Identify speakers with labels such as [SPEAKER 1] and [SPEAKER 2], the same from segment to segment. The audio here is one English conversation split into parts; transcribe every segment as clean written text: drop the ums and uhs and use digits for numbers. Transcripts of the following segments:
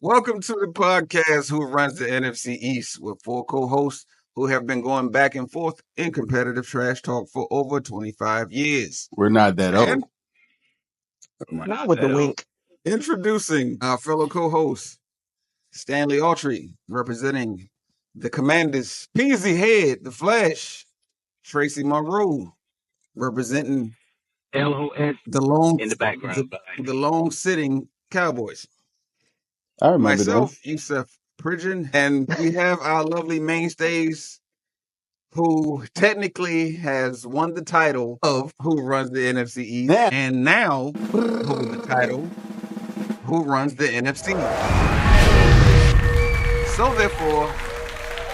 [SPEAKER 1] Welcome to the podcast Who Runs the NFC East with four co-hosts who have been going back and forth in competitive trash talk for over 25 years.
[SPEAKER 2] We're not that
[SPEAKER 1] And
[SPEAKER 2] old.
[SPEAKER 3] Not with the wink.
[SPEAKER 1] introducing our fellow co-host, Stanley Autry, representing the Commanders, Peasy Head, the Flash, Tracy Monroe, representing
[SPEAKER 4] LOS
[SPEAKER 1] the long
[SPEAKER 4] in the background.
[SPEAKER 1] the long sitting Cowboys.
[SPEAKER 2] I remember
[SPEAKER 1] Myself, Yusuf Pridgeon, and we have our lovely mainstays who technically has won the title of Who Runs the NFC East,
[SPEAKER 2] Yeah.
[SPEAKER 1] and now hold the title Who Runs the NFC. So therefore,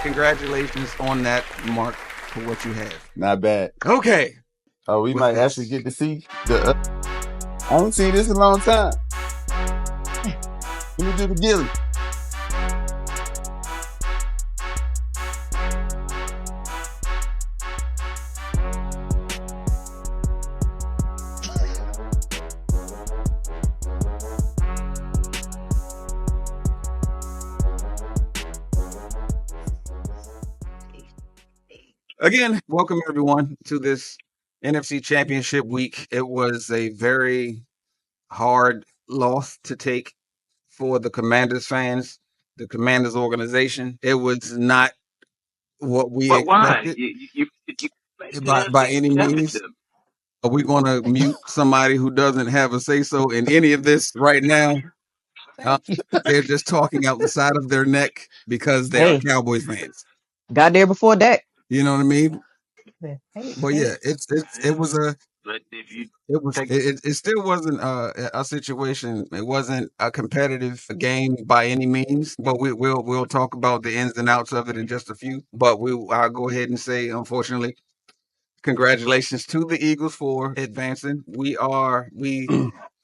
[SPEAKER 1] congratulations on that, Mark, for what you have.
[SPEAKER 2] Not bad.
[SPEAKER 1] Okay.
[SPEAKER 2] Oh, we
[SPEAKER 1] With
[SPEAKER 2] might
[SPEAKER 1] this.
[SPEAKER 2] actually get to see the. I haven't seen this in a long time. Let me do the gilly.
[SPEAKER 1] Again, welcome everyone to this NFC Championship week. It was a very hard loss to take for the Commanders fans, the Commanders organization. It was not what we
[SPEAKER 4] But why?
[SPEAKER 1] expected
[SPEAKER 4] You
[SPEAKER 1] by any means. Are we going to mute somebody who doesn't have a say so in any of this right now? They're just talking out the side of their neck because they are
[SPEAKER 3] Hey.
[SPEAKER 1] Cowboys fans.
[SPEAKER 3] Got there before that.
[SPEAKER 1] You know what I mean?
[SPEAKER 3] Hey,
[SPEAKER 1] But yeah, it was a
[SPEAKER 4] But if you
[SPEAKER 1] it still wasn't a situation. It wasn't a competitive game by any means. But we'll talk about the ins and outs of it in just a few. But I'll go ahead and say, unfortunately, congratulations to the Eagles for advancing. We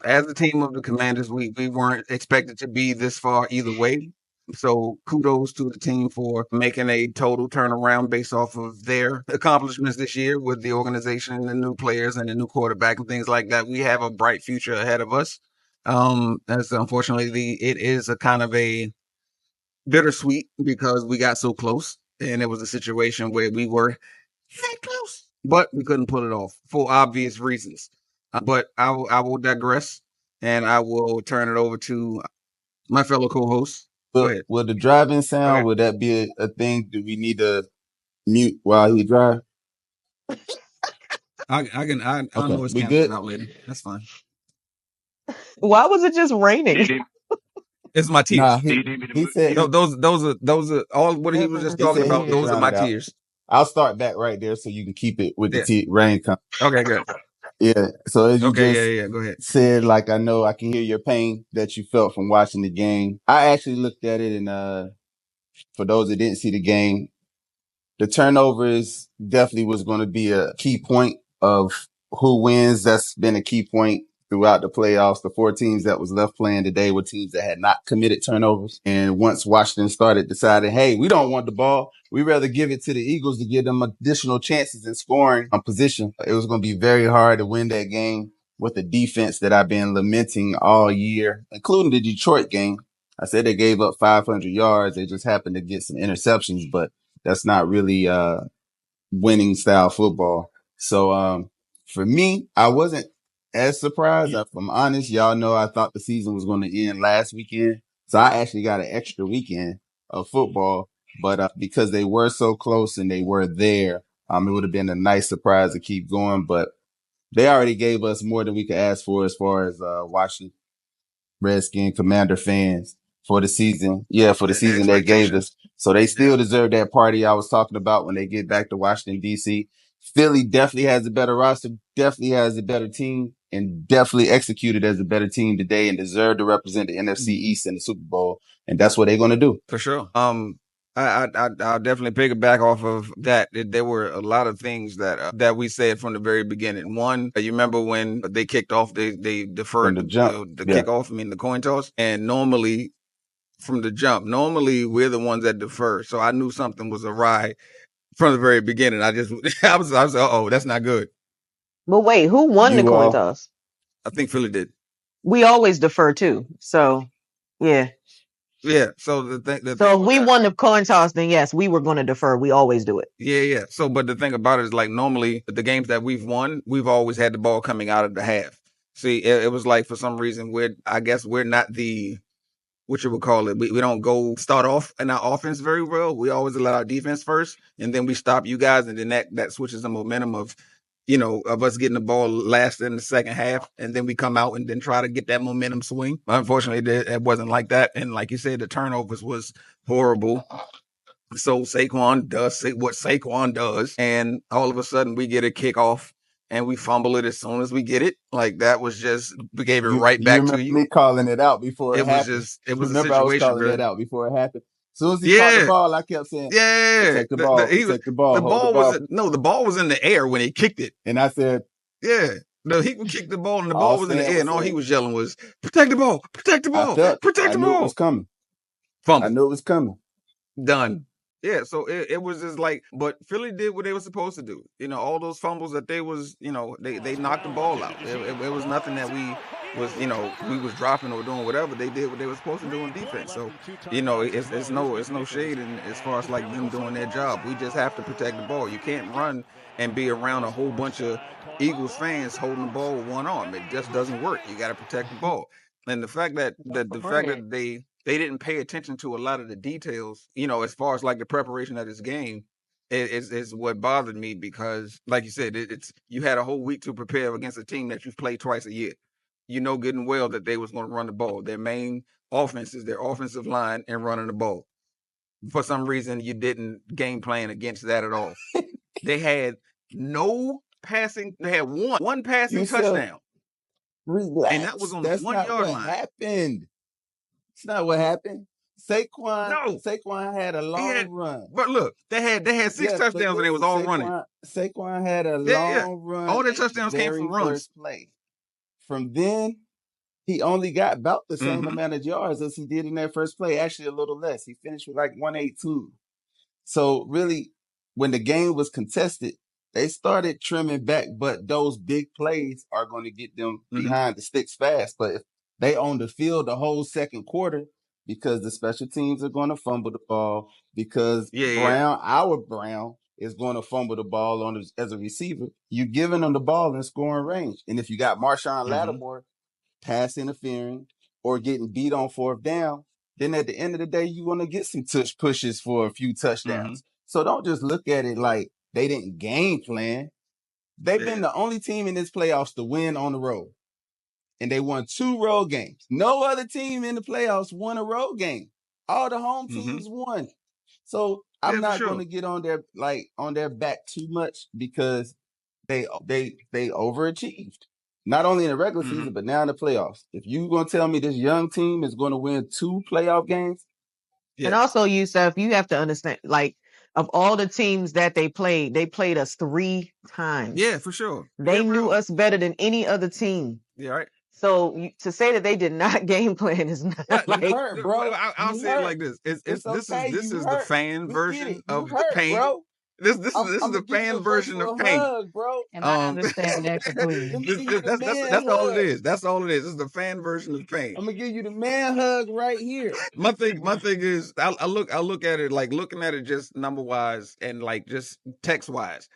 [SPEAKER 1] as a team of the Commanders, we weren't expected to be this far either way. So kudos to the team for making a total turnaround based off of their accomplishments this year with the organization and the new players and the new quarterback and things like that. We have a bright future ahead of us. As unfortunately it is a kind of a bittersweet because we got so close and it was a situation where we were that close, but we couldn't pull it off for obvious reasons. But I will digress and I will turn it over to my fellow co-host. Go ahead.
[SPEAKER 2] Will the driving sound,
[SPEAKER 1] Okay.
[SPEAKER 2] would that be a thing? Do we need to mute while he drive?
[SPEAKER 1] I know it's
[SPEAKER 2] we
[SPEAKER 1] canceled
[SPEAKER 2] good?
[SPEAKER 1] out later. That's fine.
[SPEAKER 3] Why was it just raining?
[SPEAKER 1] It's my tears.
[SPEAKER 2] Nah, he said
[SPEAKER 1] Those are all what he was just talking
[SPEAKER 2] said he
[SPEAKER 1] about.
[SPEAKER 2] can
[SPEAKER 1] Those are
[SPEAKER 2] drown
[SPEAKER 1] my
[SPEAKER 2] it out.
[SPEAKER 1] tears.
[SPEAKER 2] I'll start back right there so you can keep it with
[SPEAKER 1] Yeah.
[SPEAKER 2] the rain coming.
[SPEAKER 1] Okay, good.
[SPEAKER 2] Yeah. So as you just
[SPEAKER 1] Go ahead.
[SPEAKER 2] said, like, I know I can hear your pain that you felt from watching the game. I actually looked at it, and for those that didn't see the game, the turnovers definitely was going to be a key point of who wins. That's been a key point throughout the playoffs. The four teams that was left playing today were teams that had not committed turnovers. And once Washington started deciding, hey, we don't want the ball, we rather give it to the Eagles to give them additional chances in scoring position. It was going to be very hard to win that game with the defense that I've been lamenting all year, including the Detroit game. I said they gave up 500 yards. They just happened to get some interceptions, but that's not really winning style football. So for me, I wasn't as surprised. If I'm honest, y'all know I thought the season was going to end last weekend. So I actually got an extra weekend of football. But because they were so close and they were there, it would have been a nice surprise to keep going. But they already gave us more than we could ask for as far as watching Redskin Commander fans for the season. Yeah, for the season they gave us. So they still deserve that party I was talking about when they get back to Washington, D.C. Philly definitely has a better roster, definitely has a better team, and definitely executed as a better team today and deserve to represent the NFC East in the Super Bowl. And that's what they're going to do.
[SPEAKER 1] For sure. I'll definitely piggyback off of that. There were a lot of things that we said from the very beginning. One, you remember when they kicked off, they deferred
[SPEAKER 2] From the jump.
[SPEAKER 1] the
[SPEAKER 2] Yeah.
[SPEAKER 1] kickoff, the coin toss, and normally from the jump, we're the ones that defer. So I knew something was awry from the very beginning. I was oh, that's not good.
[SPEAKER 3] But wait, who won the
[SPEAKER 2] You
[SPEAKER 3] coin
[SPEAKER 2] all.
[SPEAKER 3] toss?
[SPEAKER 1] I think Philly did.
[SPEAKER 3] We always defer too. So, yeah.
[SPEAKER 1] Yeah. So the
[SPEAKER 3] So
[SPEAKER 1] thing
[SPEAKER 3] if
[SPEAKER 1] with
[SPEAKER 3] we
[SPEAKER 1] that,
[SPEAKER 3] won the coin toss, then yes, we were going to defer. We always do it.
[SPEAKER 1] yeah. So, but the thing about it is, like, normally the games that we've won, we've always had the ball coming out of the half. See, it was like for some reason I guess we're not the what you would call it. We don't go start off in our offense very well. We always let our defense first, and then we stop you guys, and then that switches the momentum of of us getting the ball last in the second half, and then we come out and then try to get that momentum swing. Unfortunately, it wasn't like that, and like you said, the turnovers was horrible. So Saquon does what Saquon does, and all of a sudden we get a kickoff and we fumble it as soon as we get it. Like that was just we gave it right
[SPEAKER 2] You
[SPEAKER 1] back to
[SPEAKER 2] remember
[SPEAKER 1] you.
[SPEAKER 2] me calling it out before it happened.
[SPEAKER 1] It
[SPEAKER 2] You
[SPEAKER 1] was a
[SPEAKER 2] remember I was
[SPEAKER 1] situation,
[SPEAKER 2] calling
[SPEAKER 1] bro.
[SPEAKER 2] it out before it happened. As soon as he caught the
[SPEAKER 1] Yeah,
[SPEAKER 2] ball, I kept saying,
[SPEAKER 1] yeah.
[SPEAKER 2] protect the ball, protect the ball,
[SPEAKER 1] The
[SPEAKER 2] hold the
[SPEAKER 1] ball
[SPEAKER 2] ball.
[SPEAKER 1] no, the ball was in the air when he kicked it.
[SPEAKER 2] And I said,
[SPEAKER 1] Yeah. No, he would kick the ball and the
[SPEAKER 2] all
[SPEAKER 1] ball was in the
[SPEAKER 2] Stan
[SPEAKER 1] air,
[SPEAKER 2] was
[SPEAKER 1] and all he
[SPEAKER 2] saying,
[SPEAKER 1] was yelling was protect the ball, protect the
[SPEAKER 2] I
[SPEAKER 1] ball,
[SPEAKER 2] felt it.
[SPEAKER 1] protect
[SPEAKER 2] I
[SPEAKER 1] the
[SPEAKER 2] knew it was
[SPEAKER 1] ball.
[SPEAKER 2] coming. I
[SPEAKER 1] Fumble.
[SPEAKER 2] knew it was coming.
[SPEAKER 1] Done. Yeah, so it was just like, but Philly did what they were supposed to do. All those fumbles that they was, they knocked the ball out. It was nothing that we was dropping or doing whatever. They did what they were supposed to do on defense. So, it's no shade in as far as like them doing their job. We just have to protect the ball. You can't run and be around a whole bunch of Eagles fans holding the ball with one arm. It just doesn't work. You got to protect the ball. And the fact that they didn't pay attention to a lot of the details, as far as like the preparation of this game, is what bothered me because, like you said, it's you had a whole week to prepare against a team that you've played twice a year. You know good and well that they was going to run the ball. Their main offense is their offensive line and running the ball. For some reason, you didn't game plan against that at all. They had no passing. They had one passing
[SPEAKER 2] You said,
[SPEAKER 1] touchdown, and that was
[SPEAKER 2] relax.
[SPEAKER 1] on the
[SPEAKER 2] That's
[SPEAKER 1] one
[SPEAKER 2] not
[SPEAKER 1] yard
[SPEAKER 2] what
[SPEAKER 1] line.
[SPEAKER 2] happened. It's not what happened.
[SPEAKER 1] No,
[SPEAKER 2] Saquon had a
[SPEAKER 1] he
[SPEAKER 2] long
[SPEAKER 1] had.
[SPEAKER 2] run.
[SPEAKER 1] But look, they had six
[SPEAKER 2] Yes, but
[SPEAKER 1] touchdowns and they was
[SPEAKER 2] listen,
[SPEAKER 1] all running.
[SPEAKER 2] Saquon had a
[SPEAKER 1] Yeah, yeah.
[SPEAKER 2] long run
[SPEAKER 1] All their
[SPEAKER 2] at the
[SPEAKER 1] touchdowns came from
[SPEAKER 2] very
[SPEAKER 1] runs.
[SPEAKER 2] first play. From then, he only got about the same
[SPEAKER 1] Mm-hmm.
[SPEAKER 2] amount of yards as he did in that first play. Actually, a little less. He finished with like 118. So really, when the game was contested, they started trimming back, but those big plays are going to get them
[SPEAKER 1] Mm-hmm.
[SPEAKER 2] behind the sticks fast. But if they own the field the whole second quarter, because the special teams are going to fumble the ball, because
[SPEAKER 1] Yeah, yeah.
[SPEAKER 2] Our Brown is going to fumble the ball as a receiver, you giving them the ball in scoring range. And if you got Marshawn
[SPEAKER 1] Mm-hmm.
[SPEAKER 2] Lattimore pass interfering or getting beat on fourth down, then at the end of the day, you want to get some tush pushes for a few
[SPEAKER 1] Mm-hmm.
[SPEAKER 2] touchdowns. So don't just look at it like they didn't game plan. They've
[SPEAKER 1] Yeah.
[SPEAKER 2] been the only team in this playoffs to win on the road. And they won 2 road games. No other team in the playoffs won a road game. All the home
[SPEAKER 1] Mm-hmm.
[SPEAKER 2] teams won. So I'm
[SPEAKER 1] Yeah, for
[SPEAKER 2] not going
[SPEAKER 1] sure.
[SPEAKER 2] to get on their back too much because they overachieved. Not only in the regular
[SPEAKER 1] Mm-hmm.
[SPEAKER 2] season, but now in the playoffs. If you're gonna tell me this young team is gonna win 2 playoff games,
[SPEAKER 3] And
[SPEAKER 1] Yeah.
[SPEAKER 3] also, Yusuf, you have to understand, like, of all the teams that they played us 3 times.
[SPEAKER 1] Yeah, for sure.
[SPEAKER 3] They
[SPEAKER 1] Yeah,
[SPEAKER 3] knew
[SPEAKER 1] bro.
[SPEAKER 3] us better than any other team.
[SPEAKER 1] Yeah, right.
[SPEAKER 3] So to say that they did not game plan is not
[SPEAKER 1] But
[SPEAKER 2] you
[SPEAKER 3] like,
[SPEAKER 2] hurt, bro.
[SPEAKER 1] I'll
[SPEAKER 2] You
[SPEAKER 1] say it
[SPEAKER 2] hurt.
[SPEAKER 1] like this:
[SPEAKER 2] It's okay.
[SPEAKER 1] this
[SPEAKER 2] You
[SPEAKER 1] is the
[SPEAKER 2] hurt.
[SPEAKER 1] fan
[SPEAKER 2] We get it.
[SPEAKER 1] version
[SPEAKER 2] You
[SPEAKER 1] of
[SPEAKER 2] hurt,
[SPEAKER 1] pain.
[SPEAKER 2] bro.
[SPEAKER 1] This
[SPEAKER 2] I'm
[SPEAKER 1] is the
[SPEAKER 2] gonna give you
[SPEAKER 1] fan
[SPEAKER 2] a
[SPEAKER 1] version of
[SPEAKER 2] virtual
[SPEAKER 1] pain.
[SPEAKER 2] hug, bro.
[SPEAKER 5] And I understand that
[SPEAKER 2] Let
[SPEAKER 5] completely.
[SPEAKER 2] me give you the man
[SPEAKER 1] That's all it
[SPEAKER 2] hug.
[SPEAKER 1] is. That's all it is. This is the fan version of pain.
[SPEAKER 2] I'm gonna give you the man hug right here.
[SPEAKER 1] My thing is, I look at it like looking at it just number wise and like just text wise.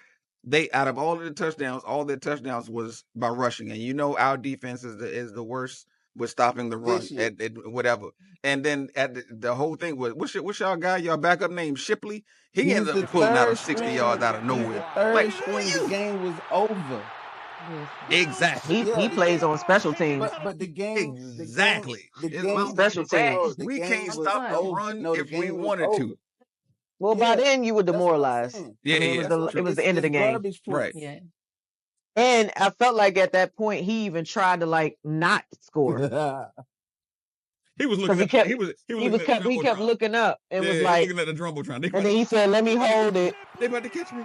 [SPEAKER 1] They out of all their touchdowns was by rushing, and our defense is the worst with stopping the run
[SPEAKER 2] This year.
[SPEAKER 1] at whatever. And then at the whole thing was what's y'all guy, y'all backup name Shipley? He
[SPEAKER 2] He's
[SPEAKER 1] ended
[SPEAKER 2] the
[SPEAKER 1] up pulling out a
[SPEAKER 2] third
[SPEAKER 1] 60
[SPEAKER 2] string.
[SPEAKER 1] yards out of
[SPEAKER 2] He's the
[SPEAKER 1] nowhere. Like
[SPEAKER 2] third
[SPEAKER 1] who are
[SPEAKER 2] string. The
[SPEAKER 1] you?
[SPEAKER 2] game was over.
[SPEAKER 1] Exactly.
[SPEAKER 2] Yeah,
[SPEAKER 3] he
[SPEAKER 2] the
[SPEAKER 3] plays
[SPEAKER 2] game.
[SPEAKER 3] on special teams.
[SPEAKER 2] But
[SPEAKER 1] Exactly.
[SPEAKER 2] the
[SPEAKER 3] On
[SPEAKER 2] game.
[SPEAKER 3] special teams.
[SPEAKER 2] No, the
[SPEAKER 1] We can't
[SPEAKER 2] game was
[SPEAKER 1] stop the
[SPEAKER 5] Fun.
[SPEAKER 2] over.
[SPEAKER 1] run
[SPEAKER 2] No, the
[SPEAKER 1] if we
[SPEAKER 2] game was
[SPEAKER 1] wanted
[SPEAKER 2] over.
[SPEAKER 1] to.
[SPEAKER 3] Well, by
[SPEAKER 2] Yeah,
[SPEAKER 3] then you were
[SPEAKER 2] that's what I'm
[SPEAKER 3] demoralized.
[SPEAKER 2] saying.
[SPEAKER 1] Yeah,
[SPEAKER 3] I mean,
[SPEAKER 1] yeah,
[SPEAKER 2] That's what
[SPEAKER 3] it was the end of the
[SPEAKER 2] it's
[SPEAKER 3] game.
[SPEAKER 2] garbage
[SPEAKER 1] right.
[SPEAKER 2] points.
[SPEAKER 5] Yeah.
[SPEAKER 3] And I felt like at that point he even tried to like not score
[SPEAKER 1] He was
[SPEAKER 3] because
[SPEAKER 1] looking at he was looking at the
[SPEAKER 3] he kept
[SPEAKER 1] jumbotron.
[SPEAKER 3] looking up and
[SPEAKER 1] Yeah,
[SPEAKER 3] was
[SPEAKER 1] he was
[SPEAKER 3] like,
[SPEAKER 1] looking at the jumbotron.
[SPEAKER 3] and then he said, "Let me hold it."
[SPEAKER 1] They about to catch me.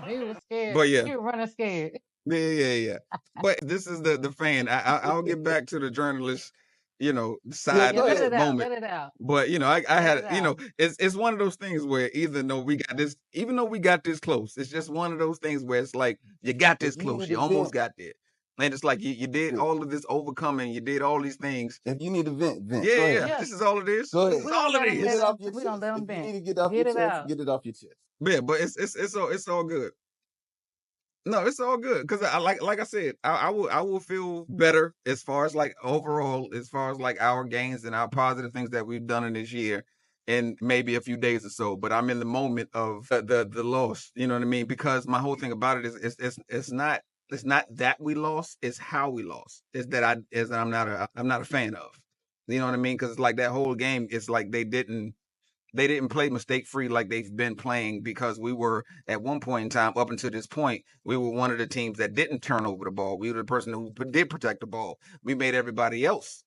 [SPEAKER 5] He was scared.
[SPEAKER 1] But yeah,
[SPEAKER 5] He was running scared.
[SPEAKER 1] yeah. But this is the fan. I'll get back to the journalist,
[SPEAKER 3] Yeah,
[SPEAKER 5] Yeah,
[SPEAKER 1] side
[SPEAKER 2] Go
[SPEAKER 5] let
[SPEAKER 2] ahead.
[SPEAKER 5] it out.
[SPEAKER 1] moment.
[SPEAKER 5] Let it out.
[SPEAKER 1] But I
[SPEAKER 5] Let
[SPEAKER 1] had
[SPEAKER 5] it out.
[SPEAKER 1] it's one of those things where even though we got this close, it's just one of those things where it's like you got this
[SPEAKER 2] If you
[SPEAKER 1] close,
[SPEAKER 2] would
[SPEAKER 1] you
[SPEAKER 2] have been
[SPEAKER 1] almost got there. And it's like you did all of this overcoming, you did all these things.
[SPEAKER 2] If you need to vent,
[SPEAKER 1] Yeah,
[SPEAKER 2] go
[SPEAKER 1] yeah,
[SPEAKER 2] ahead.
[SPEAKER 1] yeah. This is all it is.
[SPEAKER 2] Go
[SPEAKER 1] This
[SPEAKER 2] ahead.
[SPEAKER 1] is all it
[SPEAKER 2] Get
[SPEAKER 1] is.
[SPEAKER 2] it off your
[SPEAKER 5] We
[SPEAKER 2] chest.
[SPEAKER 5] gonna let 'em
[SPEAKER 2] If you
[SPEAKER 5] vent.
[SPEAKER 2] need to get it off
[SPEAKER 5] Get
[SPEAKER 2] your
[SPEAKER 5] it
[SPEAKER 2] chest,
[SPEAKER 5] out.
[SPEAKER 2] get it off your chest.
[SPEAKER 1] Yeah, but it's all good. No, it's all good because I like I said, I will feel better as far as like overall, as far as like our gains and our positive things that we've done in this year, in maybe a few days or so. But I'm in the moment of the loss. You know what I mean? Because my whole thing about it is it's not that we lost, it's how we lost. Is that I'm not a fan of. You know what I mean? Because like that whole game, it's like they didn't play mistake free like they've been playing, because we were at one point in time, up until this point, we were one of the teams that didn't turn over the ball. We were the person who did protect the ball. We made everybody else,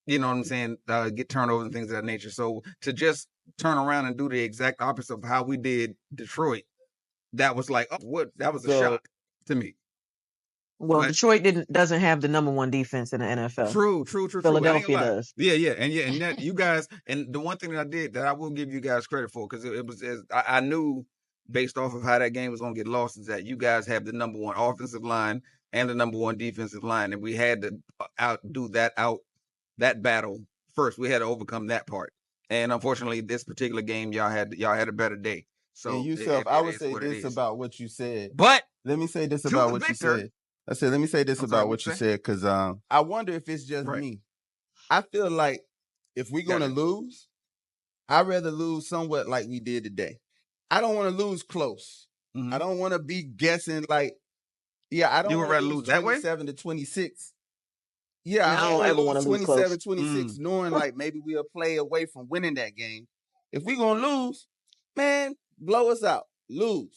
[SPEAKER 1] you know what I'm saying, get turnovers and things of that nature. So to just turn around and do the exact opposite of how we did Detroit, that was like, oh, what? That was a shock to me.
[SPEAKER 3] Well,
[SPEAKER 1] But
[SPEAKER 3] Detroit doesn't have the number one defense in the NFL.
[SPEAKER 1] true. I ain't
[SPEAKER 3] Philadelphia
[SPEAKER 1] gonna lie.
[SPEAKER 3] does.
[SPEAKER 1] Yeah, and that you guys, and the one thing that I did that I will give you guys credit for, because it was I knew based off of how that game was gonna get lost, is that you guys have the number one offensive line and the number one defensive line, and we had to outdo that battle first. We had to overcome that part, and unfortunately, this particular game, y'all had a better day. So
[SPEAKER 2] And yourself, I
[SPEAKER 1] it
[SPEAKER 2] would
[SPEAKER 1] is
[SPEAKER 2] say
[SPEAKER 1] what it
[SPEAKER 2] this
[SPEAKER 1] is.
[SPEAKER 2] about what you said.
[SPEAKER 1] But
[SPEAKER 2] Let me say this
[SPEAKER 1] to
[SPEAKER 2] about
[SPEAKER 1] the
[SPEAKER 2] what you
[SPEAKER 1] victor,
[SPEAKER 2] said. I said, let me say this
[SPEAKER 1] I'm sorry,
[SPEAKER 2] about
[SPEAKER 1] what
[SPEAKER 2] what
[SPEAKER 1] you
[SPEAKER 2] you
[SPEAKER 1] say?
[SPEAKER 2] said, because I wonder if it's just
[SPEAKER 1] Right.
[SPEAKER 2] me. I feel like if we're gonna
[SPEAKER 1] Gotcha.
[SPEAKER 2] lose, I'd rather lose somewhat like we did today. I don't want to lose close.
[SPEAKER 1] Mhm.
[SPEAKER 2] I don't want to be guessing like, yeah, I don't
[SPEAKER 1] You would
[SPEAKER 2] want to
[SPEAKER 1] rather
[SPEAKER 2] lose
[SPEAKER 1] lose that way?
[SPEAKER 2] 27-26. Yeah,
[SPEAKER 3] I
[SPEAKER 2] I don't
[SPEAKER 3] don't
[SPEAKER 2] want
[SPEAKER 3] ever
[SPEAKER 2] to
[SPEAKER 3] want
[SPEAKER 2] lose
[SPEAKER 3] to lose close.
[SPEAKER 2] 27-26, knowing like maybe we'll play away from winning that game. If we're gonna lose, man, blow us out. Lose.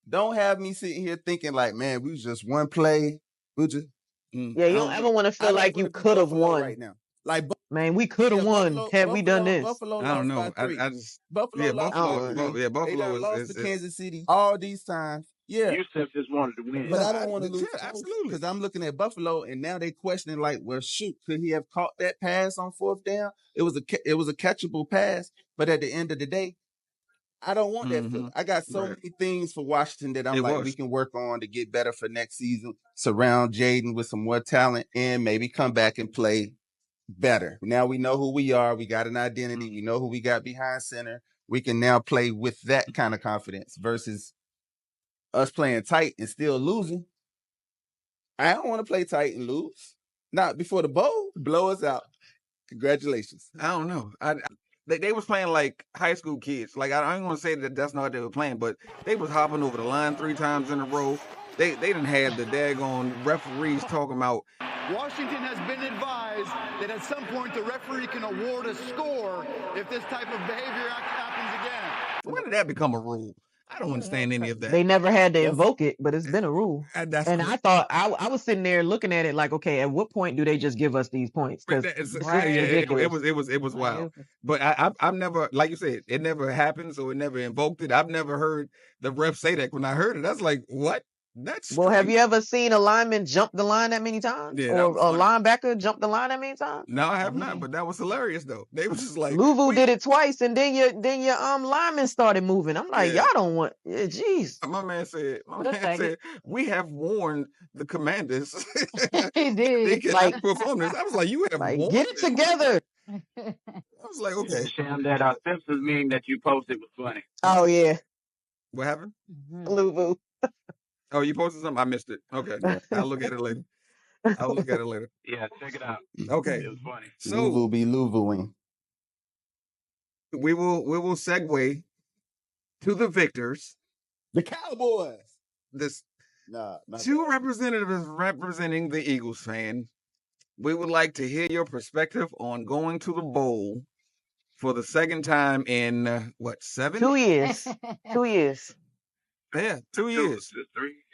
[SPEAKER 2] Don't have me sitting here thinking like, man, we was just one play. We just
[SPEAKER 3] Yeah,
[SPEAKER 2] I
[SPEAKER 3] you don't
[SPEAKER 2] don't
[SPEAKER 3] ever want to
[SPEAKER 2] I
[SPEAKER 3] feel
[SPEAKER 2] don't
[SPEAKER 3] like
[SPEAKER 2] want
[SPEAKER 3] you
[SPEAKER 2] to be
[SPEAKER 3] could have
[SPEAKER 2] Buffalo
[SPEAKER 3] won.
[SPEAKER 2] right now. Like
[SPEAKER 3] Man, we could have won had we done this.
[SPEAKER 2] Buffalo
[SPEAKER 1] I don't
[SPEAKER 2] lost by
[SPEAKER 1] know.
[SPEAKER 2] 3.
[SPEAKER 1] I just
[SPEAKER 2] Buffalo lost by
[SPEAKER 3] don't
[SPEAKER 2] 3.
[SPEAKER 3] know.
[SPEAKER 1] Yeah,
[SPEAKER 2] They
[SPEAKER 1] Buffalo
[SPEAKER 2] done lost to
[SPEAKER 1] is
[SPEAKER 2] Kansas City all these times. Yeah.
[SPEAKER 4] Yusef just wanted to win.
[SPEAKER 2] But
[SPEAKER 1] no,
[SPEAKER 2] I don't want to lose
[SPEAKER 1] yeah,
[SPEAKER 2] close,
[SPEAKER 1] absolutely.
[SPEAKER 2] because I'm looking at Buffalo and now they questioning like, well, shoot, could he have caught that pass on 4th down? It was a catchable pass, but at the end of the day, I don't want that feeling. I got so
[SPEAKER 1] Right.
[SPEAKER 2] many things for Washington that I'm
[SPEAKER 1] It
[SPEAKER 2] like,
[SPEAKER 1] was.
[SPEAKER 2] we can work on to get better for next season. Surround Jaden with some more talent and maybe come back and play better. Now we know who we are. We got an identity. We know who we got behind center. We can now play with that kind of confidence versus us playing tight and still losing. I don't want to play tight and lose. Not before the bowl. Blow us out. Congratulations.
[SPEAKER 1] I don't know. They was playing like high school kids. Like I ain't gonna say that that's not what they were playing, but they was hopping over the line 3 times in a row. They didn't have the daggone referees talking about.
[SPEAKER 6] Washington has been advised that at some point the referee can award a score if this type of behavior happens again.
[SPEAKER 1] When did that become a rule? I don't understand any of that.
[SPEAKER 3] They never had to invoke it, but it's been a rule.
[SPEAKER 1] That's
[SPEAKER 3] And
[SPEAKER 1] cool.
[SPEAKER 3] I thought I was sitting there looking at it like, okay, at what point do they just give us these points? Because
[SPEAKER 1] It's
[SPEAKER 5] Right.
[SPEAKER 3] ridiculous.
[SPEAKER 1] it was wild. But I've never, like you said, it never happened, so it never invoked it. I've never heard the ref say that. When I heard it, that's like, what? That's
[SPEAKER 3] Well, have
[SPEAKER 1] strange.
[SPEAKER 3] you ever seen a lineman jump the line that many times,
[SPEAKER 1] Yeah, that
[SPEAKER 3] or
[SPEAKER 1] was
[SPEAKER 3] a
[SPEAKER 1] funny.
[SPEAKER 3] linebacker jump the line that many times?
[SPEAKER 1] No, I have not, but that was hilarious though. They was just like,
[SPEAKER 3] Louisville did it twice, and then your linemen started moving. I'm like,
[SPEAKER 1] Yeah.
[SPEAKER 3] y'all don't want, jeez.
[SPEAKER 1] My man said,
[SPEAKER 5] We'll take it.
[SPEAKER 1] we have warned the commanders
[SPEAKER 5] He
[SPEAKER 1] they
[SPEAKER 5] did.
[SPEAKER 1] cannot perform this. I was like, you have
[SPEAKER 3] Like,
[SPEAKER 1] warned
[SPEAKER 3] get it
[SPEAKER 1] them?
[SPEAKER 3] together.
[SPEAKER 1] I was like, okay.
[SPEAKER 4] Sham, that Simpsons meme that you posted was funny.
[SPEAKER 3] Oh yeah,
[SPEAKER 1] What happened?
[SPEAKER 3] Louisville.
[SPEAKER 1] Oh, you posted something? I missed it. Okay.
[SPEAKER 2] Yeah.
[SPEAKER 1] I'll look at it later.
[SPEAKER 4] Yeah, check it out.
[SPEAKER 1] Okay.
[SPEAKER 4] It was funny.
[SPEAKER 1] So
[SPEAKER 2] Louisville be Louisville.
[SPEAKER 1] we will segue to the victors.
[SPEAKER 2] The Cowboys.
[SPEAKER 1] This
[SPEAKER 2] Nah, not
[SPEAKER 1] two representatives representing the Eagles fan. We would like to hear your perspective on going to the bowl for the second time in what, 7?
[SPEAKER 3] 2 years. 2 years.
[SPEAKER 1] Yeah, 2 years.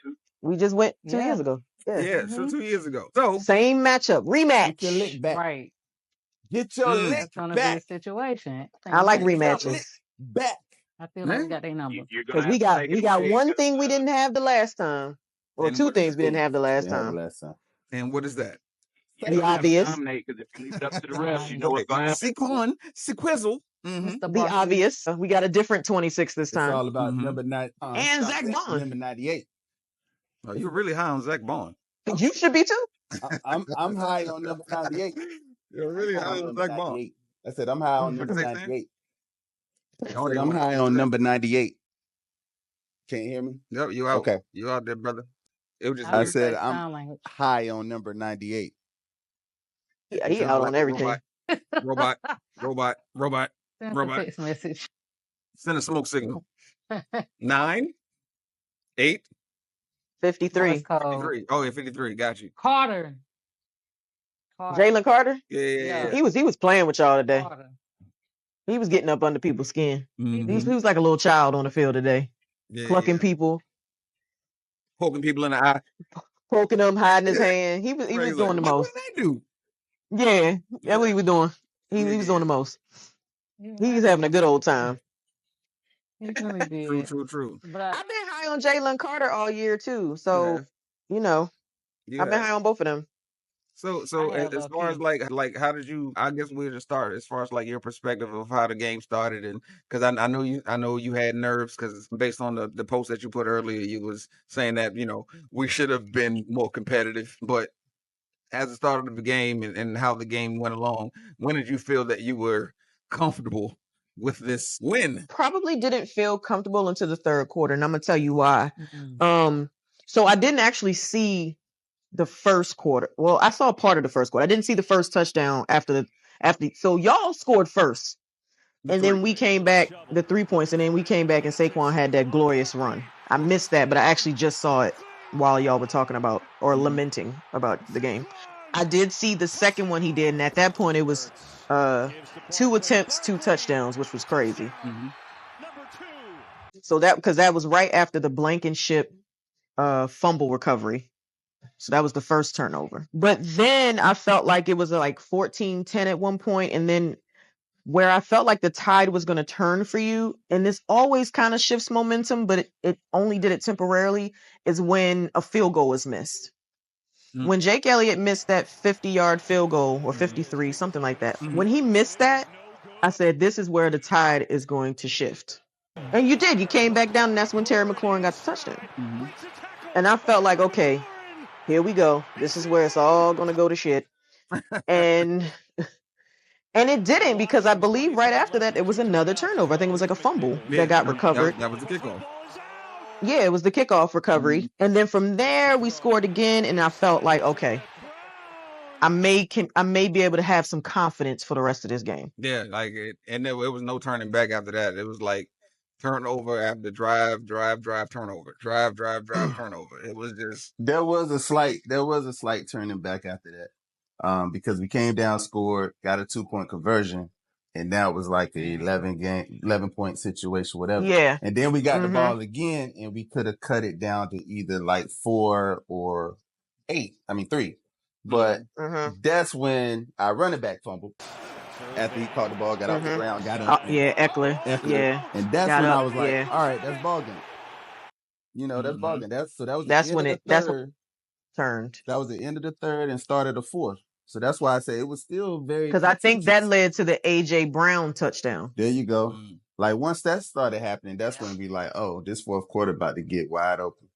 [SPEAKER 4] 2.
[SPEAKER 3] We just went 2
[SPEAKER 5] Yeah.
[SPEAKER 3] years ago. Yeah.
[SPEAKER 1] Yeah, so 2 years ago. So
[SPEAKER 3] Same matchup,
[SPEAKER 2] Get your lick
[SPEAKER 3] rematch.
[SPEAKER 2] back.
[SPEAKER 5] Right.
[SPEAKER 2] Get your
[SPEAKER 1] Mm.
[SPEAKER 2] lick
[SPEAKER 5] That's gonna be a
[SPEAKER 2] back.
[SPEAKER 5] situation.
[SPEAKER 3] I like
[SPEAKER 2] Get your lick
[SPEAKER 3] rematches
[SPEAKER 2] back.
[SPEAKER 5] I feel like
[SPEAKER 1] Man.
[SPEAKER 5] we got their number.
[SPEAKER 4] You're
[SPEAKER 3] because
[SPEAKER 4] gonna
[SPEAKER 3] we
[SPEAKER 4] have to
[SPEAKER 3] got
[SPEAKER 4] take it away,
[SPEAKER 3] one
[SPEAKER 4] 'cause,
[SPEAKER 3] thing we didn't have the last time, or
[SPEAKER 1] And
[SPEAKER 3] 2
[SPEAKER 1] what is
[SPEAKER 3] things we didn't have the last
[SPEAKER 2] Didn't have
[SPEAKER 3] time.
[SPEAKER 2] the last time.
[SPEAKER 1] and what is that?
[SPEAKER 4] you're
[SPEAKER 3] The
[SPEAKER 4] gonna have to
[SPEAKER 3] obvious.
[SPEAKER 4] dominate, because if you leave it up to the refs, you know what's gonna happen.
[SPEAKER 1] Sequan, Sequizzle.
[SPEAKER 5] Mr.
[SPEAKER 3] The
[SPEAKER 5] Barkley.
[SPEAKER 3] obvious. We got a different 26 this
[SPEAKER 2] It's
[SPEAKER 3] time.
[SPEAKER 2] all about
[SPEAKER 1] Mhm.
[SPEAKER 2] number 9
[SPEAKER 3] And Zach Bond.
[SPEAKER 2] number 98.
[SPEAKER 1] Oh, you're really high on Zach Bond.
[SPEAKER 3] You should be too.
[SPEAKER 2] I'm high on number 98.
[SPEAKER 1] You're really
[SPEAKER 2] I'm
[SPEAKER 1] high
[SPEAKER 2] high
[SPEAKER 1] on
[SPEAKER 2] on number
[SPEAKER 1] Zach Bond.
[SPEAKER 2] 98. I said I'm high on
[SPEAKER 1] What
[SPEAKER 2] number
[SPEAKER 1] you say, Sam?
[SPEAKER 2] 98. I
[SPEAKER 1] Oh,
[SPEAKER 2] said
[SPEAKER 1] you
[SPEAKER 2] I'm
[SPEAKER 1] on
[SPEAKER 2] high on number 98. Can't hear me?
[SPEAKER 1] Yep, you out.
[SPEAKER 2] Okay.
[SPEAKER 1] You out there, brother. It was just
[SPEAKER 5] I
[SPEAKER 2] I
[SPEAKER 5] was
[SPEAKER 1] weird.
[SPEAKER 2] said
[SPEAKER 5] say
[SPEAKER 2] I'm
[SPEAKER 5] sign language.
[SPEAKER 2] high on number 98.
[SPEAKER 3] Yeah,
[SPEAKER 1] You
[SPEAKER 3] he
[SPEAKER 1] sound
[SPEAKER 3] out
[SPEAKER 1] like
[SPEAKER 3] on
[SPEAKER 1] a
[SPEAKER 3] everything.
[SPEAKER 1] robot.
[SPEAKER 5] Send a
[SPEAKER 1] Robot.
[SPEAKER 5] text message.
[SPEAKER 1] Send a smoke signal. 9, 8,
[SPEAKER 5] Morse
[SPEAKER 3] 53.
[SPEAKER 5] code.
[SPEAKER 1] 53. Oh, yeah, 53. Got you.
[SPEAKER 5] Carter.
[SPEAKER 3] Jalen Carter.
[SPEAKER 1] Yeah.
[SPEAKER 3] He was playing with y'all today.
[SPEAKER 5] Carter.
[SPEAKER 3] He was getting up under people's skin.
[SPEAKER 1] Mhm.
[SPEAKER 3] He was like a little child on the field today,
[SPEAKER 1] Yeah,
[SPEAKER 3] plucking
[SPEAKER 1] yeah.
[SPEAKER 3] people,
[SPEAKER 1] Poking people in the eye.
[SPEAKER 3] poking them, hiding his hand. He was
[SPEAKER 1] Crazy,
[SPEAKER 3] doing the
[SPEAKER 1] like,
[SPEAKER 3] most.
[SPEAKER 1] What did I do?
[SPEAKER 3] Yeah, that's what he was doing. He was doing the most. He was having a good old time.
[SPEAKER 5] He really did.
[SPEAKER 1] True.
[SPEAKER 5] But
[SPEAKER 3] I've been high on Jalen Carter all year too. So
[SPEAKER 1] have.
[SPEAKER 3] you know,
[SPEAKER 1] You
[SPEAKER 3] I've been
[SPEAKER 1] have.
[SPEAKER 3] high on both of them.
[SPEAKER 1] So
[SPEAKER 5] I have
[SPEAKER 1] as far as like how did you? I guess we'll just start as far as like your perspective of how the game started, and because I know you had nerves because based on the post that you put earlier, you was saying that we should have been more competitive, but as it started of the game and how the game went along, when did you feel that you were comfortable with this win?
[SPEAKER 3] Probably didn't feel comfortable until the third quarter, and I'm gonna tell you why.
[SPEAKER 5] mm-hmm.
[SPEAKER 3] So I didn't actually see the first quarter. Well, I saw part of the first quarter. I didn't see the first touchdown after. So y'all scored first, and then we came back the 3 points, and then we came back and Saquon had that glorious run. I missed that, but I actually just saw it while y'all were talking about or lamenting about the game. I did see the second one he did, and at that point it was 2 attempts, 2 touchdowns, which was crazy.
[SPEAKER 1] Mm-hmm.
[SPEAKER 3] So because that was right after the Blankenship fumble recovery. So that was the first turnover. But then I felt like it was like 14-10 at one point, and then where I felt like the tide was going to turn for you, and this always kind of shifts momentum, but it only did it temporarily, is when a field goal is missed.
[SPEAKER 1] Mm.
[SPEAKER 3] When Jake Elliott missed that 50-yard field goal, or 53, something like that, when he missed that, I said, this is where the tide is going to shift. And you did. You came back down, and that's when Terry McLaurin got the touchdown.
[SPEAKER 1] Mm-hmm.
[SPEAKER 3] And I felt like, okay, here we go. This is where it's all going to go to shit. And it didn't, because I believe right after that, it was another turnover. I think it was like a fumble that got recovered.
[SPEAKER 1] That was the kickoff.
[SPEAKER 3] Yeah, it was the kickoff recovery. And then from there, we scored again, and I felt like, okay, I may be able to have some confidence for the rest of this game.
[SPEAKER 1] Yeah, like and there was no turning back after that. It was like turnover after drive, turnover, drive, turnover. It was just
[SPEAKER 2] There was a slight turning back after that. Because we came down, scored, got a 2-point conversion, and now it was like the 11-point situation, whatever.
[SPEAKER 3] Yeah.
[SPEAKER 2] And then we got the ball again, and we could have cut it down to either like 4 or 8. I mean 3. But that's when our running back fumbled. After he caught the ball, got off the ground, got up.
[SPEAKER 3] Eckler. Yeah.
[SPEAKER 2] And that's
[SPEAKER 3] Got
[SPEAKER 2] when
[SPEAKER 3] up,
[SPEAKER 2] I was like,
[SPEAKER 3] yeah.
[SPEAKER 2] all right, that's ball game. That's ball game. That was
[SPEAKER 3] That's
[SPEAKER 2] the end
[SPEAKER 3] when
[SPEAKER 2] of
[SPEAKER 3] it
[SPEAKER 2] the third.
[SPEAKER 3] turned.
[SPEAKER 2] That was the end of the third and started the fourth. So that's why I say it was still very
[SPEAKER 3] Because I think that
[SPEAKER 2] contentious.
[SPEAKER 3] led to the AJ Brown touchdown.
[SPEAKER 2] There you go. Like once that started happening, that's when we like, oh, this fourth quarter about to get wide open.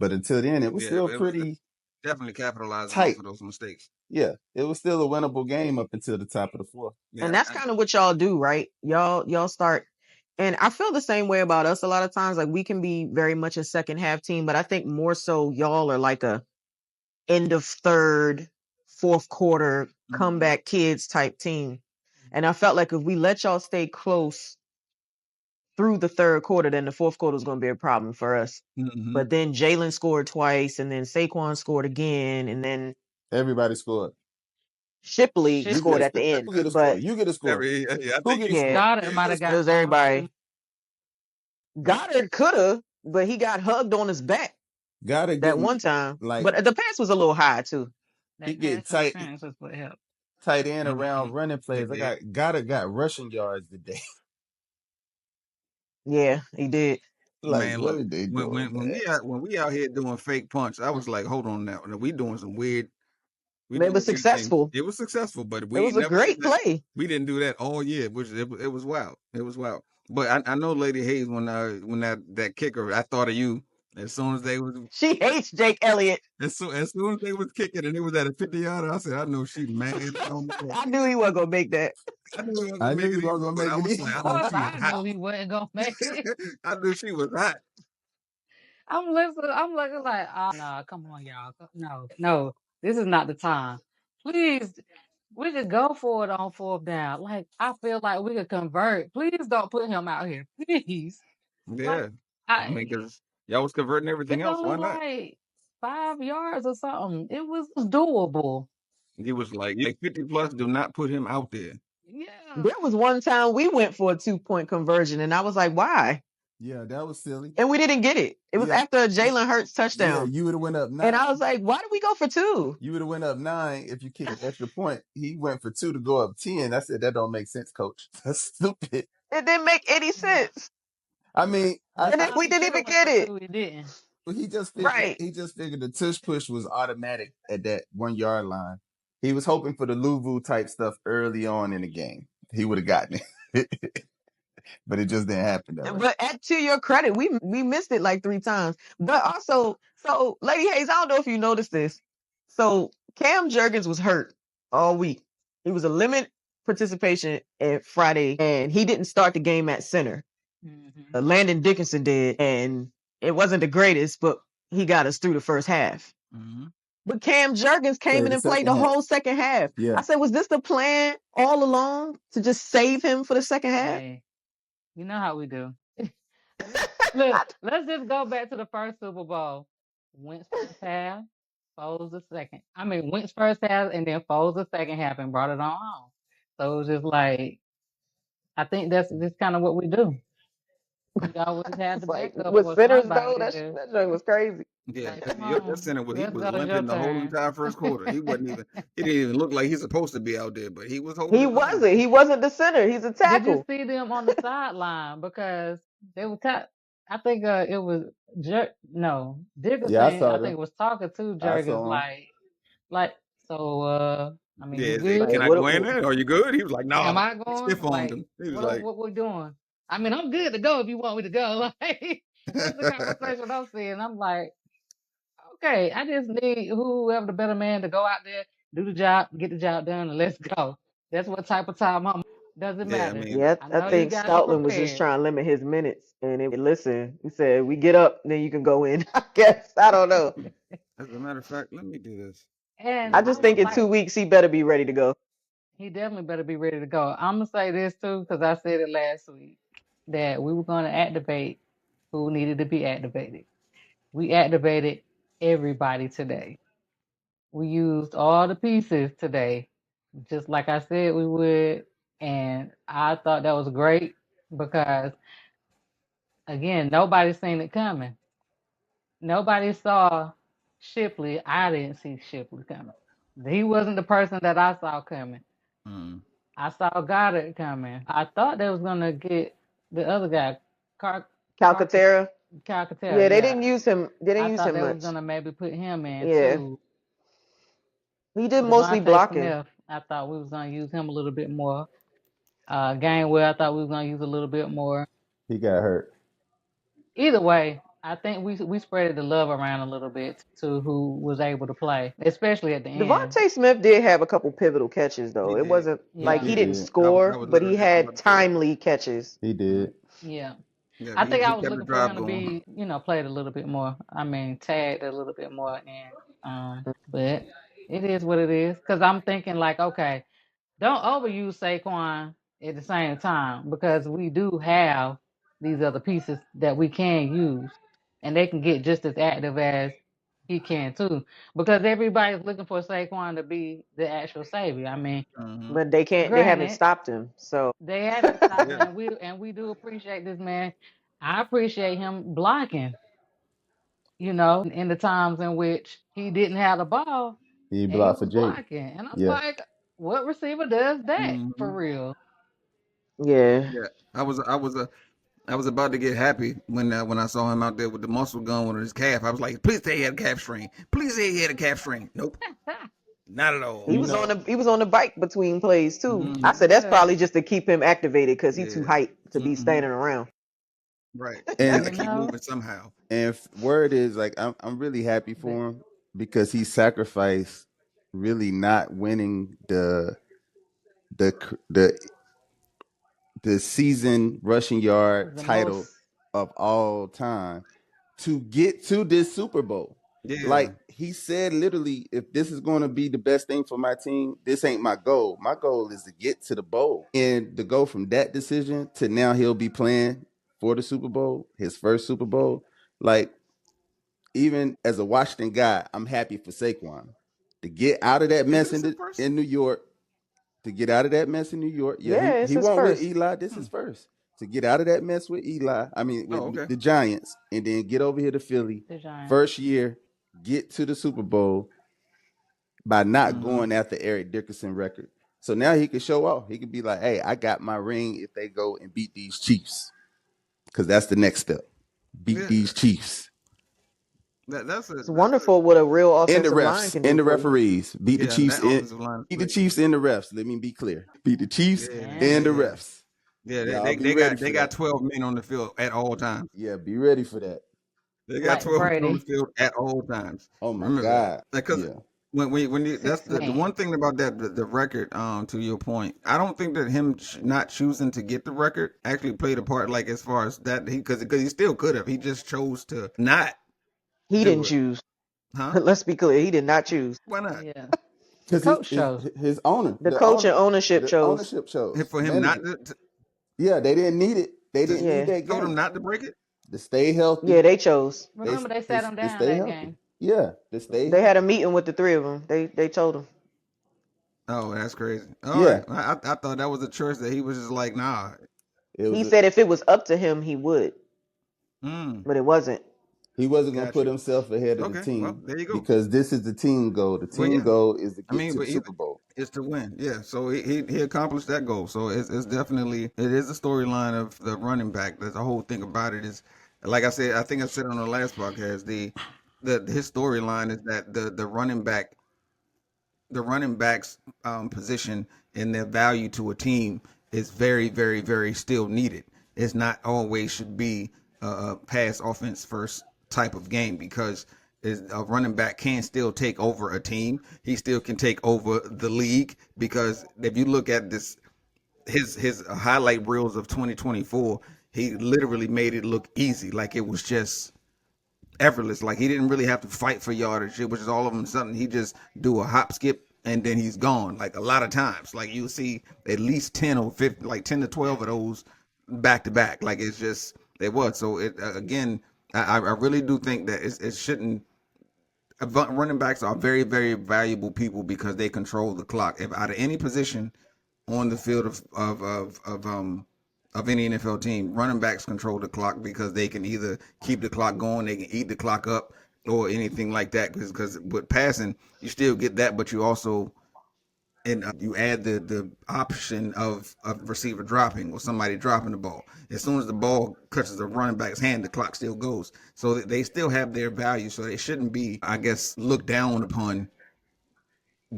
[SPEAKER 2] But until then, it was still pretty
[SPEAKER 1] definitely capitalizing
[SPEAKER 2] tight
[SPEAKER 1] off of those mistakes.
[SPEAKER 2] Yeah, it was still a winnable game up until the top of the fourth.
[SPEAKER 1] Yeah,
[SPEAKER 3] and that's kind of what y'all do, right? Y'all start. And I feel the same way about us a lot of times. Like we can be very much a second half team, but I think more so y'all are like a end of third, fourth quarter comeback kids type team. And I felt like if we let y'all stay close through the third quarter, then the fourth quarter was going to be a problem for us. But then Jalen scored twice, and then Saquon scored again, and then
[SPEAKER 2] everybody scored.
[SPEAKER 3] Shipley scored at the end.
[SPEAKER 2] Who get a score? You get a score.
[SPEAKER 1] I
[SPEAKER 2] Who
[SPEAKER 1] think
[SPEAKER 2] get
[SPEAKER 5] Goddard might have got
[SPEAKER 3] it was everybody. Goddard could have, but he got hugged on his back
[SPEAKER 2] Goddard
[SPEAKER 3] that one time.
[SPEAKER 2] Like,
[SPEAKER 3] but the pass was a little high too.
[SPEAKER 2] He get tight end around running plays. Goddard got rushing yards today.
[SPEAKER 3] Yeah, he did.
[SPEAKER 2] Like,
[SPEAKER 1] man,
[SPEAKER 2] what
[SPEAKER 1] look,
[SPEAKER 2] are they doing?
[SPEAKER 1] when we out here doing fake punch, I was like, hold on now, we doing some weird.
[SPEAKER 3] It was successful.
[SPEAKER 1] It was successful, but
[SPEAKER 3] it was a great play.
[SPEAKER 1] We didn't do that all year, which it was wild. It was wild. But I know Lady Hayes when that kicker, I thought of you As soon as they was
[SPEAKER 3] She hates Jake Elliott.
[SPEAKER 1] as soon as they was kicking and it was at a 50-yarder, I said, I know she mad on the floor.
[SPEAKER 3] I knew he wasn't gonna make that.
[SPEAKER 1] I knew he wasn't
[SPEAKER 2] I
[SPEAKER 1] gonna
[SPEAKER 2] knew
[SPEAKER 1] make
[SPEAKER 2] he
[SPEAKER 1] it either,
[SPEAKER 2] wasn't
[SPEAKER 1] but
[SPEAKER 2] gonna
[SPEAKER 1] I
[SPEAKER 2] make it
[SPEAKER 1] was like,
[SPEAKER 2] either.
[SPEAKER 1] I
[SPEAKER 5] Of
[SPEAKER 1] know
[SPEAKER 5] course,
[SPEAKER 1] she was
[SPEAKER 5] I
[SPEAKER 1] hot.
[SPEAKER 5] knew he wasn't gonna make it.
[SPEAKER 1] I knew she was hot.
[SPEAKER 5] I'm listening. I'm looking like, oh no, come on, y'all. No, no, this is not the time. Please, we could go for it on fourth down. Like, I feel like we could convert. Please don't put him out here. Please. Like,
[SPEAKER 1] Yeah. I mean,
[SPEAKER 5] I
[SPEAKER 1] because y'all was converting everything
[SPEAKER 5] it's
[SPEAKER 1] else.
[SPEAKER 5] only
[SPEAKER 1] Why not?
[SPEAKER 5] like 5 yards or something. It was doable.
[SPEAKER 1] He was like 50 plus, do not put him out there.
[SPEAKER 5] Yeah.
[SPEAKER 3] There was one time we went for a 2-point conversion, and I was like, why?
[SPEAKER 2] Yeah, that was silly.
[SPEAKER 3] And we didn't get it. It was
[SPEAKER 2] Yeah,
[SPEAKER 3] after a Jalen Hurts
[SPEAKER 2] yeah,
[SPEAKER 3] touchdown.
[SPEAKER 2] you would have went up
[SPEAKER 3] And
[SPEAKER 2] 9.
[SPEAKER 3] I was like, why did we go for 2?
[SPEAKER 2] You would have went up 9 if you kicked an extra point. He went for 2 to go up 10. I said that don't make sense, coach. That's stupid.
[SPEAKER 3] It didn't make any
[SPEAKER 5] Yeah.
[SPEAKER 3] sense.
[SPEAKER 2] I mean,
[SPEAKER 5] We
[SPEAKER 3] And then
[SPEAKER 5] thought
[SPEAKER 3] we
[SPEAKER 5] he
[SPEAKER 3] didn't
[SPEAKER 5] should
[SPEAKER 3] even
[SPEAKER 5] have went
[SPEAKER 3] get
[SPEAKER 5] for
[SPEAKER 3] it.
[SPEAKER 5] 2. He didn't.
[SPEAKER 3] Right.
[SPEAKER 2] he just figured the tush push was automatic at that 1 yard line. He was hoping for the Louvu type stuff early on in the game. He would have gotten it. But it just didn't happen that way.
[SPEAKER 3] But to your credit, we missed it like 3 times. But also, so Lady Hayes, I don't know if you noticed this. So Cam Jurgens was hurt all week. He was a limited participation at Friday, and he didn't start the game at center.
[SPEAKER 5] Mhm.
[SPEAKER 3] Landon Dickinson did, and it wasn't the greatest, but he got us through the first half.
[SPEAKER 1] Mhm.
[SPEAKER 3] But Cam Jurgens came
[SPEAKER 2] Played
[SPEAKER 3] in
[SPEAKER 2] the
[SPEAKER 3] and played
[SPEAKER 2] second
[SPEAKER 3] the
[SPEAKER 2] half.
[SPEAKER 3] whole second half.
[SPEAKER 2] Yeah.
[SPEAKER 3] I said, was this the plan all along to just save him for the second half?
[SPEAKER 5] Hey, you know how we do. Look, let's just go back to the first Super Bowl. Wentz first half, Foles the second. I mean, Wentz first half, and then Foles the second half, and brought it on home. So it was just like, I think that's just kind of what we do. We always had the
[SPEAKER 3] It's like
[SPEAKER 5] backup
[SPEAKER 3] with
[SPEAKER 5] for
[SPEAKER 3] centers though,
[SPEAKER 5] somebody to
[SPEAKER 3] that joke was crazy.
[SPEAKER 1] Yeah,
[SPEAKER 5] like, come
[SPEAKER 1] that
[SPEAKER 5] on,
[SPEAKER 1] center, he
[SPEAKER 5] let's
[SPEAKER 1] was
[SPEAKER 5] go. It's your
[SPEAKER 1] limping the whole
[SPEAKER 5] turn.
[SPEAKER 1] entire first quarter. He didn't even look like he's supposed to be out there, but he was holding
[SPEAKER 3] He
[SPEAKER 1] his own.
[SPEAKER 3] wasn't. He wasn't the center. He's a
[SPEAKER 5] Did you
[SPEAKER 3] tackle.
[SPEAKER 5] see them on the sideline? Because they were I think it was no,
[SPEAKER 2] Yeah, I
[SPEAKER 5] Dickerson,
[SPEAKER 2] saw
[SPEAKER 5] I think
[SPEAKER 2] them.
[SPEAKER 5] was talking to
[SPEAKER 2] I
[SPEAKER 5] Jurgens
[SPEAKER 2] saw him.
[SPEAKER 5] like, so, I mean,
[SPEAKER 1] Yeah,
[SPEAKER 5] you
[SPEAKER 1] he said,
[SPEAKER 5] good?
[SPEAKER 3] Like
[SPEAKER 1] can I
[SPEAKER 3] what?
[SPEAKER 1] go in there? Are you good? He was like,
[SPEAKER 5] Am
[SPEAKER 1] no.
[SPEAKER 5] I
[SPEAKER 1] He
[SPEAKER 5] going?
[SPEAKER 1] stiff armed
[SPEAKER 5] Like,
[SPEAKER 1] him. He was
[SPEAKER 5] what
[SPEAKER 1] like,
[SPEAKER 5] what we're doing? I mean, I'm good to go if you want me to go. Like, that's the conversation I'm seeing. I'm like, okay, I just need whoever the better man to go out there, do the job, get the job done, and let's go. That's what type of time I'm. Doesn't
[SPEAKER 1] yeah, I
[SPEAKER 5] matter.
[SPEAKER 1] mean,
[SPEAKER 3] Yeah,
[SPEAKER 5] I
[SPEAKER 3] I
[SPEAKER 5] know you
[SPEAKER 3] think
[SPEAKER 5] guys are
[SPEAKER 3] Stoutland was just
[SPEAKER 5] prepared.
[SPEAKER 3] trying to limit his minutes, and listen. He said, "We get up, then you can go in." I guess I don't know.
[SPEAKER 1] as a matter of fact, let me do this.
[SPEAKER 5] And
[SPEAKER 3] I
[SPEAKER 1] Real
[SPEAKER 3] just
[SPEAKER 5] I'm
[SPEAKER 1] quick.
[SPEAKER 3] think in
[SPEAKER 5] like,
[SPEAKER 3] 2 weeks he better be ready to go.
[SPEAKER 5] he definitely better be ready to go. I'm gonna say this too because I said it last week that we were gonna activate who needed to be activated. We activated everybody today. We used all the pieces today, just like I said we would, and I thought that was great because again, nobody seen it coming. Nobody saw Shipley. I didn't see Shipley coming. He wasn't the person that I saw coming.
[SPEAKER 1] Mm.
[SPEAKER 5] I saw Goddard coming. I thought they was gonna get the other guy, Car Car
[SPEAKER 3] Calcaterra.
[SPEAKER 5] Calcaterra.
[SPEAKER 3] Yeah, they
[SPEAKER 5] Yeah,
[SPEAKER 3] didn't use him. They didn't
[SPEAKER 5] I
[SPEAKER 3] use
[SPEAKER 5] thought
[SPEAKER 3] him
[SPEAKER 5] they was
[SPEAKER 3] much.
[SPEAKER 5] gonna maybe put him in
[SPEAKER 3] Yeah,
[SPEAKER 5] too.
[SPEAKER 3] he did mostly
[SPEAKER 5] Devontae
[SPEAKER 3] blocking.
[SPEAKER 5] Smith, I thought we was gonna use him a little bit more. Gainwell, I thought we was gonna use a little bit more.
[SPEAKER 2] He got hurt.
[SPEAKER 5] Either way, I think we spread the love around a little bit to who was able to play, especially at the end.
[SPEAKER 3] Devontae Smith did have a couple pivotal catches
[SPEAKER 1] He
[SPEAKER 3] though. It
[SPEAKER 1] did.
[SPEAKER 3] wasn't
[SPEAKER 1] He
[SPEAKER 3] like
[SPEAKER 5] Yeah,
[SPEAKER 2] He
[SPEAKER 3] he didn't
[SPEAKER 1] did.
[SPEAKER 2] did.
[SPEAKER 3] score,
[SPEAKER 1] I was
[SPEAKER 3] but he
[SPEAKER 1] literally just about
[SPEAKER 3] had
[SPEAKER 1] to say that.
[SPEAKER 3] timely catches.
[SPEAKER 2] He
[SPEAKER 1] Mhm.
[SPEAKER 2] did.
[SPEAKER 5] yeah.
[SPEAKER 1] Yeah,
[SPEAKER 5] I think I
[SPEAKER 1] he
[SPEAKER 5] was
[SPEAKER 1] kept the
[SPEAKER 5] looking for
[SPEAKER 1] drive
[SPEAKER 5] him to
[SPEAKER 1] going.
[SPEAKER 5] be, played a little bit more. I mean, tagged a little bit more, and but it is what it is. Because I'm thinking like, okay, don't overuse Saquon at the same time because we do have these other pieces that we can use, and they can get just as active as he can too. Because everybody's looking for Saquon to be the actual savior. I mean,
[SPEAKER 1] Hmm.
[SPEAKER 3] But they can't. They haven't
[SPEAKER 5] granted,
[SPEAKER 3] stopped him. So
[SPEAKER 5] they haven't stopped him,
[SPEAKER 1] Yeah.
[SPEAKER 5] and we do appreciate this man. I appreciate him blocking, in the times in which he didn't have the ball
[SPEAKER 2] He
[SPEAKER 5] and he
[SPEAKER 2] blocked for
[SPEAKER 5] was
[SPEAKER 2] Jake.
[SPEAKER 5] blocking. And I'm
[SPEAKER 2] Yeah.
[SPEAKER 5] like, what receiver does that for
[SPEAKER 1] Hmm.
[SPEAKER 5] real?
[SPEAKER 3] yeah,
[SPEAKER 1] Yeah. I was about to get happy when I saw him out there with the muscle gun on his calf. I was like, please say he had a calf strain. Please say he had a calf strain. Nope, not at
[SPEAKER 3] he
[SPEAKER 1] all.
[SPEAKER 2] You
[SPEAKER 3] was on
[SPEAKER 2] know,
[SPEAKER 3] the bike between plays too.
[SPEAKER 1] Hmm.
[SPEAKER 3] I
[SPEAKER 5] He
[SPEAKER 3] said that's
[SPEAKER 5] was.
[SPEAKER 3] probably just to keep him activated because he's too
[SPEAKER 1] Yeah.
[SPEAKER 3] hype to be
[SPEAKER 1] Hmm.
[SPEAKER 3] standing around.
[SPEAKER 1] Right. They got
[SPEAKER 2] And
[SPEAKER 1] to
[SPEAKER 5] You
[SPEAKER 1] keep
[SPEAKER 5] know,
[SPEAKER 1] moving somehow.
[SPEAKER 2] word is like I'm really happy
[SPEAKER 5] but
[SPEAKER 2] for him because he sacrificed really not winning the the season rushing yard
[SPEAKER 5] the
[SPEAKER 2] title
[SPEAKER 5] most.
[SPEAKER 2] of all time to get to this Super Bowl.
[SPEAKER 1] Yeah.
[SPEAKER 2] Like he said, literally, if this is going to be the best thing for my team, this ain't my goal. My goal is to get to the bowl. And to go from that decision to now he'll be playing for the Super Bowl, his first Super Bowl. Like, even as a Washington guy, I'm happy for Saquon to get out of that
[SPEAKER 1] Is
[SPEAKER 2] mess
[SPEAKER 1] this his first?
[SPEAKER 2] in New York. To get out of that mess in New York, yeah,
[SPEAKER 3] Yeah, it's
[SPEAKER 2] he
[SPEAKER 3] his
[SPEAKER 2] won with
[SPEAKER 3] first.
[SPEAKER 2] Eli. This
[SPEAKER 1] Hmm.
[SPEAKER 2] is first to get out of that mess with Eli. I mean, with
[SPEAKER 1] Oh, okay.
[SPEAKER 2] the Giants, and then get over here to Philly.
[SPEAKER 5] The Giants.
[SPEAKER 2] First year, get to the Super Bowl by not
[SPEAKER 1] Mm-hmm.
[SPEAKER 2] going after Eric Dickerson record. So now he can show off. He can be like, "Hey, I got my ring if they go and beat these Chiefs," because that's the next step. Beat
[SPEAKER 1] Yeah.
[SPEAKER 2] these Chiefs
[SPEAKER 3] It's wonderful what a real
[SPEAKER 2] and the
[SPEAKER 3] offensive line
[SPEAKER 2] refs
[SPEAKER 3] can
[SPEAKER 2] and
[SPEAKER 3] do
[SPEAKER 2] the
[SPEAKER 3] for you.
[SPEAKER 2] referees. Beat the
[SPEAKER 1] Yeah,
[SPEAKER 2] Chiefs
[SPEAKER 1] that
[SPEAKER 2] and
[SPEAKER 1] offensive line is
[SPEAKER 2] beat the
[SPEAKER 1] great.
[SPEAKER 2] Chiefs and the refs. Let me be clear. Beat the Chiefs
[SPEAKER 1] Yeah,
[SPEAKER 5] And
[SPEAKER 2] and the
[SPEAKER 1] yeah,
[SPEAKER 2] refs.
[SPEAKER 1] yeah.
[SPEAKER 2] Y'all be
[SPEAKER 1] They
[SPEAKER 2] ready
[SPEAKER 1] got
[SPEAKER 2] for that.
[SPEAKER 1] 12 men on the field at all times.
[SPEAKER 2] Yeah, be ready for that.
[SPEAKER 1] They got
[SPEAKER 5] like
[SPEAKER 1] 12 men on the
[SPEAKER 5] Brady,
[SPEAKER 1] field at all times.
[SPEAKER 2] Oh my
[SPEAKER 1] Remember that.
[SPEAKER 2] God.
[SPEAKER 1] Because
[SPEAKER 2] Yeah.
[SPEAKER 1] when you, that's the one
[SPEAKER 5] 16.
[SPEAKER 1] thing about that the record, to your point, I don't think that him not choosing to get the record actually played a part, like as far as that because he still could have. He just chose to not
[SPEAKER 3] He didn't
[SPEAKER 1] do it.
[SPEAKER 3] choose.
[SPEAKER 1] Huh?
[SPEAKER 3] Let's be clear. He did not choose.
[SPEAKER 1] Why not?
[SPEAKER 5] Yeah. The
[SPEAKER 2] Because
[SPEAKER 5] coach chose.
[SPEAKER 2] his owner,
[SPEAKER 3] The coach and ownership
[SPEAKER 2] the
[SPEAKER 3] chose.
[SPEAKER 2] ownership chose
[SPEAKER 1] For him not
[SPEAKER 2] management.
[SPEAKER 1] to,
[SPEAKER 2] Yeah, they didn't need it. They
[SPEAKER 1] to
[SPEAKER 2] didn't need
[SPEAKER 3] Yeah.
[SPEAKER 2] that
[SPEAKER 1] told him
[SPEAKER 2] game
[SPEAKER 1] not to break it.
[SPEAKER 2] to stay
[SPEAKER 3] Yeah,
[SPEAKER 2] healthy.
[SPEAKER 3] they chose.
[SPEAKER 5] Remember, they sat him
[SPEAKER 2] To
[SPEAKER 5] down
[SPEAKER 2] stay
[SPEAKER 5] that
[SPEAKER 2] healthy.
[SPEAKER 5] game.
[SPEAKER 2] Yeah, to stay.
[SPEAKER 3] They had a meeting with the three of them. They told him.
[SPEAKER 1] Oh, that's crazy. All right,
[SPEAKER 2] Yeah,
[SPEAKER 1] I thought that was a choice that he was just like, nah.
[SPEAKER 2] it was.
[SPEAKER 3] He said if it was up to him, he would,
[SPEAKER 1] Mm,
[SPEAKER 3] but it wasn't.
[SPEAKER 2] He wasn't going to
[SPEAKER 1] got
[SPEAKER 2] put
[SPEAKER 1] you.
[SPEAKER 2] himself ahead of the
[SPEAKER 1] Okay, well
[SPEAKER 2] team
[SPEAKER 1] there you go.
[SPEAKER 2] because this is the team goal. The
[SPEAKER 1] Well,
[SPEAKER 2] team
[SPEAKER 1] yeah.
[SPEAKER 2] goal is to
[SPEAKER 1] I
[SPEAKER 2] get
[SPEAKER 1] mean,
[SPEAKER 2] to the
[SPEAKER 1] but either
[SPEAKER 2] Super Bowl.
[SPEAKER 1] is to win. Yeah. So he accomplished that goal. So it's definitely it is the storyline of the running back. There's the whole thing about it is, like I said, I think I said on the last podcast, the his storyline is that the running backs position and their value to a team is very, very, very still needed. It's not always should be a pass offense first type of game because a running back can still take over a team. He still can take over the league because if you look at this his highlight reels of 2024, he literally made it look easy, like it was just effortless. Like he didn't really have to fight for yardage. It was just all of them something. He just do a hop skip and then he's gone. Like a lot of times, like you'll see at least 10 or 50, like 10 to 12 of those back to back. Like it's just it was. So it again, I really do think that it shouldn't. Running backs are very very valuable people because they control the clock. If out of any position on the field of any NFL team, running backs control the clock because they can either keep the clock going, they can eat the clock up, or anything like that. Because with passing, you still get that, but you also and you add the option of receiver dropping or somebody dropping the ball. As soon as the ball touches the running back's hand, the clock still goes. So they still have their value. So they shouldn't be, I guess, looked down upon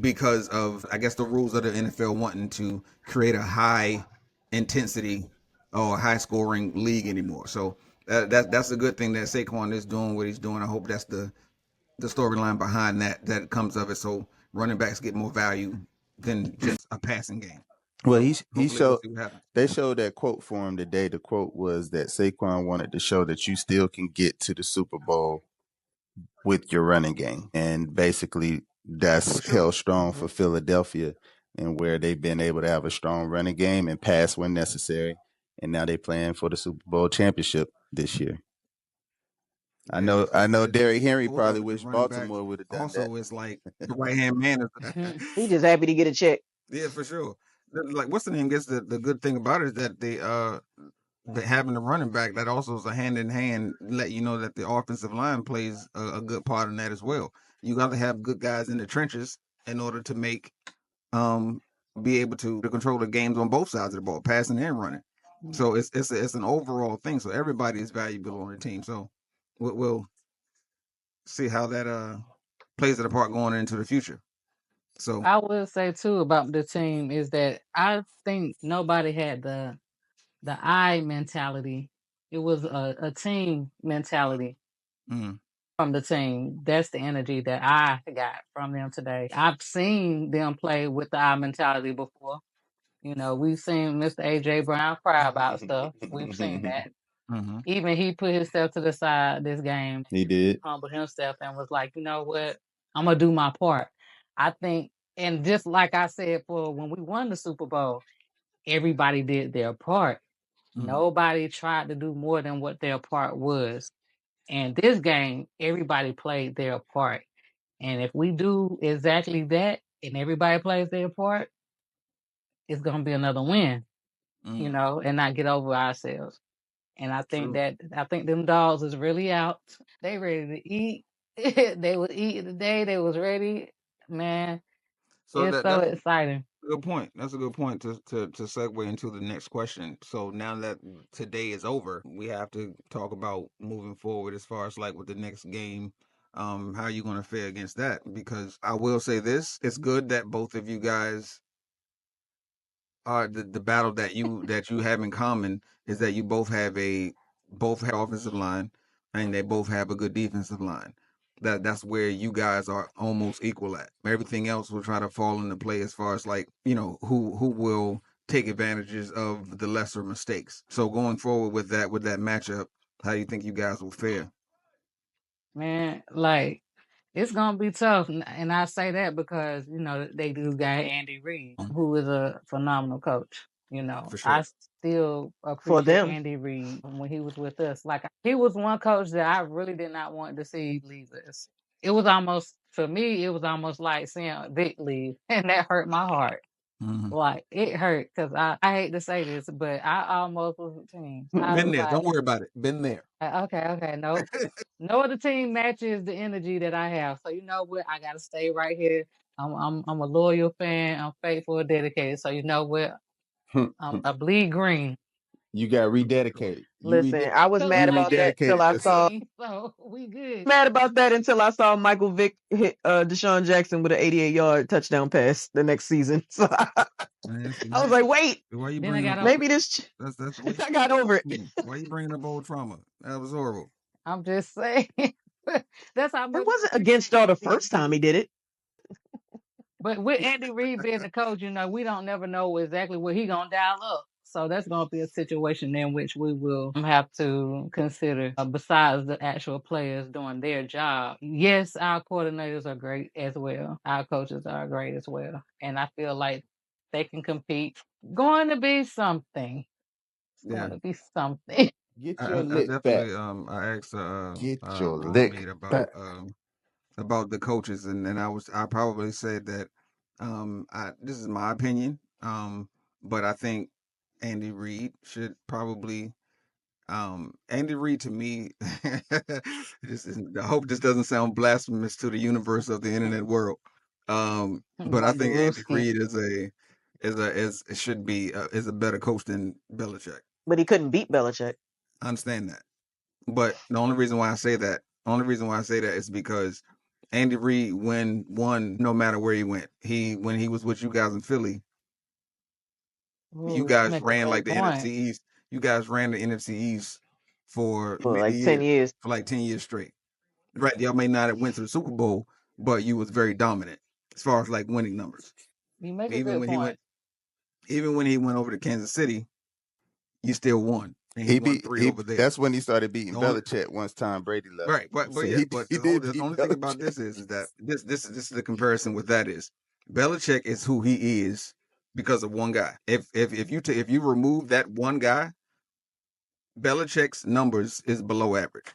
[SPEAKER 1] because of I guess the rules of the NFL wanting to create a high intensity or high scoring league anymore. So that's a good thing that Saquon is doing what he's doing. I hope that's the storyline behind that comes of it. So running backs get more value than just a passing game.
[SPEAKER 2] Well,
[SPEAKER 1] So
[SPEAKER 2] he
[SPEAKER 1] hopefully we'll
[SPEAKER 2] showed
[SPEAKER 1] see what happens.
[SPEAKER 2] they showed that quote for him today. The quote was that Saquon wanted to show that you still can get to the Super Bowl with your running game, and basically
[SPEAKER 1] For
[SPEAKER 2] that's
[SPEAKER 1] sure.
[SPEAKER 2] held strong for Philadelphia, and where they've been able to have a strong running game and pass when necessary, and now they're playing for the Super Bowl championship this year.
[SPEAKER 1] Yeah.
[SPEAKER 2] I
[SPEAKER 1] So
[SPEAKER 2] know.
[SPEAKER 1] it's just
[SPEAKER 2] Derrick Henry
[SPEAKER 1] both
[SPEAKER 2] probably
[SPEAKER 1] of it. The
[SPEAKER 2] wished
[SPEAKER 1] running backs
[SPEAKER 2] Baltimore would have done that.
[SPEAKER 1] also is like the right hand man.
[SPEAKER 3] He just happy to get a check.
[SPEAKER 1] Yeah, for sure. Like what's the name? Guess the good thing about it is that having a running back that also is a hand in hand let you know that the offensive line plays a good part in that as well. You got to have good guys in the trenches in order to make um be able to control the games on both sides of the ball, passing and running. So it's an overall thing. So everybody is valuable on the team. So we'll see how that plays a part going into the future. So
[SPEAKER 5] I will say too about the team is that I think nobody had the I mentality It was a team mentality
[SPEAKER 1] Mm.
[SPEAKER 5] from the team. That's the energy that I got from them today. I've seen them play with the I mentality before. You know, we've seen Mr. AJ Brown cry about stuff. We've seen that.
[SPEAKER 1] Mm-hmm.
[SPEAKER 5] Even he put himself to the side this game,
[SPEAKER 2] He did.
[SPEAKER 5] humbled himself, and was like, you know what? I'm gonna do my part. I think, and just like I said for when we won the Super Bowl, everybody did their part. Nobody tried to do more than what their part was. And this game, everybody played their part. And if we do exactly that and everybody plays their part, it's gonna be another win, you
[SPEAKER 1] Mm.
[SPEAKER 5] know, and not get over ourselves. And
[SPEAKER 1] True.
[SPEAKER 5] I think them dogs is really out. They ready to eat. They was eating today. They was ready. Man,
[SPEAKER 1] So
[SPEAKER 5] it's so
[SPEAKER 1] that's
[SPEAKER 5] exciting.
[SPEAKER 1] a good point. That's a good point to segue into the next question. So now that today is over, we have to talk about moving forward as far as like with the next game. How you going to fare against that? Because I will say this: it's good that both of you guys are the battle that you have in common is that you both have offensive line and they both have a good defensive line. That's where you guys are almost equal at. Everything else will try to fall into play as far as like, who will take advantages of the lesser mistakes. So going forward with that matchup, how do you think you guys will fare?
[SPEAKER 5] Man, like it's gonna be tough, and I say that because you know they do got Andy Reid, who is a phenomenal coach. You know,
[SPEAKER 1] For
[SPEAKER 5] I
[SPEAKER 1] sure.
[SPEAKER 5] still
[SPEAKER 3] For
[SPEAKER 5] appreciate
[SPEAKER 3] them.
[SPEAKER 5] Andy Reid when he was with us. Like he was one coach that I really did not want to see leave us. It was almost for me, it was almost like seeing Vic leave, and that hurt my heart.
[SPEAKER 1] Hmm.
[SPEAKER 5] Like it hurt because I hate to say this, but I almost was a team. I
[SPEAKER 1] Been
[SPEAKER 5] was
[SPEAKER 1] there.
[SPEAKER 5] like,
[SPEAKER 1] Don't worry about it. Been there.
[SPEAKER 5] okay, nope. No other team matches the energy that I have. So you know what? I gotta stay right here. I'm a loyal fan. I'm faithful and dedicated. So you know what? I bleed green.
[SPEAKER 2] You got
[SPEAKER 1] Sure.
[SPEAKER 2] rededicated.
[SPEAKER 3] Listen, I was
[SPEAKER 5] Cause
[SPEAKER 3] mad
[SPEAKER 2] You
[SPEAKER 5] we
[SPEAKER 3] about
[SPEAKER 5] ain't
[SPEAKER 3] that till
[SPEAKER 2] rededicated
[SPEAKER 3] I
[SPEAKER 2] yourself.
[SPEAKER 3] saw
[SPEAKER 5] green, so we good.
[SPEAKER 3] mad about that until I saw Michael Vick hit Deshaun Jackson with an 88-yard touchdown pass the next season. So
[SPEAKER 1] Man, see,
[SPEAKER 3] I was like, wait,
[SPEAKER 1] why you
[SPEAKER 5] Then I
[SPEAKER 1] bringing
[SPEAKER 5] got
[SPEAKER 1] up
[SPEAKER 5] on.
[SPEAKER 1] old?
[SPEAKER 3] maybe this.
[SPEAKER 1] That's why.
[SPEAKER 3] I got over it.
[SPEAKER 1] Why you bringing up old trauma? That was horrible.
[SPEAKER 5] I'm just saying. That's how
[SPEAKER 3] It
[SPEAKER 5] much we
[SPEAKER 3] wasn't against
[SPEAKER 5] appreciate
[SPEAKER 3] y'all the
[SPEAKER 5] Andy
[SPEAKER 3] first time he
[SPEAKER 5] Reid.
[SPEAKER 3] did it.
[SPEAKER 5] But with Andy Reid being the coach, you know, we don't never know exactly what he gonna dial up. So that's gonna be a situation in which we will have to consider. Besides the actual players doing their job, yes, our coordinators are great as well. Our coaches are great as well, and I feel like they can compete. Going to be something. It's
[SPEAKER 1] Yeah.
[SPEAKER 5] going to be something.
[SPEAKER 2] Get your
[SPEAKER 1] I
[SPEAKER 2] lick back.
[SPEAKER 1] definitely I asked
[SPEAKER 2] Get your lick
[SPEAKER 1] roommate
[SPEAKER 2] back.
[SPEAKER 1] about the coaches and I probably said that this is my opinion, but I think Andy Reid should probably Andy Reid to me I hope this doesn't sound blasphemous to the universe of the internet world. But I think Andy
[SPEAKER 5] Wonderowski.
[SPEAKER 1] Reid is should be is a better coach than Belichick.
[SPEAKER 3] But he couldn't beat Belichick.
[SPEAKER 1] I understand that. But only reason why I say that is because Andy Reid won no matter where he went. When he was with you guys in Philly, you
[SPEAKER 5] Ooh, you
[SPEAKER 1] guys
[SPEAKER 5] make a
[SPEAKER 1] ran like
[SPEAKER 5] great
[SPEAKER 1] the NFC
[SPEAKER 5] point.
[SPEAKER 1] East. You guys ran the NFC East for
[SPEAKER 3] For
[SPEAKER 1] many
[SPEAKER 3] like 10
[SPEAKER 1] years,
[SPEAKER 3] years.
[SPEAKER 1] for like 10 years straight. Right. Y'all may not have went to the Super Bowl, but you was very dominant as far as like winning numbers.
[SPEAKER 5] You make a
[SPEAKER 1] Even
[SPEAKER 5] good
[SPEAKER 1] when he
[SPEAKER 5] point.
[SPEAKER 1] went even when he went over to Kansas City, you still won. And he
[SPEAKER 2] He
[SPEAKER 1] won
[SPEAKER 2] beat
[SPEAKER 1] three
[SPEAKER 2] he.
[SPEAKER 1] over there.
[SPEAKER 2] That's when he started beating
[SPEAKER 1] The only
[SPEAKER 2] Belichick once Tom Brady left.
[SPEAKER 1] Right, but
[SPEAKER 2] So
[SPEAKER 1] yeah,
[SPEAKER 2] he
[SPEAKER 1] but
[SPEAKER 2] he did
[SPEAKER 1] the
[SPEAKER 2] beat
[SPEAKER 1] only thing about
[SPEAKER 2] Belichick.
[SPEAKER 1] this is that this is the comparison with that is Belichick is who he is because of one guy. If you remove that one guy, Belichick's numbers is below average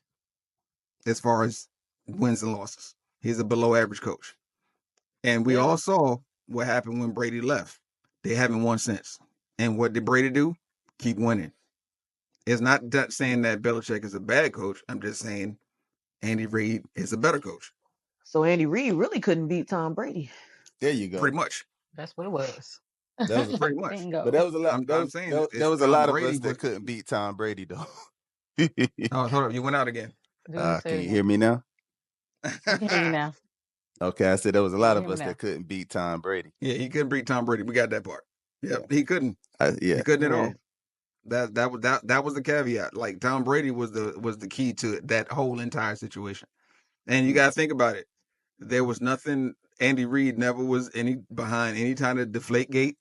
[SPEAKER 1] as far as wins and losses. He's a below average coach, and we
[SPEAKER 3] Yeah.
[SPEAKER 1] all saw what happened when Brady left. They haven't won since. And what did Brady do? Keep winning. It's not that saying that Belichick is a bad coach. I'm just saying Andy Reid is a better coach.
[SPEAKER 3] So Andy Reid really couldn't beat Tom Brady.
[SPEAKER 2] There you go.
[SPEAKER 1] Pretty much.
[SPEAKER 5] That's what it was.
[SPEAKER 2] That was,
[SPEAKER 1] Pretty much.
[SPEAKER 2] but
[SPEAKER 5] Bingo.
[SPEAKER 2] that was a lot.
[SPEAKER 1] I'm saying
[SPEAKER 2] There
[SPEAKER 1] it's
[SPEAKER 2] was a
[SPEAKER 1] Tom
[SPEAKER 2] lot of
[SPEAKER 1] Brady
[SPEAKER 2] us that
[SPEAKER 1] was.
[SPEAKER 2] couldn't beat Tom Brady though.
[SPEAKER 1] Oh, hold up, you went out again.
[SPEAKER 5] Do you
[SPEAKER 2] Can
[SPEAKER 5] say it
[SPEAKER 2] you hear
[SPEAKER 5] again?
[SPEAKER 2] me now?
[SPEAKER 5] We can hear you now.
[SPEAKER 2] Okay, I said there was a
[SPEAKER 5] We
[SPEAKER 2] lot
[SPEAKER 5] can
[SPEAKER 2] of
[SPEAKER 5] hear me
[SPEAKER 2] us that
[SPEAKER 5] now.
[SPEAKER 2] couldn't beat Tom Brady.
[SPEAKER 1] Yeah, he couldn't beat Tom Brady. We got that part. Yep,
[SPEAKER 2] Yeah,
[SPEAKER 1] he couldn't. He
[SPEAKER 2] yeah.
[SPEAKER 1] couldn't at
[SPEAKER 3] Yeah.
[SPEAKER 1] all. That was the caveat. Like Tom Brady was the key to that whole entire situation. And you got to think about it. There was nothing. Andy Reid never was behind any kind of deflate gate.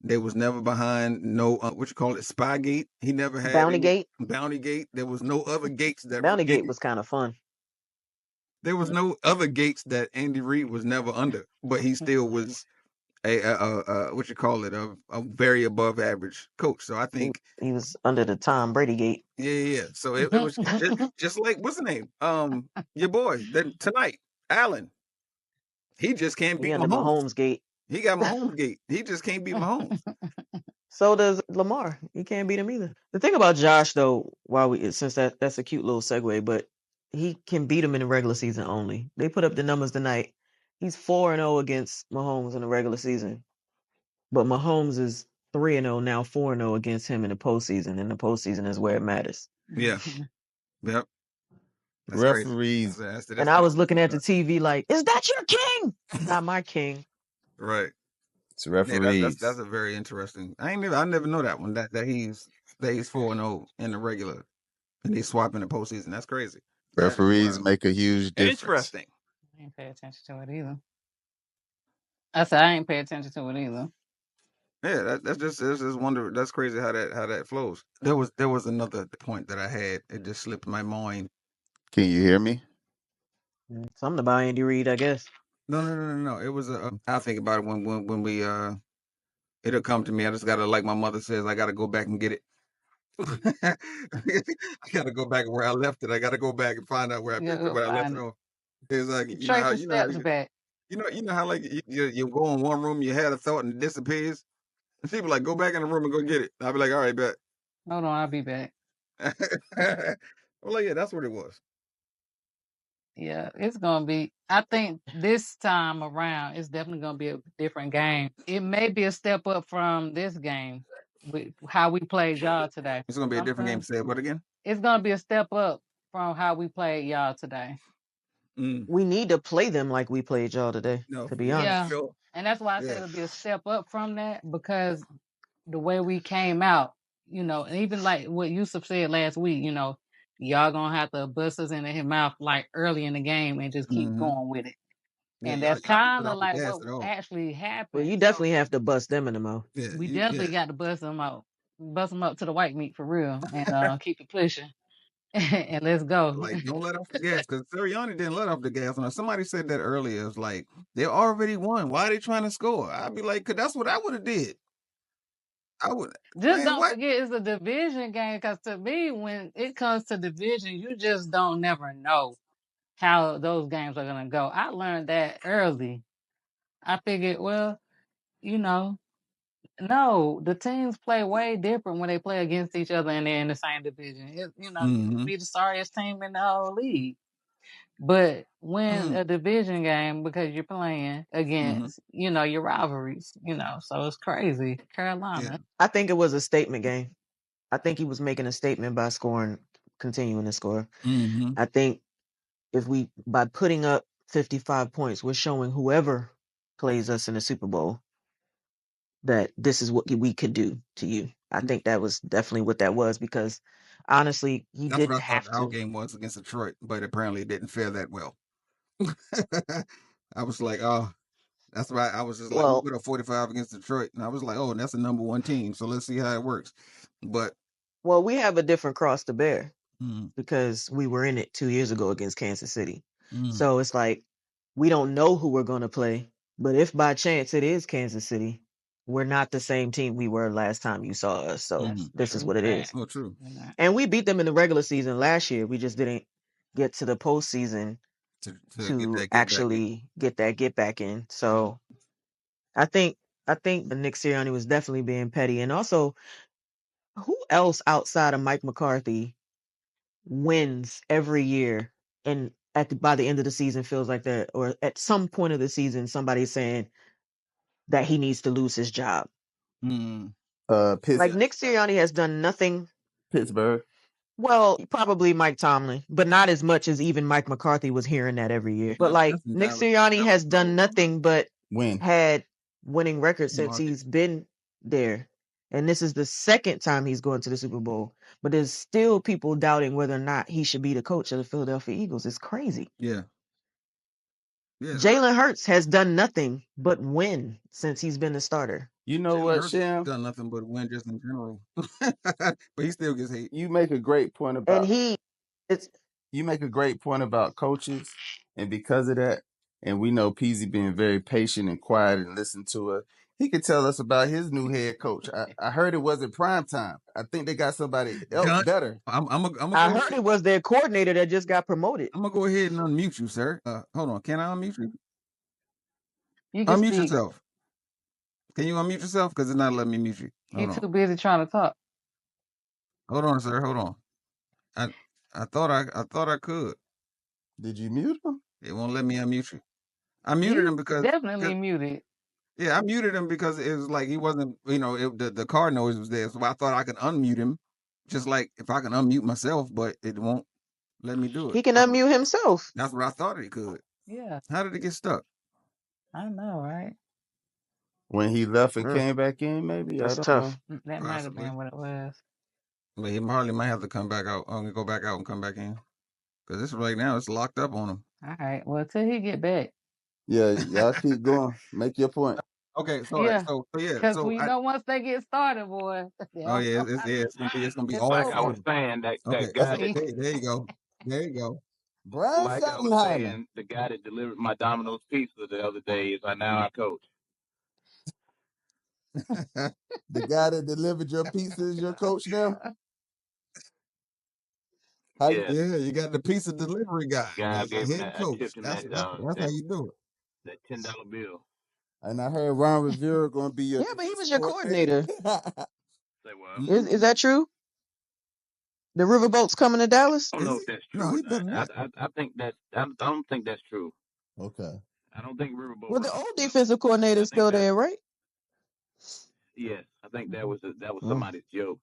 [SPEAKER 1] There was never behind no what you call it, spy gate. He never had
[SPEAKER 3] Bounty
[SPEAKER 1] any
[SPEAKER 3] Gate.
[SPEAKER 1] bounty gate. There was no other gates that
[SPEAKER 3] Bounty Gate was kind of fun.
[SPEAKER 1] there was no other gates that Andy Reid was never under, but he still was a what you call it, a very above average coach. So I think
[SPEAKER 3] He was under the Tom Brady Gate.
[SPEAKER 1] yeah. So it was just like what's the name? Your boy then tonight, Allen. He just can't
[SPEAKER 3] He
[SPEAKER 1] beat
[SPEAKER 3] under
[SPEAKER 1] Mahomes.
[SPEAKER 3] Mahomes Gate.
[SPEAKER 1] He got Mahomes gate. He just can't beat Mahomes.
[SPEAKER 3] So does Lamar. He can't beat him either. The thing about Josh, though, since that's a cute little segue, but he can beat him in the regular season only. They put up the numbers tonight. He's 4-0 against Mahomes in the regular season, but Mahomes is 3-0 now, 4-0 against him in the postseason. And the postseason is where it matters.
[SPEAKER 1] Yeah. Yep. That's crazy.
[SPEAKER 2] Referees,
[SPEAKER 3] And I was looking at the TV like, "Is that your king? Not my king."
[SPEAKER 1] right.
[SPEAKER 2] it's
[SPEAKER 1] Yeah, that's
[SPEAKER 2] referees.
[SPEAKER 1] a very interesting. I never know that one. That he's 4-0 in the regular, and he's swapping the postseason. That's crazy. That is
[SPEAKER 2] Referees
[SPEAKER 1] wild.
[SPEAKER 2] make a huge difference.
[SPEAKER 1] Interesting.
[SPEAKER 5] I ain't pay attention to it either. I said I ain't pay attention to it either.
[SPEAKER 1] Yeah, that's just wonder. That's crazy how that flows. There was another point that I had. It just slipped my mind.
[SPEAKER 2] Can you hear me?
[SPEAKER 3] Something about Andy Reid, I guess.
[SPEAKER 1] No. It was I'll think about it when we it'll come to me. I just gotta, like my mother says, I gotta go back and get it. I gotta go back where I left it. I gotta go back and find out where I
[SPEAKER 5] You
[SPEAKER 1] picked it,
[SPEAKER 5] go
[SPEAKER 1] where I left
[SPEAKER 5] find
[SPEAKER 1] it
[SPEAKER 5] it.
[SPEAKER 1] off. It's like
[SPEAKER 5] Trace the steps back.
[SPEAKER 1] how like you go in one room, you had a thought and it disappears. And people like go back in the room and go get it. I'll be like, all right, bet.
[SPEAKER 5] Hold on, I'll be back.
[SPEAKER 1] I'm like, yeah, that's what it was.
[SPEAKER 5] Yeah, it's gonna be. I think this time around, it's definitely gonna be a different game. It may be a step up from this game with how we played y'all today.
[SPEAKER 1] It's gonna be a different game. Say what again?
[SPEAKER 5] It's gonna be a step up from how we played y'all today.
[SPEAKER 3] We need to play them like we played y'all today,
[SPEAKER 1] No,
[SPEAKER 3] to be
[SPEAKER 1] yeah,
[SPEAKER 3] honest.
[SPEAKER 5] Yeah,
[SPEAKER 1] sure.
[SPEAKER 5] and that's why I said
[SPEAKER 1] Yeah.
[SPEAKER 5] it'll be a step up from that because the way we came out, and even like what Yusuf said last week, y'all gonna have to bust us in the mouth like early in the game and just keep
[SPEAKER 1] Mm-hmm.
[SPEAKER 5] going with it.
[SPEAKER 1] Yeah,
[SPEAKER 5] And
[SPEAKER 1] y'all
[SPEAKER 5] that's
[SPEAKER 1] didn't let
[SPEAKER 5] kind of
[SPEAKER 1] off the
[SPEAKER 5] like
[SPEAKER 1] gas
[SPEAKER 5] what
[SPEAKER 1] at all.
[SPEAKER 5] actually
[SPEAKER 3] Well,
[SPEAKER 5] happened.
[SPEAKER 3] you definitely have to bust them in the mouth.
[SPEAKER 1] Yeah,
[SPEAKER 5] We
[SPEAKER 1] yeah.
[SPEAKER 5] definitely got to bust them up to the white meat for real, and keep it pushing, and let's go.
[SPEAKER 1] Like, don't let off the gas because Sirianni didn't let off the gas. And somebody said that earlier. It's like they already won. Why are they trying to score? I'd be like, cause that's what I would have did. I would,
[SPEAKER 5] Just
[SPEAKER 1] man.
[SPEAKER 5] don't
[SPEAKER 1] What?
[SPEAKER 5] forget it's a division game because to me, when it comes to division, you just don't never know how those games are gonna go. I learned that early. I figured, well, you know, no, the teams play way different when they play against each other and they're in the same division. You can
[SPEAKER 1] Mm-hmm.
[SPEAKER 5] be the sorriest team in the whole league. But when
[SPEAKER 1] Mm-hmm.
[SPEAKER 5] a division game, because you're playing
[SPEAKER 1] Mm-hmm.
[SPEAKER 5] against, your rivalries, so it's crazy.
[SPEAKER 1] Yeah.
[SPEAKER 5] Carolina.
[SPEAKER 3] I think it was a statement game. I think he was making a statement by continuing to score.
[SPEAKER 1] Mm-hmm.
[SPEAKER 3] I think by putting up 55 points, we're showing whoever plays us in the Super Bowl that this is what we could do to you. I think that was definitely what that was because honestly, he
[SPEAKER 1] That's what
[SPEAKER 3] didn't
[SPEAKER 1] I thought
[SPEAKER 3] have
[SPEAKER 1] our
[SPEAKER 3] to.
[SPEAKER 1] game was against Detroit, but apparently it didn't fare that well. I was like, oh, that's why I was just like, we
[SPEAKER 3] Well,
[SPEAKER 1] put up 45 against Detroit, and I was like, oh, and that's the number one team, so let's see how it works. But
[SPEAKER 3] we have a different cross to bear
[SPEAKER 1] mm,
[SPEAKER 3] because we were in it 2 years ago against Kansas City.
[SPEAKER 1] mm,
[SPEAKER 3] So it's like we don't know who we're going to play, but if by chance it is Kansas City, we're not the same team we were last time you saw us. So
[SPEAKER 5] That's
[SPEAKER 1] mm,
[SPEAKER 5] a
[SPEAKER 3] this is
[SPEAKER 5] true
[SPEAKER 3] what it is.
[SPEAKER 5] fact.
[SPEAKER 1] oh, true.
[SPEAKER 3] And we beat them in the regular season last year. We just didn't get to the postseason
[SPEAKER 1] To get
[SPEAKER 3] to
[SPEAKER 1] that get back in.
[SPEAKER 3] actually get that get back in. So I think Nick Sirianni was definitely being petty. And also, who else outside of Mike McCarthy wins every year and by the end of the season feels like that, or at some point of the season somebody's saying that he needs to lose his job.
[SPEAKER 1] Mm,
[SPEAKER 3] Like
[SPEAKER 2] Pitts,
[SPEAKER 3] Nick Sirianni has done nothing.
[SPEAKER 2] Pittsburgh.
[SPEAKER 3] Well, probably Mike Tomlin, but not as much as even Mike McCarthy was hearing that every year. But like
[SPEAKER 1] that's in
[SPEAKER 3] Nick Sirianni has done nothing but
[SPEAKER 2] Win.
[SPEAKER 3] had winning records since
[SPEAKER 1] market.
[SPEAKER 3] he's been there. And this is the second time he's going to the Super Bowl. But there's still people doubting whether or not he should be the coach of the Philadelphia Eagles. It's crazy.
[SPEAKER 1] Yeah. Yeah.
[SPEAKER 3] Jalen Hurts has done nothing but win since he's been the starter.
[SPEAKER 2] You know
[SPEAKER 1] Jalen
[SPEAKER 2] what,
[SPEAKER 1] Hurts
[SPEAKER 2] Sham?
[SPEAKER 1] done nothing but win just in general. But he still gets hate.
[SPEAKER 2] You make a great point
[SPEAKER 3] And
[SPEAKER 2] about
[SPEAKER 3] it's
[SPEAKER 2] coaches, and because of that, and we know Peasy being very patient and quiet and listen to us. He could tell us about his new head coach. I heard it wasn't prime time. I think they got somebody else
[SPEAKER 1] Gun.
[SPEAKER 2] better.
[SPEAKER 3] I heard it was their coordinator that just got promoted.
[SPEAKER 1] I'm gonna go ahead and unmute you, sir. Hold on. Can I unmute you?
[SPEAKER 5] You can
[SPEAKER 1] Unmute
[SPEAKER 5] speak.
[SPEAKER 1] yourself. Can you unmute yourself? Because it's not letting me mute you. Hold
[SPEAKER 5] He's
[SPEAKER 1] on.
[SPEAKER 5] too busy trying to talk.
[SPEAKER 1] Hold on, sir. Hold on. I thought I could.
[SPEAKER 2] Did you mute him?
[SPEAKER 1] It won't let me unmute you. I muted
[SPEAKER 5] He's
[SPEAKER 1] him because
[SPEAKER 5] definitely muted.
[SPEAKER 1] yeah, I muted him because it was like he wasn't, the car noise was there. So I thought I could unmute him, just like if I can unmute myself, but it won't let me do it.
[SPEAKER 3] He can unmute himself.
[SPEAKER 1] That's what I thought he could.
[SPEAKER 5] Yeah,
[SPEAKER 1] How did it get stuck?
[SPEAKER 5] I know, right?
[SPEAKER 2] When he left and came back in, maybe? I
[SPEAKER 3] That's
[SPEAKER 2] don't know.
[SPEAKER 3] tough.
[SPEAKER 5] That might have
[SPEAKER 1] Possibly.
[SPEAKER 5] been what it was.
[SPEAKER 1] But he hardly might have to come back out. Go back out and come back in. Because this right now, it's locked up on him.
[SPEAKER 5] All right. Well, till he get back.
[SPEAKER 2] Yeah, y'all keep going. Make your point.
[SPEAKER 1] Okay, so
[SPEAKER 5] Yeah.
[SPEAKER 1] yeah,
[SPEAKER 5] Because
[SPEAKER 1] so
[SPEAKER 5] we know once they get started, boy.
[SPEAKER 1] oh yeah, it's gonna be
[SPEAKER 5] It's
[SPEAKER 1] all
[SPEAKER 4] Like I
[SPEAKER 5] over.
[SPEAKER 4] was
[SPEAKER 1] fun.
[SPEAKER 4] saying,
[SPEAKER 1] Okay,
[SPEAKER 4] that guy that
[SPEAKER 1] there you go, there you go.
[SPEAKER 2] Brian
[SPEAKER 4] like I was
[SPEAKER 2] Schottenheimer.
[SPEAKER 4] saying, the guy that delivered my Domino's pizza the other day is now our coach.
[SPEAKER 2] The guy that delivered your pizza is your coach now? How you,
[SPEAKER 4] Yeah,
[SPEAKER 1] Yeah, you got the pizza delivery guy,
[SPEAKER 4] guy
[SPEAKER 1] the
[SPEAKER 4] gave him
[SPEAKER 1] head
[SPEAKER 4] I
[SPEAKER 1] coach.
[SPEAKER 4] tipped him
[SPEAKER 1] That's
[SPEAKER 4] that
[SPEAKER 1] how you do it.
[SPEAKER 4] that $10 bill.
[SPEAKER 2] and I heard Ron Rivera going to be your
[SPEAKER 3] Yeah, but he was
[SPEAKER 2] defensive
[SPEAKER 3] your
[SPEAKER 2] coordinator.
[SPEAKER 3] coordinator.
[SPEAKER 4] Say what?
[SPEAKER 3] Is that true? The Riverboats coming to Dallas?
[SPEAKER 4] I don't know
[SPEAKER 1] Is
[SPEAKER 4] if
[SPEAKER 1] he?
[SPEAKER 4] that's
[SPEAKER 1] No,
[SPEAKER 4] true or
[SPEAKER 1] he better
[SPEAKER 4] not.
[SPEAKER 1] not.
[SPEAKER 4] I think that I don't think that's true.
[SPEAKER 2] Okay.
[SPEAKER 4] I don't think Riverboat
[SPEAKER 3] Well, the
[SPEAKER 4] runs
[SPEAKER 3] old
[SPEAKER 4] the club.
[SPEAKER 3] defensive coordinator
[SPEAKER 4] I
[SPEAKER 3] is
[SPEAKER 4] think
[SPEAKER 3] still
[SPEAKER 4] that
[SPEAKER 3] there, right?
[SPEAKER 4] yes, I think that was
[SPEAKER 3] Mm.
[SPEAKER 4] somebody's joke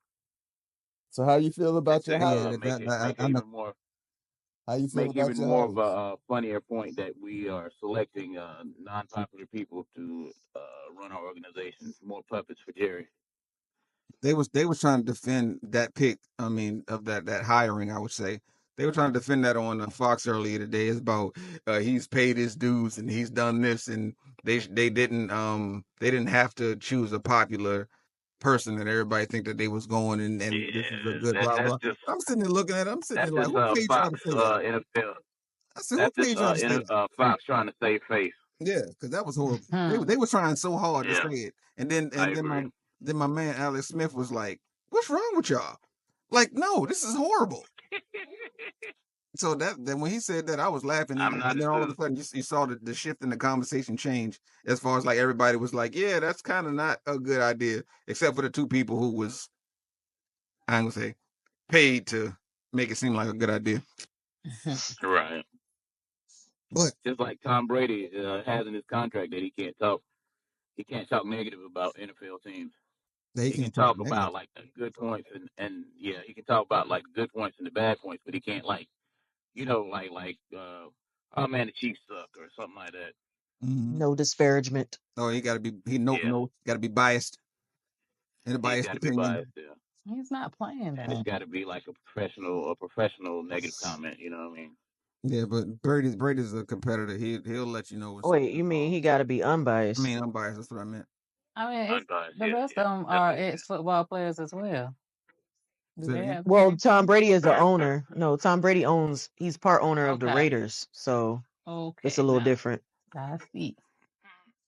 [SPEAKER 2] So how you feel about your
[SPEAKER 1] Yeah,
[SPEAKER 2] hire?
[SPEAKER 4] make it
[SPEAKER 1] I know.
[SPEAKER 4] even more
[SPEAKER 2] How you feel
[SPEAKER 4] make
[SPEAKER 2] about
[SPEAKER 4] even
[SPEAKER 2] your
[SPEAKER 4] more of
[SPEAKER 2] hires?
[SPEAKER 4] a funnier point that we are selecting non-popular people to run our organization. More puppets for Jerry.
[SPEAKER 1] They was trying to defend that pick. I mean, of that hiring. I would say they were trying to defend that on Fox earlier today. It's about he's paid his dues and he's done this, and they didn't have to choose a popular person that everybody think that they was going and this is a good
[SPEAKER 4] Yeah,
[SPEAKER 1] blah
[SPEAKER 4] that's
[SPEAKER 1] blah.
[SPEAKER 4] just
[SPEAKER 1] I'm sitting there looking at it. I'm sitting there
[SPEAKER 4] that's
[SPEAKER 1] like,
[SPEAKER 4] just
[SPEAKER 1] who paid y'all
[SPEAKER 4] Fox
[SPEAKER 1] to say that?
[SPEAKER 4] NFL.
[SPEAKER 1] I said, who
[SPEAKER 4] That's just
[SPEAKER 1] paid y'all to say that?
[SPEAKER 4] Fox trying to save face.
[SPEAKER 1] Yeah, because that was horrible.
[SPEAKER 5] Hmm.
[SPEAKER 1] They were trying so hard to
[SPEAKER 4] Yeah,
[SPEAKER 1] say it, and then
[SPEAKER 4] I agree.
[SPEAKER 1] my man Alex Smith was like, "What's wrong with y'all? Like, no, this is horrible." So then when he said that, I was laughing,
[SPEAKER 4] I'm
[SPEAKER 1] and
[SPEAKER 4] not
[SPEAKER 1] then all of a
[SPEAKER 4] into.
[SPEAKER 1] sudden you saw the shift in the conversation change as far as like everybody was like, "Yeah, that's kind of not a good idea," except for the two people who was I ain't gonna say paid to make it seem like a good idea.
[SPEAKER 4] Right.
[SPEAKER 1] But
[SPEAKER 4] Just like Tom Brady has in his contract that he can't talk. He can't talk negative about NFL teams.
[SPEAKER 1] they
[SPEAKER 4] He can
[SPEAKER 1] can't talk
[SPEAKER 4] talk
[SPEAKER 1] negative.
[SPEAKER 4] about like the good points and yeah, he can talk about like the good points and the bad points, but he can't like oh man, the Chiefs suck or something like that.
[SPEAKER 1] Mm-hmm.
[SPEAKER 3] No disparagement.
[SPEAKER 1] Oh, he got to be
[SPEAKER 4] Yeah,
[SPEAKER 1] got to be biased in a
[SPEAKER 4] he's
[SPEAKER 1] biased
[SPEAKER 4] got to be
[SPEAKER 1] opinion.
[SPEAKER 4] biased there,
[SPEAKER 5] He's not playing
[SPEAKER 4] and it's
[SPEAKER 5] though.
[SPEAKER 4] got to be like a professional negative comment. You know what I mean?
[SPEAKER 1] Yeah, but Brady's a competitor. He'll let you know when
[SPEAKER 3] Wait,
[SPEAKER 1] something
[SPEAKER 3] you
[SPEAKER 1] is
[SPEAKER 3] mean
[SPEAKER 1] wrong.
[SPEAKER 3] he got to be
[SPEAKER 1] I
[SPEAKER 3] unbiased?
[SPEAKER 1] mean, I'm biased. That's what I meant.
[SPEAKER 5] I mean, it's
[SPEAKER 4] Unbiased.
[SPEAKER 5] the
[SPEAKER 4] Yeah,
[SPEAKER 5] rest
[SPEAKER 4] yeah.
[SPEAKER 5] of them
[SPEAKER 4] That's
[SPEAKER 5] are
[SPEAKER 4] what he said.
[SPEAKER 5] ex-football players as well. Do
[SPEAKER 1] Say it
[SPEAKER 5] they
[SPEAKER 1] again.
[SPEAKER 5] have to
[SPEAKER 3] Well,
[SPEAKER 5] be?
[SPEAKER 3] Tom Brady is the owner. No, Tom Brady owns. He's part owner of the
[SPEAKER 5] Okay.
[SPEAKER 3] Raiders, so it's a
[SPEAKER 5] Okay.
[SPEAKER 3] little
[SPEAKER 5] Now
[SPEAKER 3] different.
[SPEAKER 5] I see.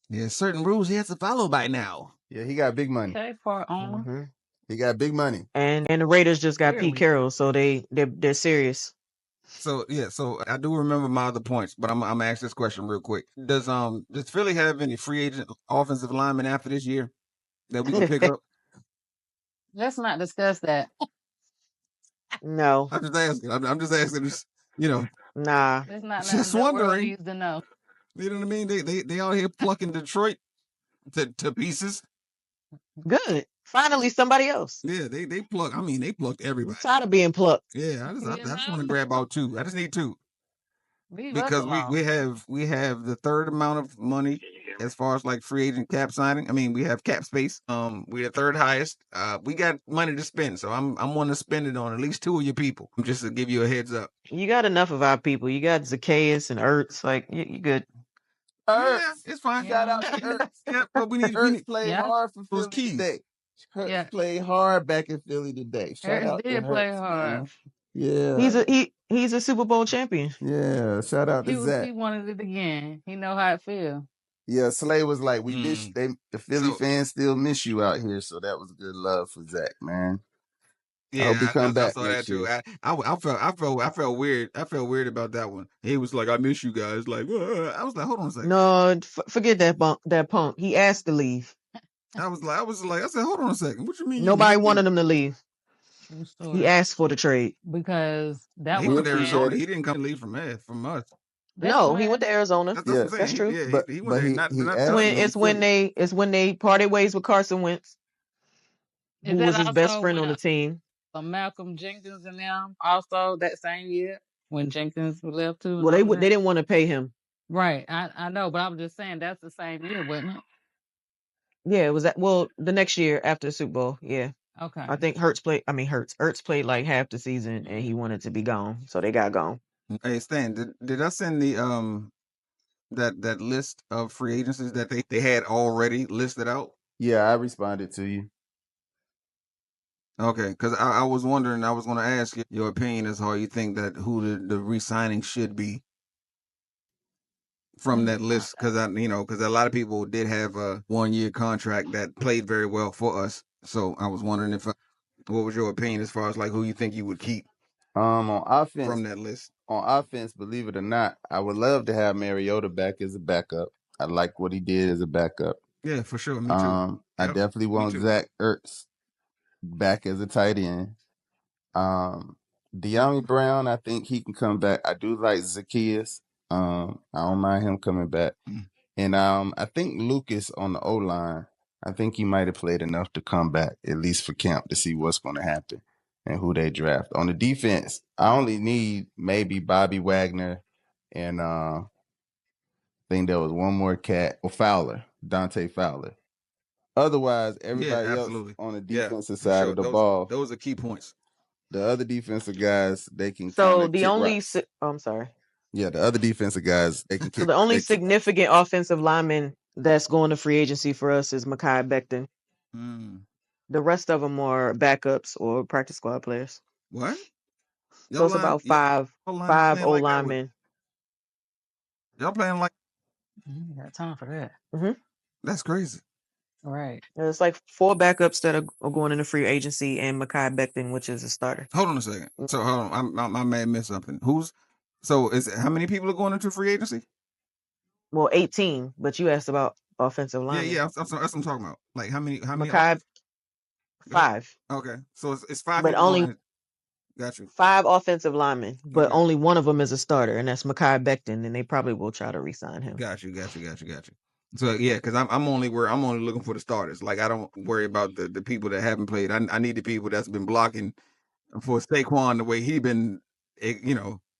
[SPEAKER 1] Yeah, certain rules he has to follow by now.
[SPEAKER 2] Yeah, he got big money.
[SPEAKER 5] Okay, part owner.
[SPEAKER 3] Hmm.
[SPEAKER 2] He got big money.
[SPEAKER 3] And the Raiders just got Pete
[SPEAKER 5] Clearly.
[SPEAKER 3] Carroll, so they're serious.
[SPEAKER 1] So yeah, so I do remember my other points, but I'm gonna ask this question real quick. Does Philly have any free agent offensive linemen after this year that we can pick up?
[SPEAKER 5] Let's not discuss that.
[SPEAKER 3] No,
[SPEAKER 1] I'm just asking. I'm just asking. You know,
[SPEAKER 3] nah.
[SPEAKER 5] There's not nothing
[SPEAKER 1] just
[SPEAKER 5] the world
[SPEAKER 1] wondering.
[SPEAKER 5] needs to know.
[SPEAKER 1] You know what I mean? They out here plucking Detroit to pieces.
[SPEAKER 3] Good. Finally, somebody else.
[SPEAKER 1] Yeah, they pluck. I mean, they plucked
[SPEAKER 3] I'm
[SPEAKER 1] everybody.
[SPEAKER 3] tired of being plucked.
[SPEAKER 1] Yeah, I
[SPEAKER 5] You
[SPEAKER 1] just want to
[SPEAKER 5] know?
[SPEAKER 1] grab out two. I just need two
[SPEAKER 5] Leave us
[SPEAKER 1] because
[SPEAKER 5] alone.
[SPEAKER 1] we have the third amount of money as far as like free agent cap signing. I mean, we have cap space. We're the third highest. We got money to spend, so I'm want to spend it on at least two of your people. Just to give you a heads up.
[SPEAKER 3] You got enough of our people. You got Zacchaeus and Ertz. Like you good.
[SPEAKER 1] Yeah,
[SPEAKER 2] Ertz.
[SPEAKER 1] it's fine.
[SPEAKER 2] Shout
[SPEAKER 5] Yeah.
[SPEAKER 2] out to Ertz.
[SPEAKER 1] Yeah, but we
[SPEAKER 2] Ertz
[SPEAKER 1] need
[SPEAKER 2] played
[SPEAKER 5] Yeah.
[SPEAKER 2] hard for
[SPEAKER 1] those
[SPEAKER 2] Philly
[SPEAKER 1] keys.
[SPEAKER 2] today. Ertz
[SPEAKER 5] Yeah.
[SPEAKER 2] played hard back in Philly today. Shout
[SPEAKER 5] Harris
[SPEAKER 2] out to
[SPEAKER 5] did play
[SPEAKER 2] Ertz,
[SPEAKER 5] hard.
[SPEAKER 2] man. Yeah.
[SPEAKER 3] He's a Super Bowl champion.
[SPEAKER 2] Yeah. Shout out to
[SPEAKER 5] He
[SPEAKER 2] Zach.
[SPEAKER 5] wanted it again. He know how it feel.
[SPEAKER 2] Yeah, Slay was like, we miss
[SPEAKER 1] Mm.
[SPEAKER 2] the Philly
[SPEAKER 1] So
[SPEAKER 2] fans still miss you out here. So that was good love for Zach, man. I hope he
[SPEAKER 1] yeah,
[SPEAKER 2] come
[SPEAKER 1] I
[SPEAKER 2] back
[SPEAKER 1] saw that
[SPEAKER 2] next
[SPEAKER 1] too.
[SPEAKER 2] year.
[SPEAKER 1] I felt weird. I felt weird about that one. He was like, "I miss you guys." Like, I was like, "Hold on a second."
[SPEAKER 3] No, forget that punk. He asked to leave.
[SPEAKER 1] I said, "Hold on a second. What you mean you
[SPEAKER 3] Nobody
[SPEAKER 1] miss
[SPEAKER 3] wanted
[SPEAKER 1] me?"
[SPEAKER 3] him to leave.
[SPEAKER 5] True
[SPEAKER 3] He
[SPEAKER 5] story.
[SPEAKER 3] asked for the trade.
[SPEAKER 5] Because that
[SPEAKER 1] He
[SPEAKER 2] We
[SPEAKER 5] was
[SPEAKER 1] went to
[SPEAKER 5] when
[SPEAKER 2] appreciate
[SPEAKER 1] Arizona.
[SPEAKER 2] it.
[SPEAKER 1] He didn't come leave from us.
[SPEAKER 5] that's
[SPEAKER 3] No, he went
[SPEAKER 5] when
[SPEAKER 3] to Arizona.
[SPEAKER 1] That's what
[SPEAKER 2] Yeah,
[SPEAKER 1] I'm
[SPEAKER 3] That's
[SPEAKER 1] saying.
[SPEAKER 3] true.
[SPEAKER 1] He went
[SPEAKER 2] but
[SPEAKER 1] there.
[SPEAKER 2] he
[SPEAKER 1] Not
[SPEAKER 2] asked
[SPEAKER 1] us.
[SPEAKER 2] to leave Philly.
[SPEAKER 3] It's when they parted ways with Carson Wentz,
[SPEAKER 5] is
[SPEAKER 3] who was
[SPEAKER 5] that
[SPEAKER 3] his best
[SPEAKER 5] also
[SPEAKER 3] friend
[SPEAKER 5] when
[SPEAKER 3] on the team.
[SPEAKER 5] Malcolm Jenkins and them also that same year when Jenkins left too and
[SPEAKER 3] Well,
[SPEAKER 5] all of
[SPEAKER 3] they
[SPEAKER 5] that?
[SPEAKER 3] didn't want to pay him.
[SPEAKER 5] Right. I know, but I'm just saying that's the same year, wasn't it?
[SPEAKER 3] Yeah, it was that. Well, the next year after the Super Bowl. Yeah,
[SPEAKER 5] Okay.
[SPEAKER 3] I think Hurts played. I mean, Hurts played like half the season, and he wanted to be gone, so they got gone.
[SPEAKER 1] Hey Stan, did I send the that list of free agencies that they had already listed out?
[SPEAKER 2] Yeah, I responded to you.
[SPEAKER 1] Okay, because I was wondering. I was going to ask you your opinion as how you think that who the re-signing should be
[SPEAKER 5] Let
[SPEAKER 1] from
[SPEAKER 5] me
[SPEAKER 1] that
[SPEAKER 5] find
[SPEAKER 1] list, because because a lot of people did have a 1 year contract that played very well for us. So I was wondering if what was your opinion as far as like who you think you would keep
[SPEAKER 2] On offense,
[SPEAKER 1] from that list?
[SPEAKER 2] believe it or not, I would love to have Mariota back as a backup. I like what he did as a backup.
[SPEAKER 1] Yeah, for sure. Me too.
[SPEAKER 2] I
[SPEAKER 1] Yep,
[SPEAKER 2] definitely
[SPEAKER 1] me
[SPEAKER 2] want
[SPEAKER 1] too.
[SPEAKER 2] Zach Ertz back as a tight end. De'Ami Brown, I think he can come back. I do like Zacchaeus. I don't mind him coming back.
[SPEAKER 1] Mm.
[SPEAKER 2] And I think Lucas on the O line, I think he might have played enough to come back, at least for camp, to see what's going to happen and who they draft. On the defense, I only need maybe Bobby Wagner and I think there was one more cat, or Fowler, Dante Fowler. Otherwise,
[SPEAKER 1] Yeah,
[SPEAKER 2] everybody else
[SPEAKER 1] absolutely.
[SPEAKER 2] on the
[SPEAKER 1] Yeah,
[SPEAKER 2] defensive
[SPEAKER 1] for
[SPEAKER 2] side
[SPEAKER 1] sure.
[SPEAKER 2] of the ball,
[SPEAKER 1] Those are key points.
[SPEAKER 2] the other defensive guys, they can kind
[SPEAKER 3] So
[SPEAKER 2] of
[SPEAKER 3] the
[SPEAKER 2] kick
[SPEAKER 3] only,
[SPEAKER 2] rocks.
[SPEAKER 3] I'm sorry.
[SPEAKER 2] Yeah, the other defensive guys, they can
[SPEAKER 3] So
[SPEAKER 2] kick.
[SPEAKER 3] the only
[SPEAKER 2] They kick.
[SPEAKER 3] significant offensive lineman that's going to free agency for us is Mekhi Becton.
[SPEAKER 1] Mm.
[SPEAKER 3] The rest of them are backups or practice squad players.
[SPEAKER 1] What?
[SPEAKER 3] So it's about
[SPEAKER 1] Line
[SPEAKER 3] five
[SPEAKER 1] playing
[SPEAKER 3] O
[SPEAKER 1] like that with
[SPEAKER 3] linemen.
[SPEAKER 1] y'all playing like
[SPEAKER 5] I ain't got time for that.
[SPEAKER 1] that's crazy.
[SPEAKER 5] Right.
[SPEAKER 3] It's like 4 backups that are going into free agency, and Mekhi Becton, which is a starter.
[SPEAKER 1] Hold on a second. So hold on, I may have missed something. How many people are going into free agency?
[SPEAKER 3] Well, 18, but you asked about offensive
[SPEAKER 1] Yeah,
[SPEAKER 3] linemen.
[SPEAKER 1] yeah, that's what I'm talking about. Like how many?
[SPEAKER 3] Mekhi,
[SPEAKER 1] Go ahead.
[SPEAKER 3] 5,
[SPEAKER 1] Okay, so it's five
[SPEAKER 3] but
[SPEAKER 1] people
[SPEAKER 3] only
[SPEAKER 1] going. Got you.
[SPEAKER 3] 5 offensive linemen, but
[SPEAKER 1] Okay,
[SPEAKER 3] only one of them is a starter, and that's Mekhi Becton, and they probably will try to re-sign him.
[SPEAKER 1] got you. So yeah, because I'm only looking for the starters. Like I don't worry about the people that haven't played. I need the people that's been blocking for Saquon the way he been,
[SPEAKER 2] And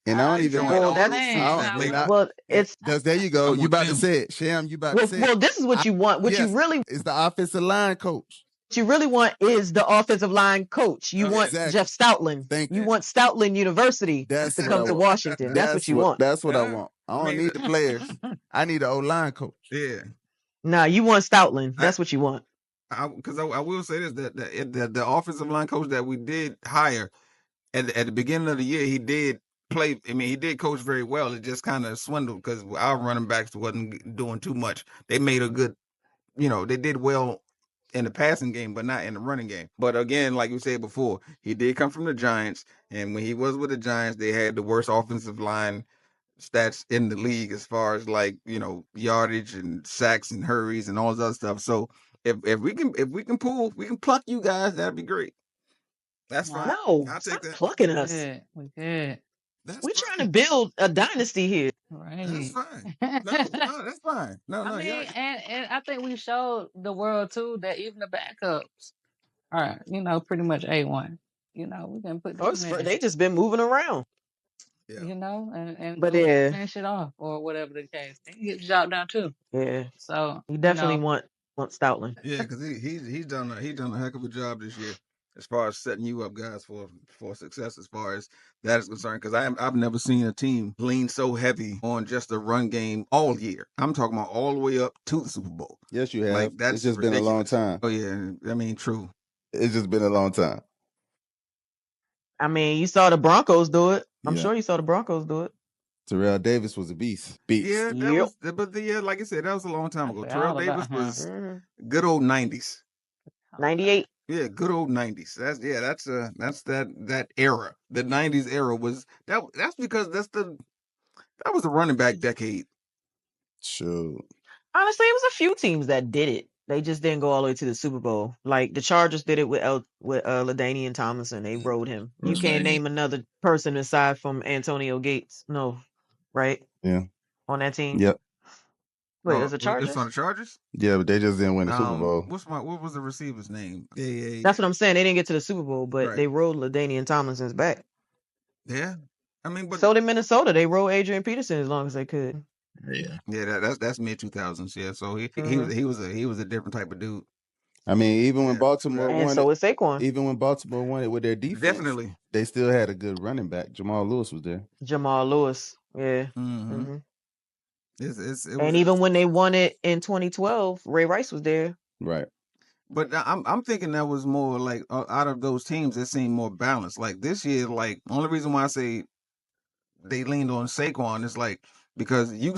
[SPEAKER 2] I don't even
[SPEAKER 1] showing
[SPEAKER 2] want.
[SPEAKER 3] Well,
[SPEAKER 1] all
[SPEAKER 3] that's
[SPEAKER 1] those
[SPEAKER 2] I
[SPEAKER 1] fruits
[SPEAKER 2] don't,
[SPEAKER 1] that
[SPEAKER 2] and
[SPEAKER 1] labor.
[SPEAKER 2] I,
[SPEAKER 3] well,
[SPEAKER 2] and
[SPEAKER 3] it's
[SPEAKER 2] there you go.
[SPEAKER 1] I
[SPEAKER 2] You
[SPEAKER 1] want
[SPEAKER 2] about to
[SPEAKER 1] them.
[SPEAKER 2] say it, Sham. You about to say it.
[SPEAKER 3] this is what you want. What
[SPEAKER 2] Yes, it's the offensive line coach.
[SPEAKER 3] you really want is the offensive line coach. You want
[SPEAKER 2] Exactly.
[SPEAKER 3] Jeff Stoutland.
[SPEAKER 2] Thank
[SPEAKER 3] You
[SPEAKER 2] you.
[SPEAKER 3] want Stoutland University
[SPEAKER 2] That's
[SPEAKER 3] to
[SPEAKER 2] what I
[SPEAKER 3] come to
[SPEAKER 2] want.
[SPEAKER 3] Washington. That's what you want.
[SPEAKER 2] That's what I
[SPEAKER 1] Yeah,
[SPEAKER 2] want. I
[SPEAKER 1] I
[SPEAKER 2] don't
[SPEAKER 1] mean,
[SPEAKER 2] need the players. I need an O line coach.
[SPEAKER 1] yeah.
[SPEAKER 3] Nah, you want Stoutland.
[SPEAKER 1] I
[SPEAKER 3] That's what you want.
[SPEAKER 1] because I will say this that the offensive line coach that we did hire at the beginning of the year, he did play. I mean, he did coach very well. It just kind of swindled because our running backs wasn't doing too much. They made a good, they did well in the passing game, but not in the running game. But again, like you said before, he did come from the Giants, and when he was with the Giants, they had the worst offensive line stats in the league as far as like yardage and sacks and hurries and all this other stuff. So if we can pluck you guys, that'd be great. That's fine.
[SPEAKER 5] Wow.
[SPEAKER 3] No,
[SPEAKER 1] I'll take
[SPEAKER 3] stop
[SPEAKER 1] that.
[SPEAKER 3] plucking
[SPEAKER 5] We
[SPEAKER 3] us.
[SPEAKER 5] good. We good.
[SPEAKER 1] That's
[SPEAKER 3] We're trying to
[SPEAKER 1] fine.
[SPEAKER 3] build a dynasty here.
[SPEAKER 1] That's
[SPEAKER 5] Right.
[SPEAKER 1] fine. No, that's fine. No,
[SPEAKER 5] I
[SPEAKER 1] no, yeah.
[SPEAKER 5] mean, and I think we showed the world too that even the backups are, pretty much A1. We can put them in.
[SPEAKER 3] They just been moving around.
[SPEAKER 1] Yeah.
[SPEAKER 5] and
[SPEAKER 3] But
[SPEAKER 5] go ahead and
[SPEAKER 3] yeah,
[SPEAKER 5] finish it off or whatever the case. He can get the job done too.
[SPEAKER 3] yeah,
[SPEAKER 5] So,
[SPEAKER 3] he definitely want Stoutland.
[SPEAKER 1] Yeah, because he's done a heck of a job this year as far as setting you up guys for success as far as that is concerned. Because I've never seen a team lean so heavy on just the run game all year. I'm talking about all the way up to the Super Bowl.
[SPEAKER 2] Yes, you
[SPEAKER 1] Like
[SPEAKER 2] have. It's
[SPEAKER 1] that's
[SPEAKER 2] just been a long
[SPEAKER 1] ridiculous.
[SPEAKER 2] time.
[SPEAKER 1] Oh yeah, I mean true.
[SPEAKER 2] It's just been a long time.
[SPEAKER 3] I mean, you saw the Broncos do it. I'm
[SPEAKER 2] Yeah.
[SPEAKER 3] sure you saw the Broncos do it.
[SPEAKER 2] Terrell Davis was a beast. Beast.
[SPEAKER 1] Yeah, that
[SPEAKER 3] Yep.
[SPEAKER 1] was but yeah, like I said, that was a long time
[SPEAKER 5] I
[SPEAKER 1] ago.
[SPEAKER 5] forgot
[SPEAKER 1] Terrell
[SPEAKER 5] all about
[SPEAKER 1] Davis
[SPEAKER 5] him.
[SPEAKER 1] was
[SPEAKER 3] hmm
[SPEAKER 1] good old 90s.
[SPEAKER 3] 98.
[SPEAKER 1] Yeah, good old 90s. That's that era. The 90s era was that's because that was a running back decade.
[SPEAKER 2] Sure.
[SPEAKER 3] Honestly, it was a few teams that did it. They just didn't go all the way to the Super Bowl. Like the Chargers did it with LaDainian Tomlinson. They rode him. You can't name another person aside from Antonio Gates. No, right?
[SPEAKER 2] Yeah.
[SPEAKER 3] On that team.
[SPEAKER 2] Yep.
[SPEAKER 3] Wait, is
[SPEAKER 1] Oh,
[SPEAKER 3] it
[SPEAKER 1] it's on
[SPEAKER 3] Chargers?
[SPEAKER 1] the Chargers?
[SPEAKER 2] Yeah, but they just didn't win the Super Bowl.
[SPEAKER 1] What was the receiver's name? Yeah,
[SPEAKER 3] That's what I'm saying. They didn't get to the Super Bowl, but
[SPEAKER 1] right.
[SPEAKER 3] they rode LaDainian Tomlinson's back.
[SPEAKER 1] Yeah. I mean, but
[SPEAKER 3] So did Minnesota. They rode Adrian Peterson as long as they could.
[SPEAKER 4] Yeah.
[SPEAKER 1] yeah, that's mid 2000s. Yeah, so
[SPEAKER 3] hmm
[SPEAKER 1] he was a different type of dude.
[SPEAKER 2] I mean, even when
[SPEAKER 1] Yeah,
[SPEAKER 2] Baltimore
[SPEAKER 3] And
[SPEAKER 2] won
[SPEAKER 3] so
[SPEAKER 2] it,
[SPEAKER 3] is Saquon.
[SPEAKER 2] even when Baltimore won it with their defense,
[SPEAKER 1] definitely.
[SPEAKER 2] they still had a good running back. Jamal Lewis was there.
[SPEAKER 3] Jamal Lewis. Yeah.
[SPEAKER 1] Mm-hmm.
[SPEAKER 3] hmm
[SPEAKER 1] It
[SPEAKER 3] And
[SPEAKER 1] was,
[SPEAKER 3] even when they won it in 2012, Ray Rice was there.
[SPEAKER 2] Right.
[SPEAKER 1] but I'm thinking that was more like out of those teams, it seemed more balanced. Like this year, like only reason why I say they leaned on Saquon is like because you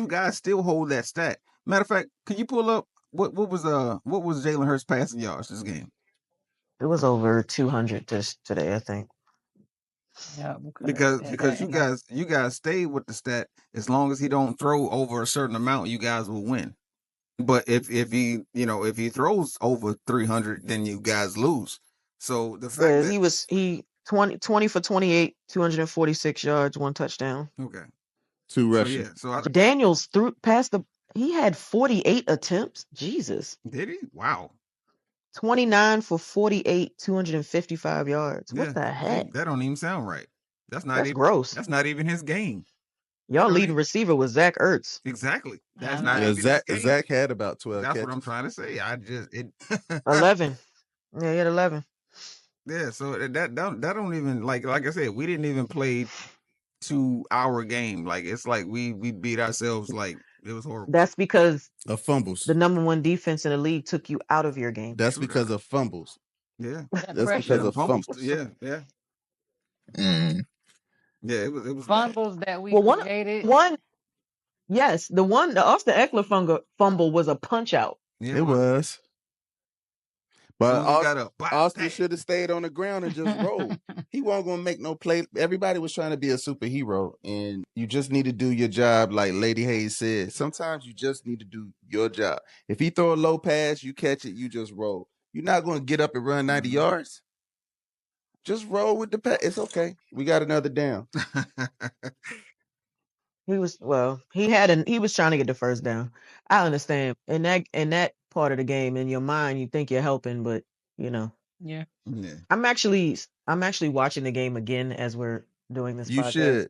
[SPEAKER 1] guys still hold that stat. Matter of fact, can you pull up what was Jalen Hurts passing yards this game?
[SPEAKER 3] It was over 200 today, I think.
[SPEAKER 5] Yeah, we could have
[SPEAKER 1] Because
[SPEAKER 5] looked at that.
[SPEAKER 1] you guys stay with the stat as long as he don't throw over a certain amount, you guys will win. But if he if he throws over 300, then you guys lose. So the fact
[SPEAKER 3] Yeah,
[SPEAKER 1] that
[SPEAKER 3] he 20 for 28, 246 yards, one touchdown.
[SPEAKER 1] okay,
[SPEAKER 2] Two
[SPEAKER 1] so
[SPEAKER 2] rushing.
[SPEAKER 1] yeah, so I
[SPEAKER 3] Daniels threw past the he had 48 attempts. Jesus.
[SPEAKER 1] did he? Wow,
[SPEAKER 3] 29 for 48, 255 yards. What
[SPEAKER 1] yeah.
[SPEAKER 3] the
[SPEAKER 1] See,
[SPEAKER 3] heck?
[SPEAKER 1] that don't even sound right.
[SPEAKER 3] That's gross.
[SPEAKER 1] That's not even his game. That
[SPEAKER 3] Y'all
[SPEAKER 1] don't
[SPEAKER 3] leading
[SPEAKER 1] even,
[SPEAKER 3] receiver was Zach Ertz.
[SPEAKER 1] exactly.
[SPEAKER 5] I
[SPEAKER 1] That's not
[SPEAKER 5] know.
[SPEAKER 2] Yeah,
[SPEAKER 1] even his game.
[SPEAKER 2] Zach had about 12
[SPEAKER 1] That's what I'm
[SPEAKER 2] catches.
[SPEAKER 1] trying to say. I just it.
[SPEAKER 3] 11. Yeah, he had 11.
[SPEAKER 1] Yeah, so that don't even like I said, we didn't even play to our game. Like it's like we beat ourselves. Like it was horrible.
[SPEAKER 3] That's because
[SPEAKER 2] Of fumbles.
[SPEAKER 3] the number one defense in the league took you out of your game.
[SPEAKER 2] That's
[SPEAKER 1] True that.
[SPEAKER 2] because of fumbles.
[SPEAKER 1] Yeah,
[SPEAKER 5] That
[SPEAKER 2] That's
[SPEAKER 1] yeah,
[SPEAKER 2] because
[SPEAKER 5] pressure.
[SPEAKER 1] the
[SPEAKER 2] of
[SPEAKER 1] fumbles.
[SPEAKER 2] fumbles.
[SPEAKER 1] Yeah.
[SPEAKER 4] Mm.
[SPEAKER 1] Yeah, it was bad.
[SPEAKER 5] Fumbles that we
[SPEAKER 3] Well,
[SPEAKER 5] created.
[SPEAKER 3] one, yes, the Austin Eckler fumble was a punch out.
[SPEAKER 1] Yeah,
[SPEAKER 2] It
[SPEAKER 1] it was.
[SPEAKER 2] was.
[SPEAKER 1] As
[SPEAKER 2] But
[SPEAKER 1] soon as he got up, bop,
[SPEAKER 2] Austin
[SPEAKER 1] dang.
[SPEAKER 2] should have stayed on the ground and just rolled. He wasn't going to make no play. Everybody was trying to be a superhero, and you just need to do your job, like Lady Hayes said. Sometimes you just need to do your job. If he throw a low pass, you catch it, you just roll. You're not going to get up and run 90 yards. Just roll with the pass. It's okay. We got another down.
[SPEAKER 3] He was he was trying to get the first down. I understand. In that part of the game, in your mind, you think you're helping, but you know.
[SPEAKER 5] Yeah.
[SPEAKER 1] Yeah,
[SPEAKER 3] I'm actually watching the game again as we're doing this
[SPEAKER 2] You
[SPEAKER 3] podcast.
[SPEAKER 2] should.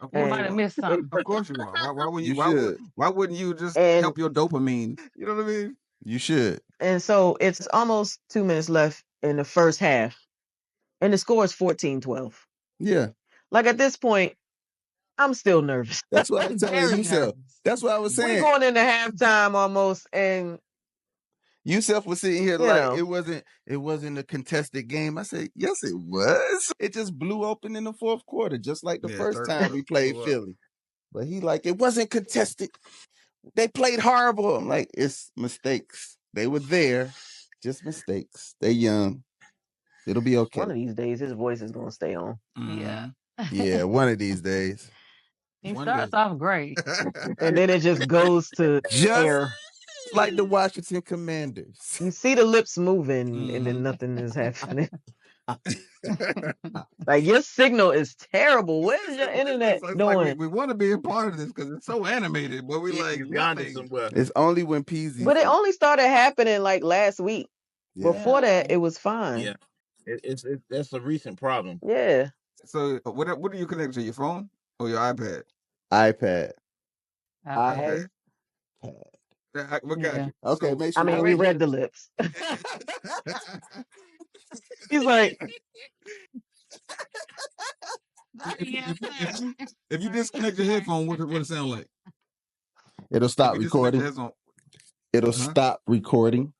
[SPEAKER 1] of
[SPEAKER 5] You
[SPEAKER 1] course
[SPEAKER 5] might
[SPEAKER 1] you
[SPEAKER 5] have
[SPEAKER 1] are.
[SPEAKER 5] missed something.
[SPEAKER 1] Of course you are. Why would
[SPEAKER 2] You should.
[SPEAKER 1] why wouldn't you just
[SPEAKER 3] And
[SPEAKER 1] help your dopamine? You know what I mean?
[SPEAKER 2] You should.
[SPEAKER 3] and so it's almost 2 minutes left in the first half, and the score is 14-12.
[SPEAKER 2] Yeah.
[SPEAKER 3] Like at this point, I'm still nervous.
[SPEAKER 2] That's what I was telling
[SPEAKER 5] Very
[SPEAKER 2] Yusef.
[SPEAKER 5] nervous.
[SPEAKER 2] That's what I was
[SPEAKER 3] We're
[SPEAKER 2] saying.
[SPEAKER 3] going into halftime almost, and
[SPEAKER 2] Yusef was sitting here
[SPEAKER 3] you
[SPEAKER 2] like
[SPEAKER 3] know,
[SPEAKER 2] it wasn't a contested game. I said, yes, it was. It just blew open in the fourth quarter, just like the
[SPEAKER 1] Yeah,
[SPEAKER 2] first
[SPEAKER 1] third
[SPEAKER 2] time
[SPEAKER 1] quarter
[SPEAKER 2] we played
[SPEAKER 1] blew up.
[SPEAKER 2] Philly. But he like, it wasn't contested. They played horrible. I'm like, it's mistakes. They were there, just mistakes. They're young. It'll be okay.
[SPEAKER 3] one of these days his voice is going to stay on,
[SPEAKER 5] Yeah.
[SPEAKER 2] Yeah, one of these days.
[SPEAKER 5] He
[SPEAKER 1] One day.
[SPEAKER 5] starts off great.
[SPEAKER 3] and then it just goes to
[SPEAKER 2] Just
[SPEAKER 3] air.
[SPEAKER 2] like the Washington Commanders.
[SPEAKER 3] You see the lips moving, and then
[SPEAKER 1] Mhm.
[SPEAKER 3] nothing is happening. Like your signal is terrible. What is your internet
[SPEAKER 1] It's like
[SPEAKER 3] doing?
[SPEAKER 1] we want to be a part of this because it's so animated, but we like
[SPEAKER 4] He's yonder
[SPEAKER 1] nothing.
[SPEAKER 4] somewhere.
[SPEAKER 2] It's only when Peasy.
[SPEAKER 3] But it only started happening like last week.
[SPEAKER 2] Yeah.
[SPEAKER 3] Before that, it was fine.
[SPEAKER 4] Yeah. It's that's a recent problem.
[SPEAKER 3] Yeah.
[SPEAKER 1] So what do you connect to, your phone or your iPad?
[SPEAKER 2] iPad.
[SPEAKER 5] iPad.
[SPEAKER 1] Okay,
[SPEAKER 2] iPad.
[SPEAKER 1] we got
[SPEAKER 5] Yeah.
[SPEAKER 1] you.
[SPEAKER 2] Okay,
[SPEAKER 1] So
[SPEAKER 2] make
[SPEAKER 3] I
[SPEAKER 2] sure
[SPEAKER 3] mean,
[SPEAKER 2] y'all.
[SPEAKER 3] we read the lips. He's like,
[SPEAKER 1] if you disconnect your headphone, what it sound like?
[SPEAKER 2] It'll
[SPEAKER 1] If
[SPEAKER 2] stop
[SPEAKER 1] you disconnect your
[SPEAKER 2] recording.
[SPEAKER 1] headphone,
[SPEAKER 2] It'll
[SPEAKER 1] huh?
[SPEAKER 2] stop recording.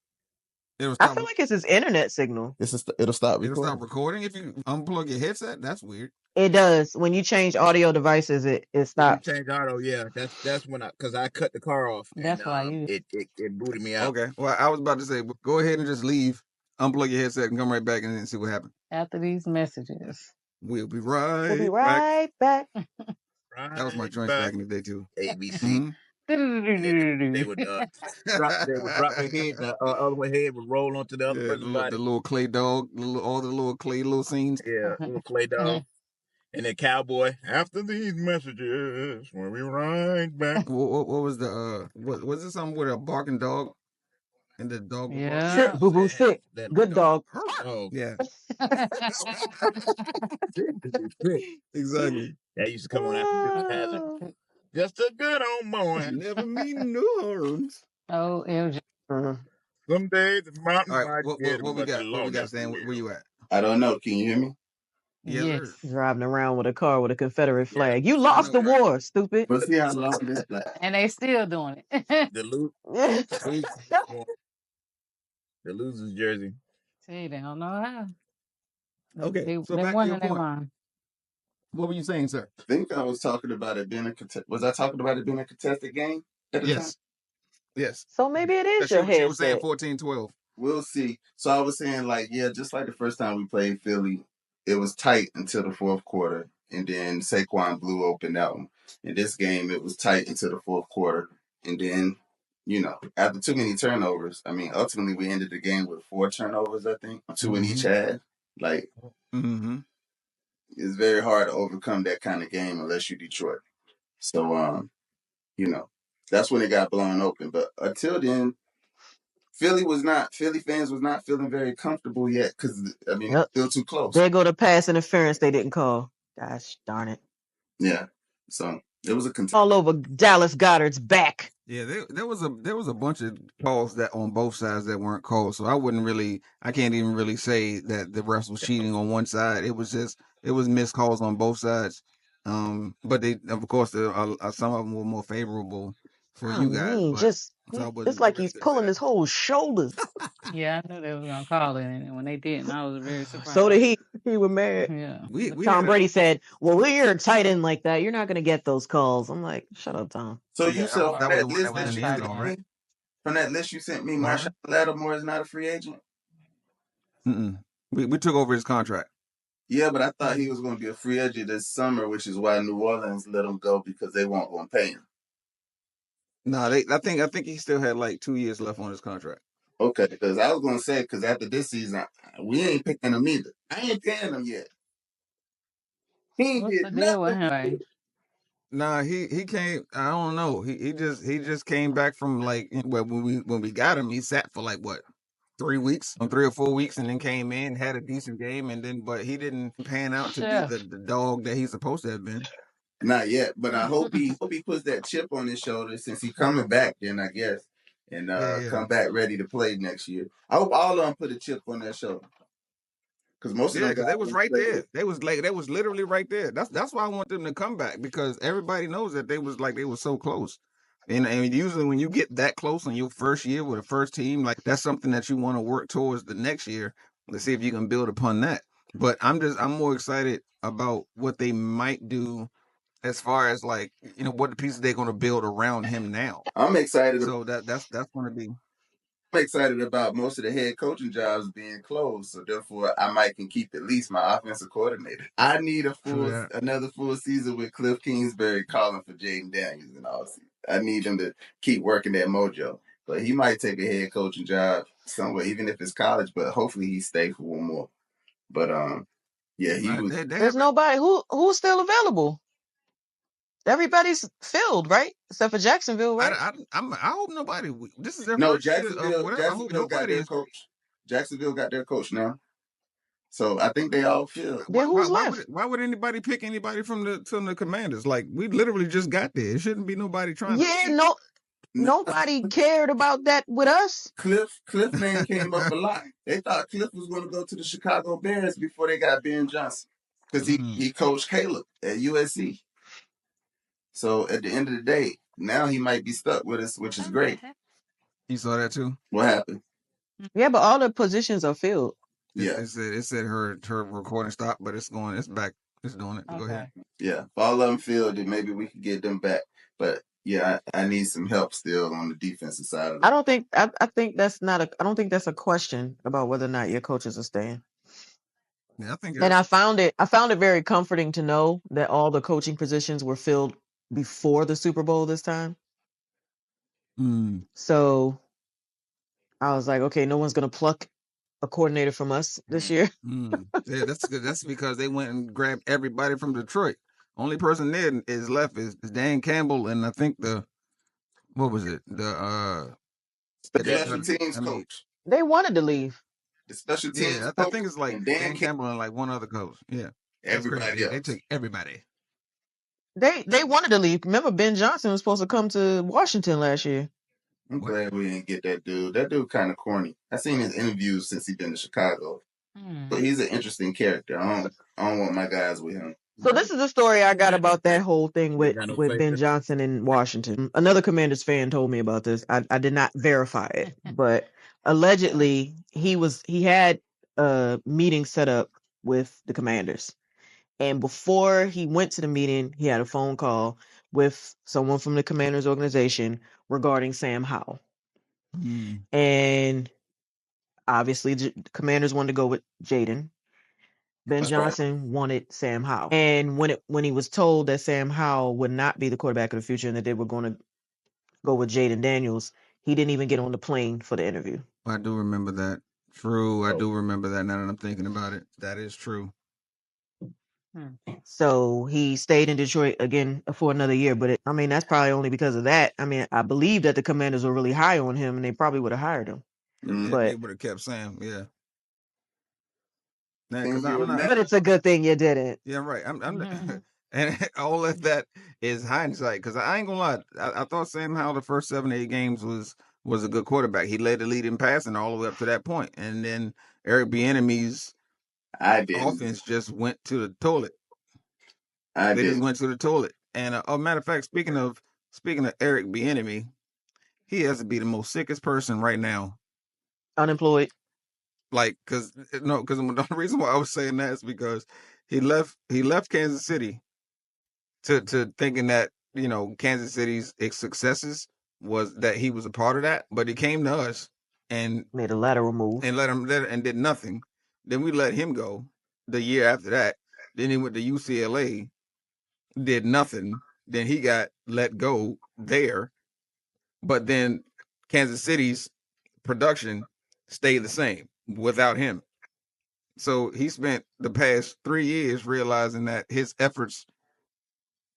[SPEAKER 1] It'll
[SPEAKER 3] I
[SPEAKER 1] stop.
[SPEAKER 3] feel like it's his internet signal.
[SPEAKER 2] It'll stop
[SPEAKER 1] It'll stop
[SPEAKER 2] recording.
[SPEAKER 1] recording if you unplug your headset. That's weird.
[SPEAKER 3] It does. When you change audio devices, it
[SPEAKER 4] When you
[SPEAKER 3] stops.
[SPEAKER 4] change auto, yeah, that's when because I cut the car off and
[SPEAKER 5] That's why you.
[SPEAKER 4] it booted me out.
[SPEAKER 1] Okay. Well, I was about to say, go ahead and just leave, unplug your headset, and come right back and then see what happens.
[SPEAKER 5] After these messages.
[SPEAKER 1] We'll be
[SPEAKER 3] We'll be
[SPEAKER 1] right back.
[SPEAKER 3] right back.
[SPEAKER 1] That was my
[SPEAKER 4] Right
[SPEAKER 1] joints
[SPEAKER 4] back,
[SPEAKER 1] back in the day too.
[SPEAKER 4] ABC.
[SPEAKER 1] Hmm.
[SPEAKER 4] And then they would drop their head, the other head would roll onto the other
[SPEAKER 1] Yeah,
[SPEAKER 4] person's body.
[SPEAKER 1] the little clay dog, all the little clay little scenes.
[SPEAKER 4] Yeah, little clay dog. And then cowboy. After these messages, we'll be right back.
[SPEAKER 1] What was the what was it something with a barking dog and the dog would bark?
[SPEAKER 3] Sick,
[SPEAKER 5] Yeah.
[SPEAKER 3] boo boo, sick.
[SPEAKER 4] That
[SPEAKER 3] Good dog.
[SPEAKER 4] dog.
[SPEAKER 1] Yeah,
[SPEAKER 4] Sick.
[SPEAKER 1] exactly.
[SPEAKER 4] That used to come on after Dukes of Hazzard. Just a good old boy.
[SPEAKER 1] Never mean no harms.
[SPEAKER 5] Oh, MJ.
[SPEAKER 4] Some days the
[SPEAKER 1] All
[SPEAKER 4] mountains
[SPEAKER 1] right,
[SPEAKER 4] might get him,
[SPEAKER 1] what we
[SPEAKER 4] but the
[SPEAKER 1] got? What we
[SPEAKER 4] Lord
[SPEAKER 1] got,
[SPEAKER 4] never
[SPEAKER 1] Stan? Where
[SPEAKER 4] will.
[SPEAKER 1] you at?
[SPEAKER 2] I don't know. Can you hear me?
[SPEAKER 1] Yes,
[SPEAKER 5] Yes.
[SPEAKER 1] sir.
[SPEAKER 3] Driving around with a car with a Confederate
[SPEAKER 4] Yeah,
[SPEAKER 3] flag. You
[SPEAKER 1] I
[SPEAKER 3] lost
[SPEAKER 1] know,
[SPEAKER 3] the
[SPEAKER 1] right?
[SPEAKER 3] war, stupid.
[SPEAKER 2] We'll see how long this lasts.
[SPEAKER 5] And they still doing it.
[SPEAKER 4] the lo- the losers jersey.
[SPEAKER 5] See, they don't know how.
[SPEAKER 1] Okay, so
[SPEAKER 5] They
[SPEAKER 1] back to
[SPEAKER 5] won
[SPEAKER 1] your
[SPEAKER 5] in their
[SPEAKER 1] point.
[SPEAKER 5] mind.
[SPEAKER 1] What were you saying, sir?
[SPEAKER 2] I think I was talking about it being was I talking about it being a contested game at the time?
[SPEAKER 1] Yes, yes.
[SPEAKER 3] So maybe it is your
[SPEAKER 1] She was saying
[SPEAKER 3] headset.
[SPEAKER 1] 14-12.
[SPEAKER 2] We'll see. So I was saying, like, yeah, just like the first time we played Philly, it was tight until the fourth quarter, and then Saquon blew open that one. In this game, it was tight until the fourth quarter, and then, after too many turnovers, I mean, ultimately we ended the game with 4 turnovers, I think, 2 in each half. Like,
[SPEAKER 1] Mm-hmm.
[SPEAKER 2] it's very hard to overcome that kind of game unless you're Detroit. So, that's when it got blown open. But until then, Philly fans was not feeling very comfortable yet because I mean
[SPEAKER 3] Yep.
[SPEAKER 2] it's still too close.
[SPEAKER 3] There go the pass interference they didn't call. Gosh darn it.
[SPEAKER 2] Yeah, so it was a
[SPEAKER 3] All over Dallas Goddard's back.
[SPEAKER 1] Yeah, there was a bunch of calls that on both sides that weren't called. So I can't even really say that the refs was cheating on one side. It was missed calls on both sides. But they, of course, some of them were more favorable for
[SPEAKER 3] I
[SPEAKER 1] you guys.
[SPEAKER 3] mean,
[SPEAKER 1] But
[SPEAKER 3] just
[SPEAKER 1] so I
[SPEAKER 3] it's
[SPEAKER 1] wasn't
[SPEAKER 3] like
[SPEAKER 1] really
[SPEAKER 3] he's
[SPEAKER 1] gonna say
[SPEAKER 3] pulling
[SPEAKER 1] that.
[SPEAKER 3] his whole shoulders.
[SPEAKER 5] Yeah, I knew they was gonna call it, and when they didn't, I was very
[SPEAKER 3] So
[SPEAKER 5] surprised.
[SPEAKER 3] did he. He was mad.
[SPEAKER 5] Yeah.
[SPEAKER 1] We
[SPEAKER 3] Tom
[SPEAKER 1] had
[SPEAKER 3] Brady said, "Well, when you're a tight end like that, you're not gonna get those calls." I'm like, "Shut up, Tom."
[SPEAKER 2] So
[SPEAKER 1] yeah,
[SPEAKER 2] you said
[SPEAKER 1] that
[SPEAKER 2] from
[SPEAKER 1] was the
[SPEAKER 2] that
[SPEAKER 1] one that
[SPEAKER 2] list
[SPEAKER 1] was
[SPEAKER 5] Not
[SPEAKER 1] in
[SPEAKER 2] that
[SPEAKER 5] a
[SPEAKER 1] the
[SPEAKER 2] you
[SPEAKER 1] end
[SPEAKER 5] tight
[SPEAKER 2] sent
[SPEAKER 1] zone,
[SPEAKER 5] end.
[SPEAKER 1] right?
[SPEAKER 2] me, from that list you sent me,
[SPEAKER 1] What
[SPEAKER 2] Marshawn
[SPEAKER 1] happened?
[SPEAKER 2] Lattimore is not a free agent.
[SPEAKER 1] Mm-mm. We took over his contract.
[SPEAKER 2] Yeah, but I thought he
[SPEAKER 5] Mm.
[SPEAKER 2] was going to be a free agent this summer, which is why New Orleans let him go because they weren't going to pay him.
[SPEAKER 1] No, I think he still had like 2 years left on his contract.
[SPEAKER 2] Okay, because I was going to say because after this season we ain't paying him either. I ain't paying him yet. He ain't
[SPEAKER 5] What's the
[SPEAKER 2] did
[SPEAKER 5] deal with
[SPEAKER 2] nothing.
[SPEAKER 5] him?
[SPEAKER 1] Nah, he came. I don't know. He just came back from like when we got him. He sat for like what 3 weeks, 3 or 4 weeks, and then came in, had a decent game, and then but he didn't pan out to be the
[SPEAKER 5] Chef.
[SPEAKER 1] dog that he's supposed to have been.
[SPEAKER 2] Not yet, but I hope he puts that chip on his shoulder since he's coming back. Then I guess and
[SPEAKER 1] Yeah, yeah,
[SPEAKER 2] come back ready to play next year. I hope all of them put a chip on their shoulder because most of
[SPEAKER 1] yeah.
[SPEAKER 2] them
[SPEAKER 1] Because
[SPEAKER 2] guys
[SPEAKER 1] they was
[SPEAKER 2] want to
[SPEAKER 1] right
[SPEAKER 2] play
[SPEAKER 1] there.
[SPEAKER 2] with.
[SPEAKER 1] They was literally right there. That's why I want them to come back because everybody knows that they was so close. And usually when you get that close in your first year with a first team, like that's something that you want to work towards the next year. Let's see if you can build upon that. But I'm more excited about what they might do as far as like what the pieces they're going to build around him now.
[SPEAKER 2] I'm excited.
[SPEAKER 1] So that's going to be
[SPEAKER 2] I'm excited about most of the head coaching jobs being closed, so therefore I might can keep at least my offensive coordinator. I need
[SPEAKER 1] true that.
[SPEAKER 2] another full season with Cliff Kingsbury calling for Jaden Daniels and all season. I need him to keep working that mojo. But he might take a head coaching job somewhere, even if it's college. But hopefully he stay for one more. But yeah, he was.
[SPEAKER 1] They
[SPEAKER 3] There's
[SPEAKER 1] have.
[SPEAKER 3] nobody who's still available. Everybody's filled, right? Except for Jacksonville, right?
[SPEAKER 1] I hope nobody. This is their
[SPEAKER 2] No,
[SPEAKER 1] first year of
[SPEAKER 2] Jacksonville.
[SPEAKER 1] whatever. I hope
[SPEAKER 2] Jacksonville got
[SPEAKER 1] nobody
[SPEAKER 2] their
[SPEAKER 1] is.
[SPEAKER 2] coach. Jacksonville got their coach now. So I think they all feel.
[SPEAKER 3] Then who's left?
[SPEAKER 1] Why would anybody pick anybody from the Commanders? Like we literally just got there. It shouldn't be nobody trying to.
[SPEAKER 3] Yeah, no, nobody cared about that with us.
[SPEAKER 2] Cliff name came up a lot. They thought Cliff was going to go to the Chicago Bears before they got Ben Johnson because he coached Caleb at USC. So at the end of the day, now he might be stuck with us, which is great.
[SPEAKER 1] You saw that too?
[SPEAKER 2] What happened?
[SPEAKER 3] Yeah, but all the positions are filled.
[SPEAKER 2] Yeah.
[SPEAKER 1] It said her recording stopped, but it's back. It's doing it.
[SPEAKER 5] Okay.
[SPEAKER 1] Go ahead.
[SPEAKER 2] Yeah. If all of them filled, then maybe we could get them back. But yeah, I need some help still on the defensive side of it.
[SPEAKER 3] I don't think I think that's not a I don't think that's a question about whether or not your coaches are staying.
[SPEAKER 1] Yeah, I think.
[SPEAKER 3] And I found it very comforting to know that all the coaching positions were filled before the Super Bowl this time. So I was like, okay, no one's gonna pluck a coordinator from us this year.
[SPEAKER 1] Yeah, that's good. That's because they went and grabbed everybody from Detroit. Only person there is left is Dan Campbell, and I think what was it? The
[SPEAKER 2] special teams coach.
[SPEAKER 3] They wanted to leave.
[SPEAKER 2] The special teams
[SPEAKER 1] Yeah,
[SPEAKER 2] coach.
[SPEAKER 1] I think it's like
[SPEAKER 2] and
[SPEAKER 1] Dan Campbell and like one other coach. Yeah,
[SPEAKER 2] everybody else.
[SPEAKER 1] They took everybody.
[SPEAKER 3] They wanted to leave. Remember, Ben Johnson was supposed to come to Washington last year.
[SPEAKER 2] I'm glad we didn't get that dude. That dude kind of corny. I've seen his interviews since he's been to Chicago. But he's an interesting character. I don't want my guys with him.
[SPEAKER 3] So this is the story I got about that whole thing with Ben Johnson in Washington. Another Commanders fan told me about this. I did not verify it, but allegedly he had a meeting set up with the Commanders. And before he went to the meeting, he had a phone call with someone from the Commanders organization regarding Sam Howell. And obviously the Commanders wanted to go with Jaden. Ben Johnson wanted Sam Howell. And when he was told that Sam Howell would not be the quarterback of the future and that they were going to go with Jaden Daniels, he didn't even get on the plane for the interview.
[SPEAKER 1] I do remember that. True, I do remember that now that I'm thinking about it. That is true.
[SPEAKER 3] So he stayed in Detroit again for another year, but that's probably only because of that. I believe that the Commanders were really high on him and they probably would have hired him.
[SPEAKER 1] But they would have kept Sam, yeah.
[SPEAKER 3] But it's a good thing you didn't.
[SPEAKER 1] Yeah, right. And all of that is hindsight because I ain't gonna lie. I thought Sam Howell the first 7 to 8 games was a good quarterback. He led the lead in passing all the way up to that point, and then Eric Bieniemy's offense just went to the toilet. They just went to the toilet. And matter of fact, speaking of Eric Bieniemy, he has to be the most sickest person right now.
[SPEAKER 3] Unemployed.
[SPEAKER 1] Like, because the reason why I was saying that is because he left Kansas City to thinking that Kansas City's successes was that he was a part of that, but he came to us and
[SPEAKER 3] made a lateral move
[SPEAKER 1] and did nothing. Then we let him go the year after that. Then he went to UCLA, did nothing. Then he got let go there, but then Kansas City's production stayed the same without him. So he spent the past 3 years realizing that his efforts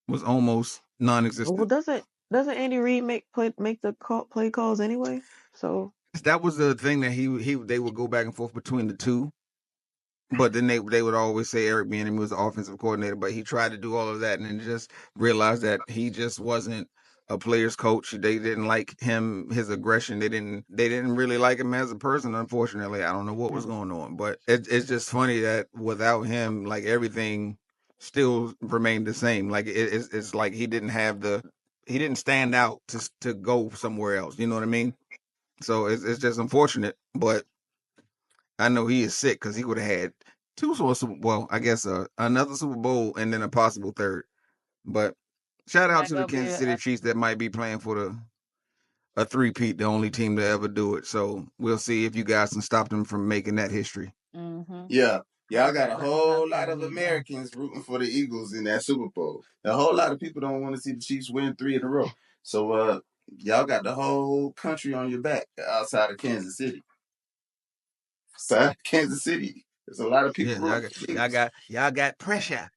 [SPEAKER 1] was almost non-existent.
[SPEAKER 3] Well, doesn't Andy Reid make the play calls anyway? So
[SPEAKER 1] that was the thing that they would go back and forth between the two. But then they would always say Eric Bieniemy was the offensive coordinator, but he tried to do all of that and then just realized that he just wasn't a player's coach. They didn't like him, his aggression. They didn't really like him as a person. Unfortunately, I don't know what was going on, but it's just funny that without him, like everything still remained the same. Like it's like he didn't stand out to go somewhere else. You know what I mean? So it's just unfortunate, but I know he is sick because he would have had another Super Bowl and then a possible third. But shout out to the Kansas City Chiefs that might be playing for a three-peat, the only team to ever do it. So we'll see if you guys can stop them from making that history.
[SPEAKER 2] Yeah. Y'all got a whole lot of Americans rooting for the Eagles in that Super Bowl. A whole lot of people don't want to see the Chiefs win 3 in a row. So y'all got the whole country on your back outside of Kansas City. Kansas City. There's a lot of people.
[SPEAKER 1] Yeah, y'all got pressure.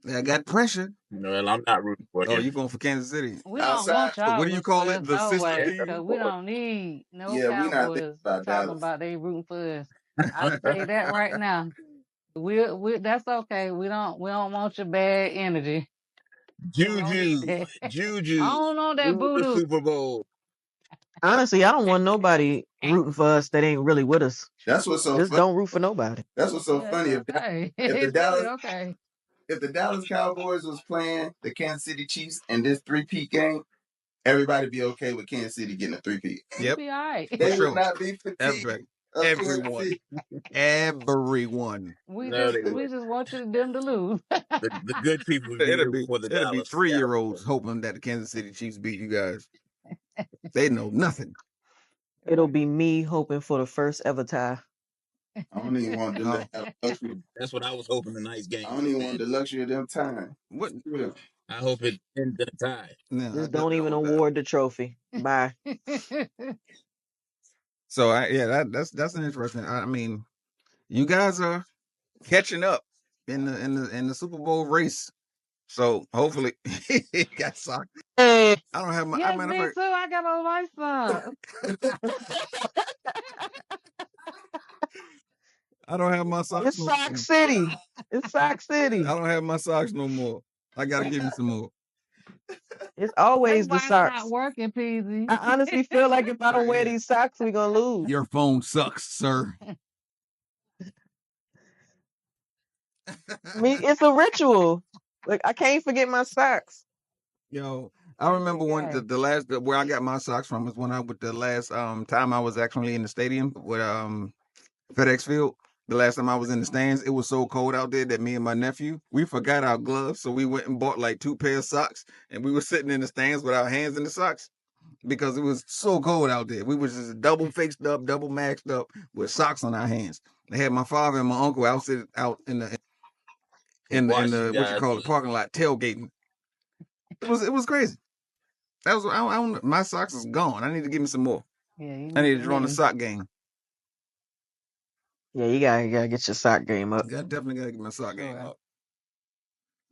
[SPEAKER 1] I got pressure.
[SPEAKER 4] Well, I'm not rooting for them.
[SPEAKER 1] Oh, you going for Kansas City?
[SPEAKER 5] We don't want y'all.
[SPEAKER 1] What do you call it? The sister team?
[SPEAKER 5] Because we don't need no
[SPEAKER 2] Cowboys
[SPEAKER 5] talking about they rooting for us. I'll tell you that right now. We that's okay. We don't want your bad energy. We don't need
[SPEAKER 4] Juju,
[SPEAKER 5] that. I
[SPEAKER 4] Juju,
[SPEAKER 5] don't know that
[SPEAKER 4] lose the
[SPEAKER 5] voodoo.
[SPEAKER 4] Super Bowl.
[SPEAKER 3] Honestly, I don't want nobody rooting for us that ain't really with us.
[SPEAKER 2] That's what's so
[SPEAKER 3] Just
[SPEAKER 2] funny.
[SPEAKER 3] don't root for nobody.
[SPEAKER 2] That's what's so
[SPEAKER 5] Yeah, it's
[SPEAKER 2] funny.
[SPEAKER 5] okay.
[SPEAKER 2] If the
[SPEAKER 5] It's really
[SPEAKER 2] Dallas
[SPEAKER 5] okay.
[SPEAKER 2] if the Dallas Cowboys was playing the Kansas City Chiefs in this three-peat game, everybody be okay with Kansas City getting a three-peat.
[SPEAKER 5] We'll
[SPEAKER 1] Yep,
[SPEAKER 5] be all right.
[SPEAKER 1] for
[SPEAKER 2] They would
[SPEAKER 1] sure.
[SPEAKER 2] not be fatigued
[SPEAKER 1] Everybody,
[SPEAKER 2] of Kansas
[SPEAKER 1] everyone,
[SPEAKER 2] City.
[SPEAKER 1] everyone.
[SPEAKER 5] We
[SPEAKER 4] No,
[SPEAKER 5] just
[SPEAKER 4] they
[SPEAKER 5] we
[SPEAKER 4] would.
[SPEAKER 5] just want you them to lose.
[SPEAKER 4] The good people would be
[SPEAKER 1] It'll
[SPEAKER 4] rooting
[SPEAKER 1] be
[SPEAKER 4] for the
[SPEAKER 1] it'll be
[SPEAKER 4] Dallas
[SPEAKER 1] 3-year-olds
[SPEAKER 4] Cowboys.
[SPEAKER 1] hoping that the Kansas City Chiefs beat you guys. They know nothing.
[SPEAKER 3] It'll be me hoping for the first ever tie.
[SPEAKER 2] I don't even want the
[SPEAKER 1] Oh,
[SPEAKER 2] luxury.
[SPEAKER 4] That's what I was hoping tonight's
[SPEAKER 2] I
[SPEAKER 4] game
[SPEAKER 2] don't
[SPEAKER 4] would
[SPEAKER 2] even
[SPEAKER 4] have
[SPEAKER 2] want
[SPEAKER 4] been.
[SPEAKER 2] the luxury of them time.
[SPEAKER 1] what?
[SPEAKER 4] I hope it ends in a tie.
[SPEAKER 1] No, I
[SPEAKER 3] Just
[SPEAKER 1] definitely
[SPEAKER 3] don't
[SPEAKER 1] don't
[SPEAKER 3] even
[SPEAKER 1] want that.
[SPEAKER 3] award the trophy. Bye.
[SPEAKER 1] So yeah, that's an interesting. I mean, you guys are catching up in the Super Bowl race. So hopefully, he got socked.
[SPEAKER 3] Hey,
[SPEAKER 1] I don't have my. I
[SPEAKER 5] Yes,
[SPEAKER 1] matter of
[SPEAKER 5] me
[SPEAKER 1] fact,
[SPEAKER 5] too. I got a license.
[SPEAKER 1] I don't have my socks
[SPEAKER 3] it's
[SPEAKER 1] no
[SPEAKER 3] Sock
[SPEAKER 1] more.
[SPEAKER 3] City. It's Sock
[SPEAKER 1] I
[SPEAKER 3] City.
[SPEAKER 1] don't have my socks no more. I gotta give me some more.
[SPEAKER 3] It's
[SPEAKER 5] That's
[SPEAKER 3] always the
[SPEAKER 5] why it's not
[SPEAKER 3] socks.
[SPEAKER 5] working, Peasy.
[SPEAKER 3] I honestly feel like if I don't wear
[SPEAKER 1] Yeah.
[SPEAKER 3] these socks, we're gonna lose.
[SPEAKER 1] Your phone sucks, sir.
[SPEAKER 3] I mean, it's a ritual. Like I can't forget my socks.
[SPEAKER 1] Yo, I remember when
[SPEAKER 5] Okay.
[SPEAKER 1] the last where I got my socks from was when I with the last time I was actually in the stadium with FedEx Field. The last time I was in the stands, it was so cold out there that me and my nephew we forgot our gloves, so we went and bought like 2 pairs of socks, and we were sitting in the stands with our hands in the socks because it was so cold out there. We was just double fixed up, double maxed up with socks on our hands. They had my father and my uncle out in the
[SPEAKER 4] Watch you
[SPEAKER 1] what you
[SPEAKER 4] guys
[SPEAKER 1] call it
[SPEAKER 4] win.
[SPEAKER 1] parking lot tailgating. It was crazy. That was I don't my socks is gone. I need to give me some more.
[SPEAKER 5] Yeah, you
[SPEAKER 1] I
[SPEAKER 5] need
[SPEAKER 1] need
[SPEAKER 5] to
[SPEAKER 1] to
[SPEAKER 5] get
[SPEAKER 1] join the
[SPEAKER 5] them.
[SPEAKER 1] sock game.
[SPEAKER 3] Yeah, you gotta get your sock game up.
[SPEAKER 1] I definitely gotta get my sock game
[SPEAKER 5] Sure.
[SPEAKER 1] up.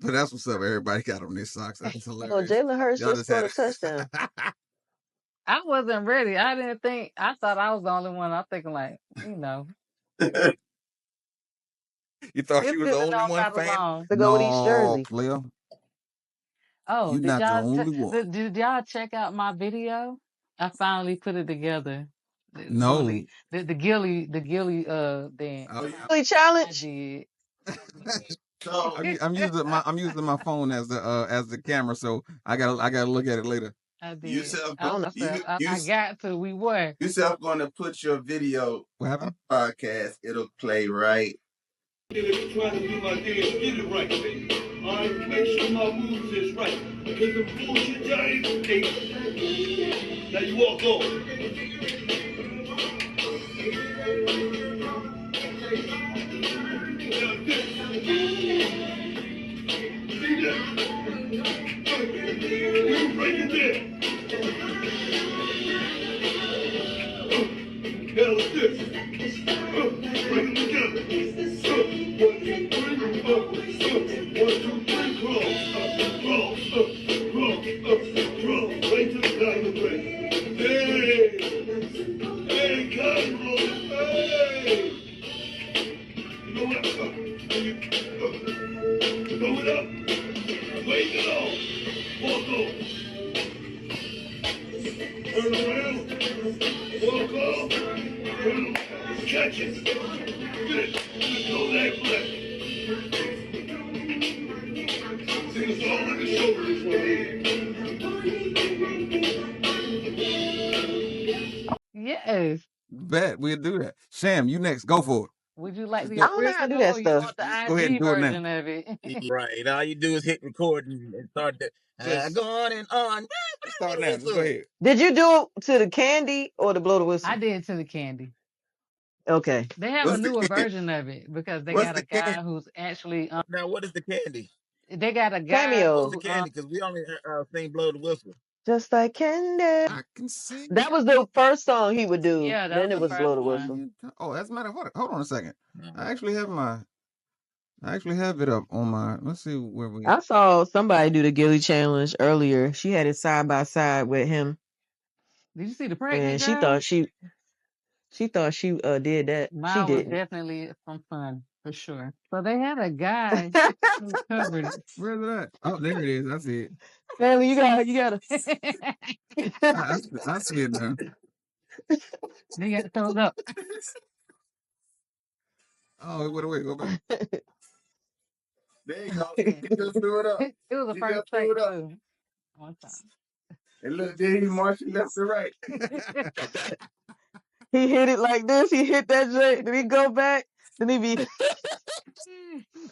[SPEAKER 1] But that's what's up. Everybody got on their socks. That's
[SPEAKER 3] Oh,
[SPEAKER 1] hilarious.
[SPEAKER 3] Jalen Hurts
[SPEAKER 1] Y'all
[SPEAKER 3] just
[SPEAKER 1] just had
[SPEAKER 3] scored a
[SPEAKER 1] it.
[SPEAKER 3] touchdown.
[SPEAKER 5] I wasn't ready. I didn't think. I thought I was the only one. I'm thinking like,
[SPEAKER 1] You thought
[SPEAKER 5] it's
[SPEAKER 1] you was
[SPEAKER 5] good
[SPEAKER 1] the
[SPEAKER 5] to
[SPEAKER 1] only
[SPEAKER 5] know I'm
[SPEAKER 1] one
[SPEAKER 5] not
[SPEAKER 1] fan?
[SPEAKER 5] alone.
[SPEAKER 3] To go with each
[SPEAKER 1] No,
[SPEAKER 3] jersey.
[SPEAKER 1] player.
[SPEAKER 5] Oh,
[SPEAKER 1] You're not the only one.
[SPEAKER 5] did y'all check out my video? I finally put it together. For
[SPEAKER 1] No.
[SPEAKER 5] the Gilly dance.
[SPEAKER 1] Oh yeah.
[SPEAKER 3] Really
[SPEAKER 5] I
[SPEAKER 3] challenge.
[SPEAKER 5] did.
[SPEAKER 2] So
[SPEAKER 1] I'm using my phone as the camera, so I gotta look at it later.
[SPEAKER 5] I
[SPEAKER 2] you
[SPEAKER 5] did.
[SPEAKER 2] self
[SPEAKER 3] I
[SPEAKER 5] I,
[SPEAKER 3] don't know.
[SPEAKER 5] I said I got to. We were.
[SPEAKER 2] you self going to put your video
[SPEAKER 1] What happened?
[SPEAKER 2] podcast. It'll play right.
[SPEAKER 6] Trying to do my thing and get it right, baby. All right, make sure my moves is right. Because the bullshit Giants, now you walk on. Now this, see that? You break it there. Hell is this. Bring them together. 1, 2, 3, 1, 2, 3, crawl, crawl, right to the back of the ring. Hey, hey, Cosmo, hey. You know what? Throw it up, wave it off, walk off, turn around, walk off, turn, catch it, get it, no leg flat. See, it's all in the shoulders right here.
[SPEAKER 5] Yes.
[SPEAKER 1] Bet we'll do that. Sam, you next. Go for it.
[SPEAKER 5] Would you like
[SPEAKER 1] Just
[SPEAKER 5] the
[SPEAKER 3] I
[SPEAKER 1] go.
[SPEAKER 3] don't know how to do
[SPEAKER 5] original
[SPEAKER 3] that
[SPEAKER 5] or you
[SPEAKER 3] stuff.
[SPEAKER 5] want the
[SPEAKER 1] Just go ahead and
[SPEAKER 5] IG
[SPEAKER 1] do it now.
[SPEAKER 5] version of it?
[SPEAKER 4] Right. All you do is hit record and start the
[SPEAKER 1] Just
[SPEAKER 4] going and on.
[SPEAKER 1] start now. Just go ahead.
[SPEAKER 3] Did you do it to the candy or the blow the
[SPEAKER 5] I
[SPEAKER 3] whistle?
[SPEAKER 5] did to the candy.
[SPEAKER 3] Okay.
[SPEAKER 5] They have a
[SPEAKER 2] What's the
[SPEAKER 5] newer
[SPEAKER 2] candy?
[SPEAKER 5] version of it because they
[SPEAKER 2] What's
[SPEAKER 5] got
[SPEAKER 2] the
[SPEAKER 5] a
[SPEAKER 2] candy?
[SPEAKER 5] guy who's actually
[SPEAKER 4] Now, what is the candy?
[SPEAKER 5] they got a guy
[SPEAKER 4] What was
[SPEAKER 3] Cameo.
[SPEAKER 4] the
[SPEAKER 5] who
[SPEAKER 4] candy? Because we only sing blow the whistle.
[SPEAKER 3] Just like candy.
[SPEAKER 1] I can see.
[SPEAKER 3] That was the first song he would do.
[SPEAKER 5] yeah, that
[SPEAKER 3] Then
[SPEAKER 5] was
[SPEAKER 3] it
[SPEAKER 5] the
[SPEAKER 3] was
[SPEAKER 5] first
[SPEAKER 3] blow the
[SPEAKER 5] one.
[SPEAKER 3] whistle.
[SPEAKER 1] Oh, that's matter. Hold on a second.
[SPEAKER 4] No.
[SPEAKER 1] I actually have my. I actually have it up on my. Let's see where we.
[SPEAKER 3] I saw somebody do the Gilly challenge earlier. She had it side by side with him,
[SPEAKER 5] Did you see the pregnant
[SPEAKER 3] and she
[SPEAKER 5] girl?
[SPEAKER 3] thought she. She thought she did that. She
[SPEAKER 5] Mine was
[SPEAKER 3] didn't.
[SPEAKER 5] definitely some fun for sure. So they had a guy who covered
[SPEAKER 1] Where's it at? Oh, there it is. I see it.
[SPEAKER 3] Stanley, you gotta.
[SPEAKER 5] it.
[SPEAKER 1] I see it now.
[SPEAKER 5] They got thumbs up.
[SPEAKER 1] Oh, wait, go back.
[SPEAKER 2] There you go. He just threw it up.
[SPEAKER 5] It was a
[SPEAKER 2] He
[SPEAKER 5] first
[SPEAKER 2] just threw
[SPEAKER 5] take
[SPEAKER 2] it up.
[SPEAKER 5] too. One time.
[SPEAKER 2] And look, there he marched left to right.
[SPEAKER 3] He hit it like this. He hit that joint. Then he go back. Then he be
[SPEAKER 2] I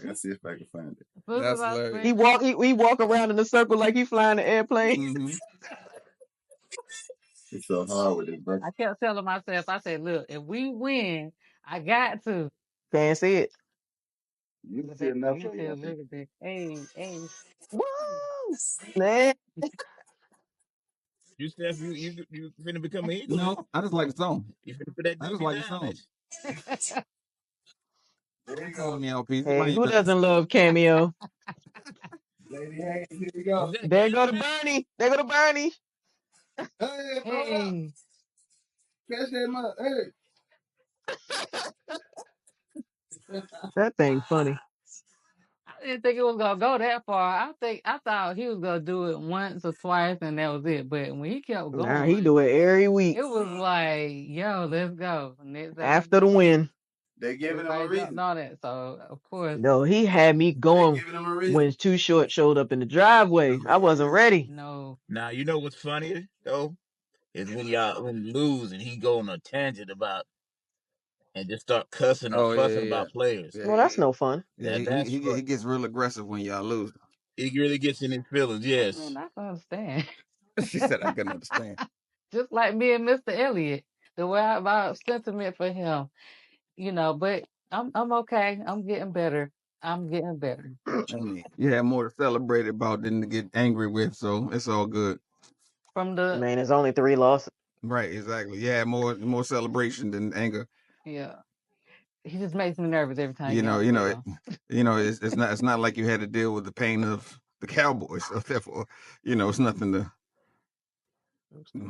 [SPEAKER 2] gotta see if I can find it.
[SPEAKER 5] As soon as
[SPEAKER 1] That's
[SPEAKER 5] I
[SPEAKER 1] hilarious.
[SPEAKER 3] he
[SPEAKER 5] screenshot,
[SPEAKER 3] walk he walk around in a circle like he flying an airplane.
[SPEAKER 1] Mm-hmm.
[SPEAKER 2] It's so hard with it, bro.
[SPEAKER 5] I kept telling myself, I said, look, if we win, I got to.
[SPEAKER 3] Can't see it.
[SPEAKER 2] You can
[SPEAKER 5] But
[SPEAKER 2] see
[SPEAKER 5] they,
[SPEAKER 2] enough
[SPEAKER 5] you can
[SPEAKER 2] for
[SPEAKER 5] see
[SPEAKER 2] you,
[SPEAKER 5] a
[SPEAKER 2] I think.
[SPEAKER 5] little bit. Hey, hey.
[SPEAKER 3] Woo! Man,
[SPEAKER 4] You Steph, you finna become an Eagle now?
[SPEAKER 1] No, I just like the song.
[SPEAKER 4] You finna put that
[SPEAKER 1] I just
[SPEAKER 4] jersey
[SPEAKER 1] like the
[SPEAKER 4] down,
[SPEAKER 1] song.
[SPEAKER 4] ain't
[SPEAKER 2] There you
[SPEAKER 1] Calling
[SPEAKER 2] go.
[SPEAKER 1] me LP.
[SPEAKER 3] hey,
[SPEAKER 1] Somebody
[SPEAKER 3] who
[SPEAKER 1] even
[SPEAKER 3] doesn't love Cameo?
[SPEAKER 2] Lady Hayes, here we
[SPEAKER 4] you?
[SPEAKER 2] go.
[SPEAKER 4] Is that a
[SPEAKER 3] There go
[SPEAKER 4] cameo
[SPEAKER 3] to
[SPEAKER 4] man?
[SPEAKER 3] Bernie. There go to Bernie.
[SPEAKER 2] Hey, throw it up.
[SPEAKER 5] Hey.
[SPEAKER 2] Catch that mug. Hey.
[SPEAKER 3] That thing funny.
[SPEAKER 5] I didn't think it was gonna go that far. I thought he was gonna do it once or twice and that was it. But when he kept
[SPEAKER 3] Nah, he
[SPEAKER 5] going,
[SPEAKER 3] do it every week
[SPEAKER 5] it was like, yo, let's go. Next thing you
[SPEAKER 3] after the
[SPEAKER 5] know,
[SPEAKER 3] win.
[SPEAKER 2] They giving him a
[SPEAKER 5] everybody jumped
[SPEAKER 2] reason.
[SPEAKER 5] on it. So of course,
[SPEAKER 3] No, he had me
[SPEAKER 2] They
[SPEAKER 3] going
[SPEAKER 2] giving him a reason.
[SPEAKER 3] when Too Short showed up in the driveway. I wasn't ready.
[SPEAKER 5] no.
[SPEAKER 4] Now you know what's funny though is when you lose and he go on a tangent about and just start cussing or
[SPEAKER 1] Oh
[SPEAKER 4] fussing about players.
[SPEAKER 1] yeah.
[SPEAKER 3] Well, that's no fun.
[SPEAKER 1] Yeah,
[SPEAKER 4] That's
[SPEAKER 1] he
[SPEAKER 4] what
[SPEAKER 1] gets real aggressive when y'all lose.
[SPEAKER 4] he really gets in his feelings.
[SPEAKER 5] Man,
[SPEAKER 4] Yes.
[SPEAKER 5] I can understand.
[SPEAKER 1] She said I couldn't understand.
[SPEAKER 5] Just like me and Mr. Elliott, the way my sentiment for him, but I'm okay. I'm getting better. I'm getting better.
[SPEAKER 1] I mean, you had more to celebrate about than to get angry with, so it's all good.
[SPEAKER 5] From the
[SPEAKER 3] Man, it's only 3 losses.
[SPEAKER 1] Right, exactly. Yeah, more celebration than anger.
[SPEAKER 5] yeah. He just makes me nervous every time he
[SPEAKER 1] You
[SPEAKER 5] get
[SPEAKER 1] know,
[SPEAKER 5] on the
[SPEAKER 1] you know, it,
[SPEAKER 5] field.
[SPEAKER 1] it's not like you had to deal with the pain of the Cowboys, so therefore, it's nothing to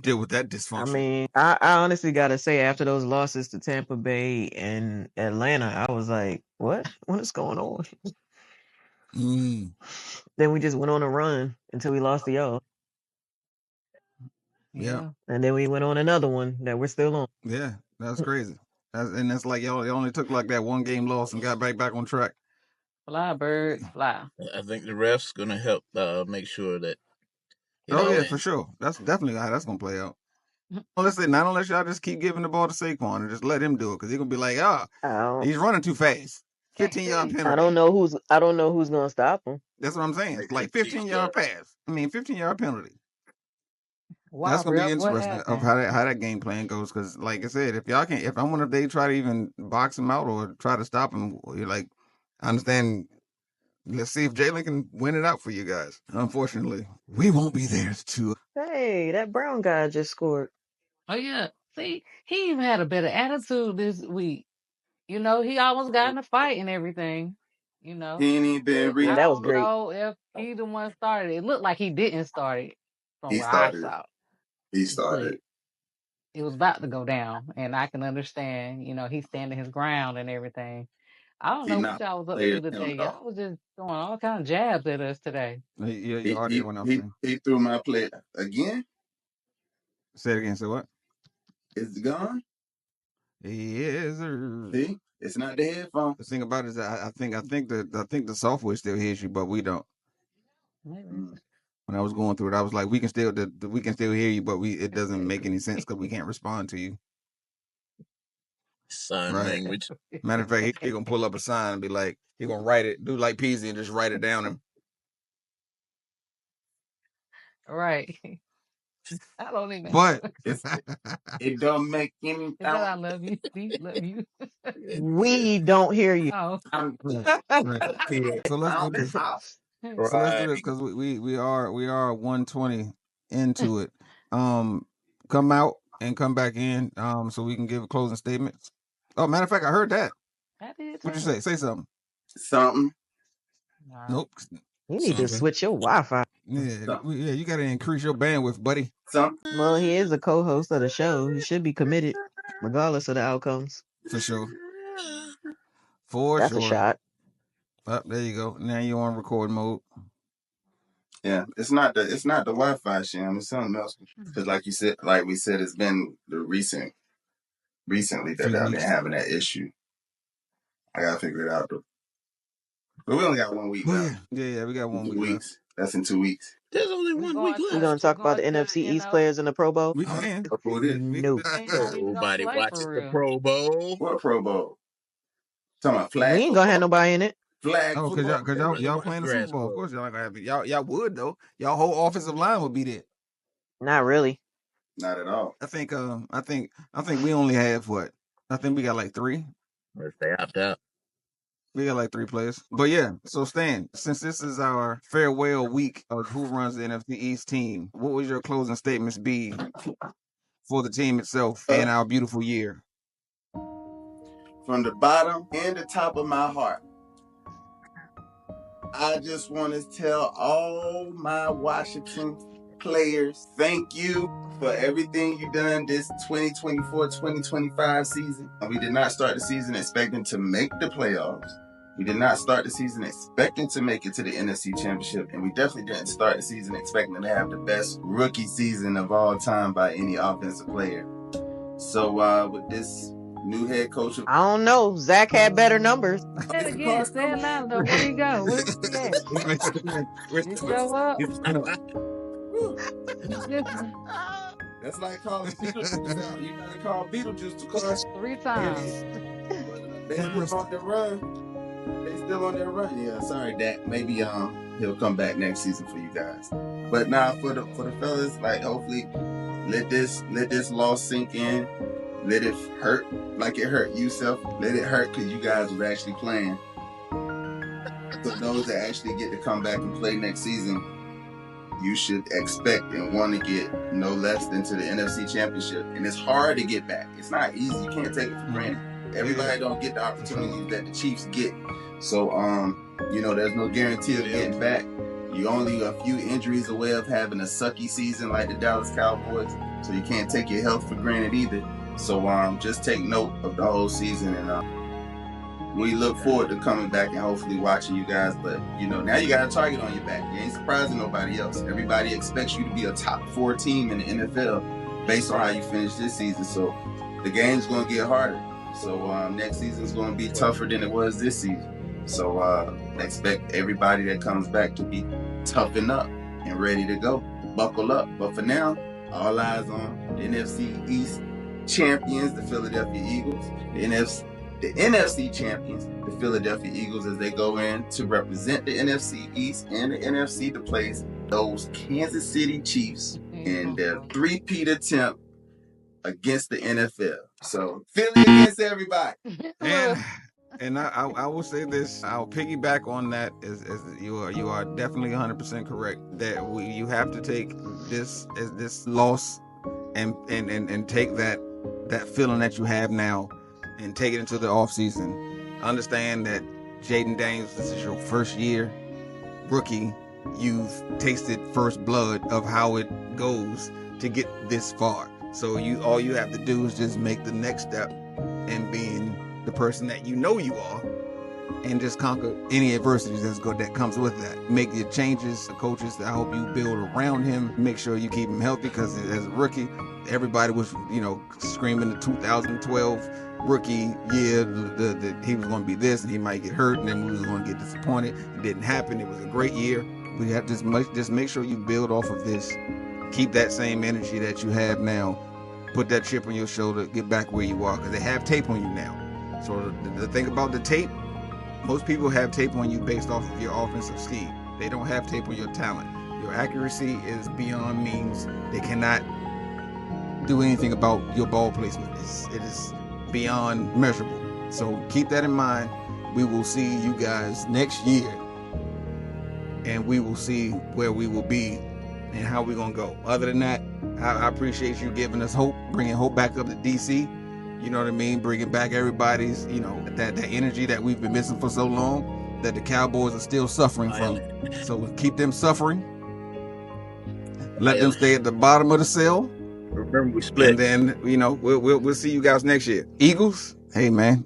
[SPEAKER 1] deal with that
[SPEAKER 3] I
[SPEAKER 1] dysfunction.
[SPEAKER 3] mean, I honestly gotta say, after those losses to Tampa Bay and Atlanta, I was like, what is going on?
[SPEAKER 1] Mm,
[SPEAKER 3] Then we just went on a run until we lost to y'all.
[SPEAKER 1] yeah,
[SPEAKER 5] Yeah.
[SPEAKER 3] And then we went on another one that we're still on.
[SPEAKER 1] yeah, that's crazy. That's like y'all only took like that one game loss and got back on track.
[SPEAKER 5] Fly birds fly.
[SPEAKER 4] I think the refs gonna help make sure that
[SPEAKER 1] Oh yeah,
[SPEAKER 4] and
[SPEAKER 1] for sure. That's definitely how that's gonna play out. Not unless y'all just keep giving the ball to Saquon and just let him do it, because he's gonna be like,
[SPEAKER 3] I don't
[SPEAKER 1] he's running too fast. 15-yard
[SPEAKER 3] I
[SPEAKER 1] penalty.
[SPEAKER 3] don't know who's gonna stop him.
[SPEAKER 1] That's what I'm saying.
[SPEAKER 2] Like
[SPEAKER 1] Like
[SPEAKER 2] the Chiefs
[SPEAKER 1] 15-yard
[SPEAKER 2] does.
[SPEAKER 1] pass. I mean, 15-yard penalty. That's
[SPEAKER 5] Wow,
[SPEAKER 1] gonna be
[SPEAKER 5] rep, what
[SPEAKER 1] interesting of
[SPEAKER 5] happened?
[SPEAKER 1] how that game plan goes. Because, like I said, if I wonder if they try to even box him out or try to stop him, you're like, I understand. Let's see if Jalen can win it out for you guys. Unfortunately, we won't be there to.
[SPEAKER 3] Hey, that Brown guy just scored.
[SPEAKER 5] Oh yeah. See, he even had a better attitude this week. He almost got in a fight and everything. You know.
[SPEAKER 2] He ain't even been
[SPEAKER 3] Yeah,
[SPEAKER 5] I
[SPEAKER 2] reading.
[SPEAKER 3] that was
[SPEAKER 5] don't
[SPEAKER 3] great.
[SPEAKER 5] know if he the one started. It looked like he didn't start it from
[SPEAKER 2] He
[SPEAKER 5] where I
[SPEAKER 2] started.
[SPEAKER 5] saw.
[SPEAKER 2] He started.
[SPEAKER 5] But it was about to go down, and I can understand. He's standing his ground and everything. I don't
[SPEAKER 2] He
[SPEAKER 5] know what
[SPEAKER 2] not
[SPEAKER 5] y'all was up to
[SPEAKER 2] played him
[SPEAKER 5] today.
[SPEAKER 2] though.
[SPEAKER 5] Y'all was just throwing all kind of jabs at us today.
[SPEAKER 1] Your
[SPEAKER 2] He
[SPEAKER 1] audio
[SPEAKER 2] he
[SPEAKER 1] went off.
[SPEAKER 2] he,
[SPEAKER 1] Saying,
[SPEAKER 2] he threw my play again.
[SPEAKER 1] say it again. Say what?
[SPEAKER 2] It's gone.
[SPEAKER 1] Yes,
[SPEAKER 2] See, it's not the headphone.
[SPEAKER 1] the thing about it is that I think the software still hears you, but we don't.
[SPEAKER 5] Maybe.
[SPEAKER 2] Mm.
[SPEAKER 1] When I was going through it, I was like, we can still hear you, but it doesn't make any sense because we can't respond to you.
[SPEAKER 4] sign
[SPEAKER 1] Right.
[SPEAKER 4] language.
[SPEAKER 1] Matter of fact, he gonna pull up a sign and be like, he gonna write it, do like Peasy and just write it down. And
[SPEAKER 5] Right. I don't even
[SPEAKER 1] but
[SPEAKER 5] have.
[SPEAKER 2] It's it don't make any.
[SPEAKER 5] Is that I love you? Deep love you.
[SPEAKER 3] We don't hear you.
[SPEAKER 5] Oh.
[SPEAKER 1] right. So let's do this. So let's do
[SPEAKER 2] Right.
[SPEAKER 1] this because we are 120 into it. Come out and come back in. So we can give a closing statement. Oh, matter of fact, I heard that.
[SPEAKER 5] I did
[SPEAKER 1] What'd you
[SPEAKER 5] too.
[SPEAKER 1] say? Say something.
[SPEAKER 2] Something.
[SPEAKER 5] All right.
[SPEAKER 1] Nope.
[SPEAKER 3] You need to
[SPEAKER 4] Something.
[SPEAKER 3] switch your Wi-Fi.
[SPEAKER 1] Yeah,
[SPEAKER 2] Something.
[SPEAKER 1] you got to increase your bandwidth, buddy.
[SPEAKER 2] Something.
[SPEAKER 3] Well, he is a co-host of the show. He should be committed. regardless of the outcomes.
[SPEAKER 1] For sure. For
[SPEAKER 3] That's a
[SPEAKER 1] sure.
[SPEAKER 3] shot.
[SPEAKER 1] Oh, there you go. Now you're on record mode.
[SPEAKER 2] Yeah, it's not the Wi-Fi, Sham. It's something else. Because like you said, like we said, it's been the recently that
[SPEAKER 1] Few
[SPEAKER 2] I've been
[SPEAKER 1] weeks.
[SPEAKER 2] having that issue. I gotta figure it out though. But we only got 1 week
[SPEAKER 1] Oh,
[SPEAKER 2] left.
[SPEAKER 1] yeah, we got 1
[SPEAKER 2] 2
[SPEAKER 1] week left.
[SPEAKER 2] weeks. That's in 2 weeks.
[SPEAKER 4] There's only
[SPEAKER 5] We
[SPEAKER 4] 1
[SPEAKER 5] going
[SPEAKER 4] week
[SPEAKER 5] to
[SPEAKER 3] We
[SPEAKER 4] left.
[SPEAKER 3] gonna talk about the
[SPEAKER 5] going to
[SPEAKER 3] NFC
[SPEAKER 5] you
[SPEAKER 3] East
[SPEAKER 5] know
[SPEAKER 3] players in the Pro Bowl?
[SPEAKER 1] We can.
[SPEAKER 2] Look who it is.
[SPEAKER 3] No,
[SPEAKER 5] ain't no even gonna
[SPEAKER 4] Nobody
[SPEAKER 5] play
[SPEAKER 4] watches
[SPEAKER 5] for
[SPEAKER 4] the
[SPEAKER 5] real.
[SPEAKER 4] Pro Bowl.
[SPEAKER 2] What Pro Bowl? Talking about
[SPEAKER 3] we
[SPEAKER 2] flag
[SPEAKER 3] ain't gonna have
[SPEAKER 2] football?
[SPEAKER 3] nobody in it.
[SPEAKER 2] Flag
[SPEAKER 1] Oh,
[SPEAKER 2] football?
[SPEAKER 1] cause
[SPEAKER 4] They
[SPEAKER 1] y'all
[SPEAKER 4] watch
[SPEAKER 1] playing the Super
[SPEAKER 4] grass
[SPEAKER 1] Bowl. Of
[SPEAKER 4] bowl.
[SPEAKER 1] course, y'all not gonna have it. Y'all would though. Y'all whole offensive line would be there.
[SPEAKER 3] Not really.
[SPEAKER 2] Not at all.
[SPEAKER 1] I think we only have what? I think we got like 3.
[SPEAKER 4] If they opt out.
[SPEAKER 1] We got like 3 players. But yeah, so Stan, since this is our farewell week of who runs the NFC East team, what would your closing statements be for the team itself and our beautiful year?
[SPEAKER 2] From the bottom and the top of my heart, I just want to tell all my Washington players, thank you for everything you done this 2024-2025 season. We did not start the season expecting to make the playoffs. We did not start the season expecting to make it to the NFC Championship, and we definitely didn't start the season expecting to have the best rookie season of all time by any offensive player. So with this new head coach,
[SPEAKER 3] I don't know. Zach had better numbers.
[SPEAKER 5] Say it again. Say it loud though. Where he go? Where he at? He show up.
[SPEAKER 2] That's like calling Beetlejuice out. You gotta call Beetlejuice to call
[SPEAKER 5] 3 times.
[SPEAKER 2] They still on their run. They still on their run. Yeah, sorry, Dak. Maybe he'll come back next season for you guys. But now for the fellas, like hopefully let this loss sink in. Let it hurt like it hurt you, self. Let it hurt because you guys was actually playing. For those that actually get to come back and play next season, you should expect and want to get no less than to the NFC Championship. And it's hard to get back. It's not easy. You can't take it for granted. Everybody don't get the opportunities that the Chiefs get. So, there's no guarantee of getting back. You're only a few injuries away of having a sucky season like the Dallas Cowboys. So you can't take your health for granted either. So, just take note of the whole season, and we look forward to coming back and hopefully watching you guys. But, now you got a target on your back. You ain't surprising nobody else. Everybody expects you to be a top 4 team in the NFL based on how you finish this season. So the game's going to get harder. So next season's going to be tougher than it was this season. So expect everybody that comes back to be toughened up and ready to go. Buckle up. But for now, all eyes on the NFC East champions, the Philadelphia Eagles, the NFC champions, the Philadelphia Eagles, as they go in to represent the NFC East and the NFC to place those Kansas City Chiefs in their three-peat attempt against the NFL. So Philly against everybody.
[SPEAKER 1] And I will say this. I'll piggyback on that. As you are definitely 100% correct that you have to take this loss and take that feeling that you have now and take it into the off season. Understand that Jaden Daniels, this is your first year rookie. You've tasted first blood of how it goes to get this far. So all you have to do is just make the next step and being the person that you know you are, and just conquer any adversities that comes with that. Make your changes, the coaches that help you build around him. Make sure you keep him healthy, because as a rookie, everybody was screaming the 2012 rookie year that he was going to be this and he might get hurt, and then we was going to get disappointed. It didn't happen. It was a great year. We have to just make sure you build off of this. Keep that same energy that you have now. Put that chip on your shoulder. Get back where you are, because they have tape on you now. So the thing about the tape, most people have tape on you based off of your offensive scheme. They don't have tape on your talent. Your accuracy is beyond means. They cannot do anything about your ball placement. It is beyond measurable. So keep that in mind. We will see you guys next year, and we will see where we will be and how we're going to go. Other than that, I appreciate you giving us hope, bringing hope back up to DC. You know what I mean? Bringing back everybody's, that energy that we've been missing for so long, that the Cowboys are still suffering from. So keep them suffering. Let them stay at the bottom of the cell,
[SPEAKER 4] Remember, we split.
[SPEAKER 1] And then we'll see you guys next year. Eagles, hey man,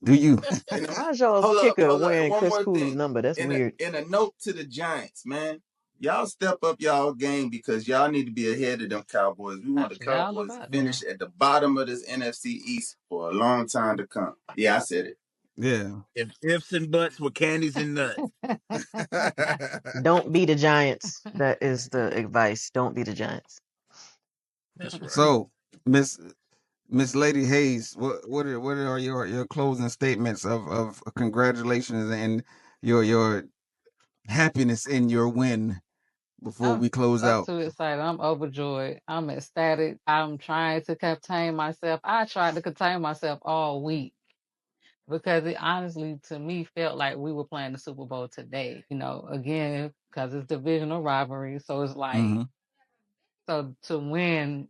[SPEAKER 1] do you?
[SPEAKER 2] You know,
[SPEAKER 3] Why is y'all's
[SPEAKER 2] hold up,
[SPEAKER 3] kicker
[SPEAKER 2] hold up.
[SPEAKER 3] wearing
[SPEAKER 2] One
[SPEAKER 3] Chris
[SPEAKER 2] more
[SPEAKER 3] Cooley's
[SPEAKER 2] thing.
[SPEAKER 3] number? That's weird.
[SPEAKER 2] In a note to the Giants, man. Y'all step up y'all game because y'all need to be ahead of them Cowboys. We
[SPEAKER 5] I
[SPEAKER 2] want the
[SPEAKER 5] forgot all
[SPEAKER 2] Cowboys to
[SPEAKER 5] about them.
[SPEAKER 2] finish at the bottom of this NFC East for a long time to come. Yeah, I said it.
[SPEAKER 1] Yeah.
[SPEAKER 4] If ifs and buts were candies and nuts.
[SPEAKER 3] Don't be the Giants. That is the advice. Don't be the Giants.
[SPEAKER 4] That's right.
[SPEAKER 1] So, Miss Lady Hayes, what are your closing statements of congratulations and your happiness in your win before
[SPEAKER 5] I'm
[SPEAKER 1] we close
[SPEAKER 5] I'm
[SPEAKER 1] out?
[SPEAKER 5] too excited. I'm overjoyed. I'm ecstatic. I'm trying to contain myself. I tried to contain myself all week because it honestly, to me, felt like we were playing the Super Bowl today. Again, because it's divisional rivalry, so it's like
[SPEAKER 1] Mm-hmm.
[SPEAKER 5] so to win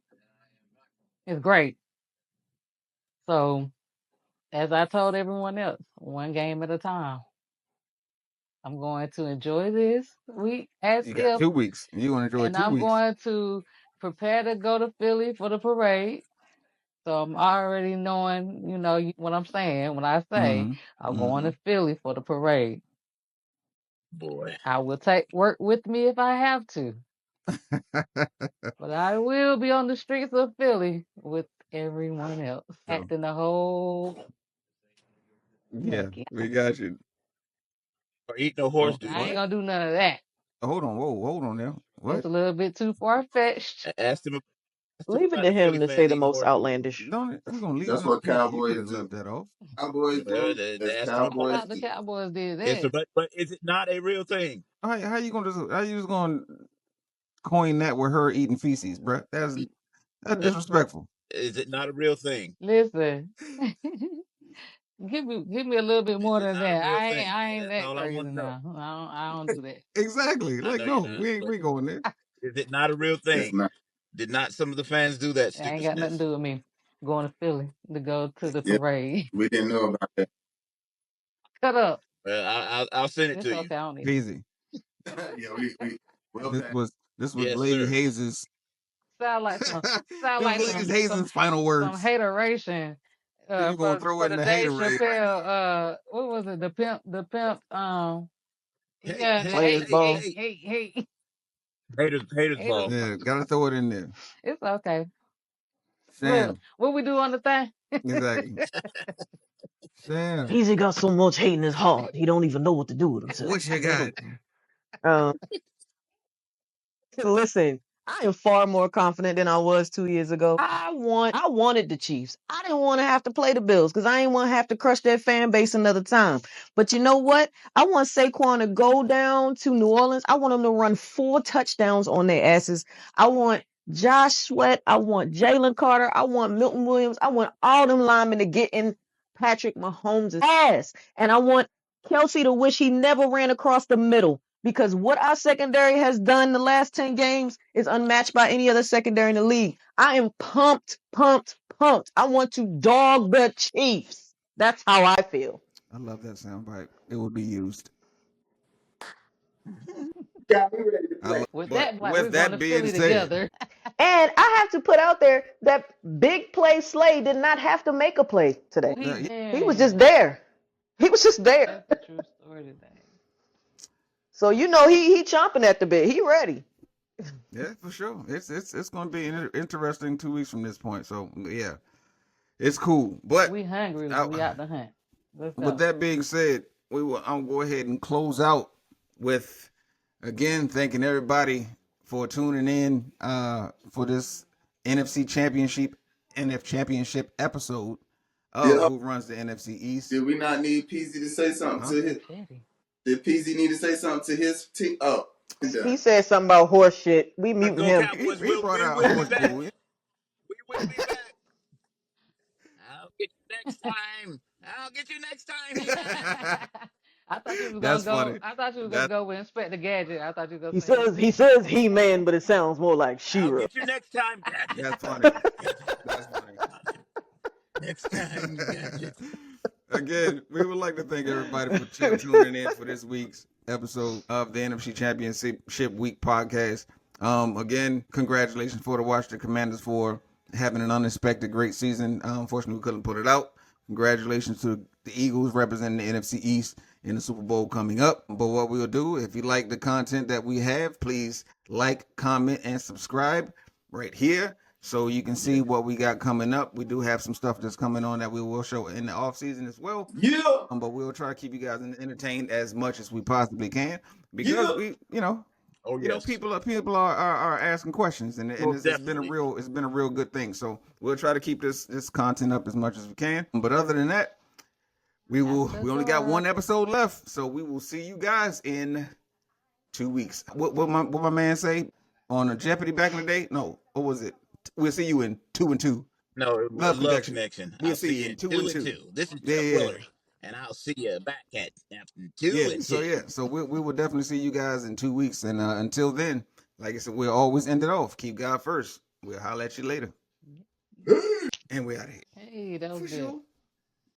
[SPEAKER 5] is great. So as I told everyone else, one game at a time. I'm going to enjoy this week as
[SPEAKER 1] You got
[SPEAKER 5] if,
[SPEAKER 1] 2 weeks. You want to enjoy
[SPEAKER 5] and
[SPEAKER 1] two
[SPEAKER 5] I'm
[SPEAKER 1] weeks?
[SPEAKER 5] going to prepare to go to Philly for the parade. So I'm already knowing, what I'm saying when I say
[SPEAKER 1] Mm-hmm.
[SPEAKER 5] I'm going
[SPEAKER 1] Mm-hmm.
[SPEAKER 5] to Philly for the parade.
[SPEAKER 4] Boy.
[SPEAKER 5] I will take work with me if I have to, but I will be on the streets of Philly with everyone else,
[SPEAKER 1] So
[SPEAKER 5] acting the whole
[SPEAKER 1] yeah,
[SPEAKER 5] monkey.
[SPEAKER 1] we got you.
[SPEAKER 4] Or eat no horse
[SPEAKER 1] Oh,
[SPEAKER 4] do
[SPEAKER 5] I
[SPEAKER 4] you
[SPEAKER 5] ain't
[SPEAKER 1] what?
[SPEAKER 5] gonna do none of that.
[SPEAKER 1] Hold on. Whoa, hold on now.
[SPEAKER 5] That's
[SPEAKER 1] What?
[SPEAKER 5] a little bit too far fetched.
[SPEAKER 4] ask them
[SPEAKER 3] Leave it
[SPEAKER 4] about
[SPEAKER 3] to
[SPEAKER 4] the
[SPEAKER 3] him
[SPEAKER 4] Philly
[SPEAKER 3] to say
[SPEAKER 4] fans
[SPEAKER 3] the
[SPEAKER 4] eating
[SPEAKER 3] most
[SPEAKER 4] horses.
[SPEAKER 3] outlandish.
[SPEAKER 1] Don't we're gonna leave?
[SPEAKER 2] That's
[SPEAKER 1] No,
[SPEAKER 2] what
[SPEAKER 1] you could
[SPEAKER 2] Cowboys
[SPEAKER 1] have
[SPEAKER 2] do.
[SPEAKER 1] left that off.
[SPEAKER 2] Cowboys
[SPEAKER 4] Well,
[SPEAKER 2] do as
[SPEAKER 4] ask them about
[SPEAKER 5] I
[SPEAKER 2] Cowboys
[SPEAKER 5] thought the
[SPEAKER 2] do.
[SPEAKER 5] Cowboys did
[SPEAKER 4] it's
[SPEAKER 5] that.
[SPEAKER 4] but is it not a real thing?
[SPEAKER 1] How you just gonna coin that with her eating feces, bruh? That's
[SPEAKER 4] Uh,
[SPEAKER 1] disrespectful.
[SPEAKER 4] Is it not a real thing?
[SPEAKER 5] Listen, give me a little bit
[SPEAKER 4] Is
[SPEAKER 5] more
[SPEAKER 4] it
[SPEAKER 5] than
[SPEAKER 4] not a
[SPEAKER 5] that.
[SPEAKER 4] real
[SPEAKER 5] I ain't
[SPEAKER 4] thing? That's
[SPEAKER 5] that
[SPEAKER 4] all I
[SPEAKER 5] crazy
[SPEAKER 4] want to know.
[SPEAKER 5] now. I don't do that.
[SPEAKER 1] Exactly.
[SPEAKER 4] I
[SPEAKER 1] Like,
[SPEAKER 4] know you're
[SPEAKER 1] no,
[SPEAKER 4] not,
[SPEAKER 1] we
[SPEAKER 4] but
[SPEAKER 1] ain't going there.
[SPEAKER 4] is it not a real
[SPEAKER 2] It's
[SPEAKER 4] thing?
[SPEAKER 2] not.
[SPEAKER 4] Did not some of the fans do that
[SPEAKER 5] That ain't got nothing to
[SPEAKER 4] stupidness?
[SPEAKER 5] do with me. Going to Philly to go to the
[SPEAKER 2] Yeah,
[SPEAKER 5] parade.
[SPEAKER 2] we didn't know about that.
[SPEAKER 5] Cut up.
[SPEAKER 4] Well, I'll send it
[SPEAKER 5] It's
[SPEAKER 4] to you.
[SPEAKER 5] okay. I don't need it.
[SPEAKER 1] Easy.
[SPEAKER 2] Yeah, we well
[SPEAKER 1] This
[SPEAKER 2] past.
[SPEAKER 1] was this was
[SPEAKER 4] Yes,
[SPEAKER 1] Lady
[SPEAKER 4] sir.
[SPEAKER 1] Hayes's.
[SPEAKER 5] Sound like some. Sound
[SPEAKER 1] This was
[SPEAKER 5] like
[SPEAKER 1] Lady
[SPEAKER 5] some
[SPEAKER 1] Hayes's final
[SPEAKER 5] some
[SPEAKER 1] words.
[SPEAKER 5] hateration.
[SPEAKER 1] You gonna throw
[SPEAKER 5] For
[SPEAKER 1] it in
[SPEAKER 5] the
[SPEAKER 1] the
[SPEAKER 5] Dave
[SPEAKER 1] haterade?
[SPEAKER 5] Chappelle. What was it? The pimp.
[SPEAKER 4] Hey,
[SPEAKER 5] Yeah. The
[SPEAKER 4] hey,
[SPEAKER 3] Players
[SPEAKER 5] hate.
[SPEAKER 4] hey,
[SPEAKER 3] ball.
[SPEAKER 5] Hate.
[SPEAKER 4] hey.
[SPEAKER 5] Hate. Hate.
[SPEAKER 4] Haters
[SPEAKER 5] Haters.
[SPEAKER 4] ball.
[SPEAKER 1] Yeah, gotta throw it in there.
[SPEAKER 5] It's okay. Look,
[SPEAKER 1] Sham.
[SPEAKER 5] what we do on the thing?
[SPEAKER 1] Exactly. Sham.
[SPEAKER 3] He's got so much hate in his heart. He don't even know what to do with himself.
[SPEAKER 1] What you got?
[SPEAKER 3] Um, Listen, I am far more confident than I was 2 years ago. I wanted the Chiefs. I didn't want to have to play the Bills because I didn't want to have to crush their fan base another time. But you know what? I want Saquon to go down to New Orleans. I want him to run 4 touchdowns on their asses. I want Josh Sweat. I want Jalen Carter. I want Milton Williams. I want all them linemen to get in Patrick Mahomes' ass. And I want Kelsey to wish he never ran across the middle because what our secondary has done the last 10 games is unmatched by any other secondary in the league. I am pumped, pumped, pumped. I want to dog the Chiefs. That's how I feel.
[SPEAKER 1] I love that soundbite. It will be used.
[SPEAKER 2] Yeah, we ready to
[SPEAKER 1] I
[SPEAKER 2] play.
[SPEAKER 1] love.
[SPEAKER 5] With
[SPEAKER 1] But
[SPEAKER 5] that, like we're
[SPEAKER 1] with
[SPEAKER 5] going
[SPEAKER 1] that
[SPEAKER 5] to
[SPEAKER 1] being
[SPEAKER 5] Philly
[SPEAKER 1] said,
[SPEAKER 5] together.
[SPEAKER 3] And I have to put out there that big play Slay did not have to make a play today.
[SPEAKER 5] He
[SPEAKER 1] yeah,
[SPEAKER 3] He was just
[SPEAKER 5] man,
[SPEAKER 3] there. He was just there.
[SPEAKER 5] that's the true story today.
[SPEAKER 3] So you know he chomping at the bit. He ready.
[SPEAKER 1] yeah, for sure. It's going to be interesting 2 weeks from this point. So yeah, it's cool. But
[SPEAKER 5] We hungry.
[SPEAKER 1] I,
[SPEAKER 5] We out the hunt. Let's
[SPEAKER 1] with
[SPEAKER 5] go.
[SPEAKER 1] that being said, I'll go ahead and close out with again thanking everybody for tuning in for this NFC Championship episode of
[SPEAKER 2] Yeah.
[SPEAKER 1] Who Runs the NFC East.
[SPEAKER 2] Did we not need Peasy to say something
[SPEAKER 1] Huh?
[SPEAKER 2] to his?
[SPEAKER 5] Confetti.
[SPEAKER 2] Did Peasy need to say something to his team? Oh, I'm
[SPEAKER 3] He
[SPEAKER 2] done.
[SPEAKER 3] said something about horse shit. We
[SPEAKER 4] Let's
[SPEAKER 3] muting
[SPEAKER 4] go,
[SPEAKER 3] him.
[SPEAKER 4] Cowboys.
[SPEAKER 1] He brought
[SPEAKER 4] We
[SPEAKER 1] out
[SPEAKER 4] will be
[SPEAKER 1] horse
[SPEAKER 4] back.
[SPEAKER 1] bull.
[SPEAKER 4] We will be back. I'll get you next time. I'll get you next time, He-Man.
[SPEAKER 5] I thought you was gonna
[SPEAKER 1] That's
[SPEAKER 5] go.
[SPEAKER 1] funny.
[SPEAKER 5] I thought you was gonna
[SPEAKER 1] That
[SPEAKER 5] go with Inspector Gadget. I thought you was
[SPEAKER 3] He
[SPEAKER 5] gonna say
[SPEAKER 3] says
[SPEAKER 5] him.
[SPEAKER 3] he says he man, but it sounds more like
[SPEAKER 4] I'll
[SPEAKER 3] Shira.
[SPEAKER 4] get you next time, Gadget.
[SPEAKER 1] that's funny.
[SPEAKER 4] Gadget.
[SPEAKER 1] That's funny.
[SPEAKER 4] Next time, Gadget.
[SPEAKER 1] Again, we would like to thank everybody for tuning in for this week's episode of the NFC Championship Week podcast. Again, congratulations for the Washington Commanders for having an unexpected great season. Unfortunately, we couldn't put it out. Congratulations to the Eagles representing the NFC East in the Super Bowl coming up. But what we'll do, if you like the content that we have, please like, comment, and subscribe right here so you can see what we got coming up. We do have some stuff that's coming on that we will show in the off season as well.
[SPEAKER 6] Yeah.
[SPEAKER 1] But we'll try to keep you guys entertained as much as we possibly can because
[SPEAKER 6] Oh yes.
[SPEAKER 1] people are asking questions, and
[SPEAKER 6] Most
[SPEAKER 1] it's been a
[SPEAKER 6] definitely.
[SPEAKER 1] real good thing. So we'll try to keep this content up as much as we can. But other than that,
[SPEAKER 5] That's
[SPEAKER 1] we
[SPEAKER 5] what's
[SPEAKER 1] only got one
[SPEAKER 5] up.
[SPEAKER 1] episode left, so we will see you guys in 2 weeks. What my man say on a Jeopardy back in the day? No, what was it? We'll see you in 2 and 2.
[SPEAKER 6] No, it was
[SPEAKER 1] Love
[SPEAKER 6] Love
[SPEAKER 1] Connection.
[SPEAKER 6] Connection.
[SPEAKER 1] We'll
[SPEAKER 6] I'll
[SPEAKER 1] see
[SPEAKER 6] see
[SPEAKER 1] you
[SPEAKER 6] you
[SPEAKER 1] in
[SPEAKER 6] in
[SPEAKER 1] two
[SPEAKER 6] two
[SPEAKER 1] and
[SPEAKER 6] and
[SPEAKER 1] two.
[SPEAKER 6] two. This is
[SPEAKER 1] Yeah,
[SPEAKER 6] Jeff
[SPEAKER 1] yeah,
[SPEAKER 6] Willery, and I'll see you back at after
[SPEAKER 1] yeah.
[SPEAKER 6] 2 and
[SPEAKER 1] So
[SPEAKER 6] 2.
[SPEAKER 1] yeah, so we will definitely see you guys in 2 weeks, and until then, like I said, we'll always end it off. Keep God first. We'll holler at you later, and we out of here
[SPEAKER 5] Hey, that was
[SPEAKER 1] for
[SPEAKER 5] good.
[SPEAKER 1] sure.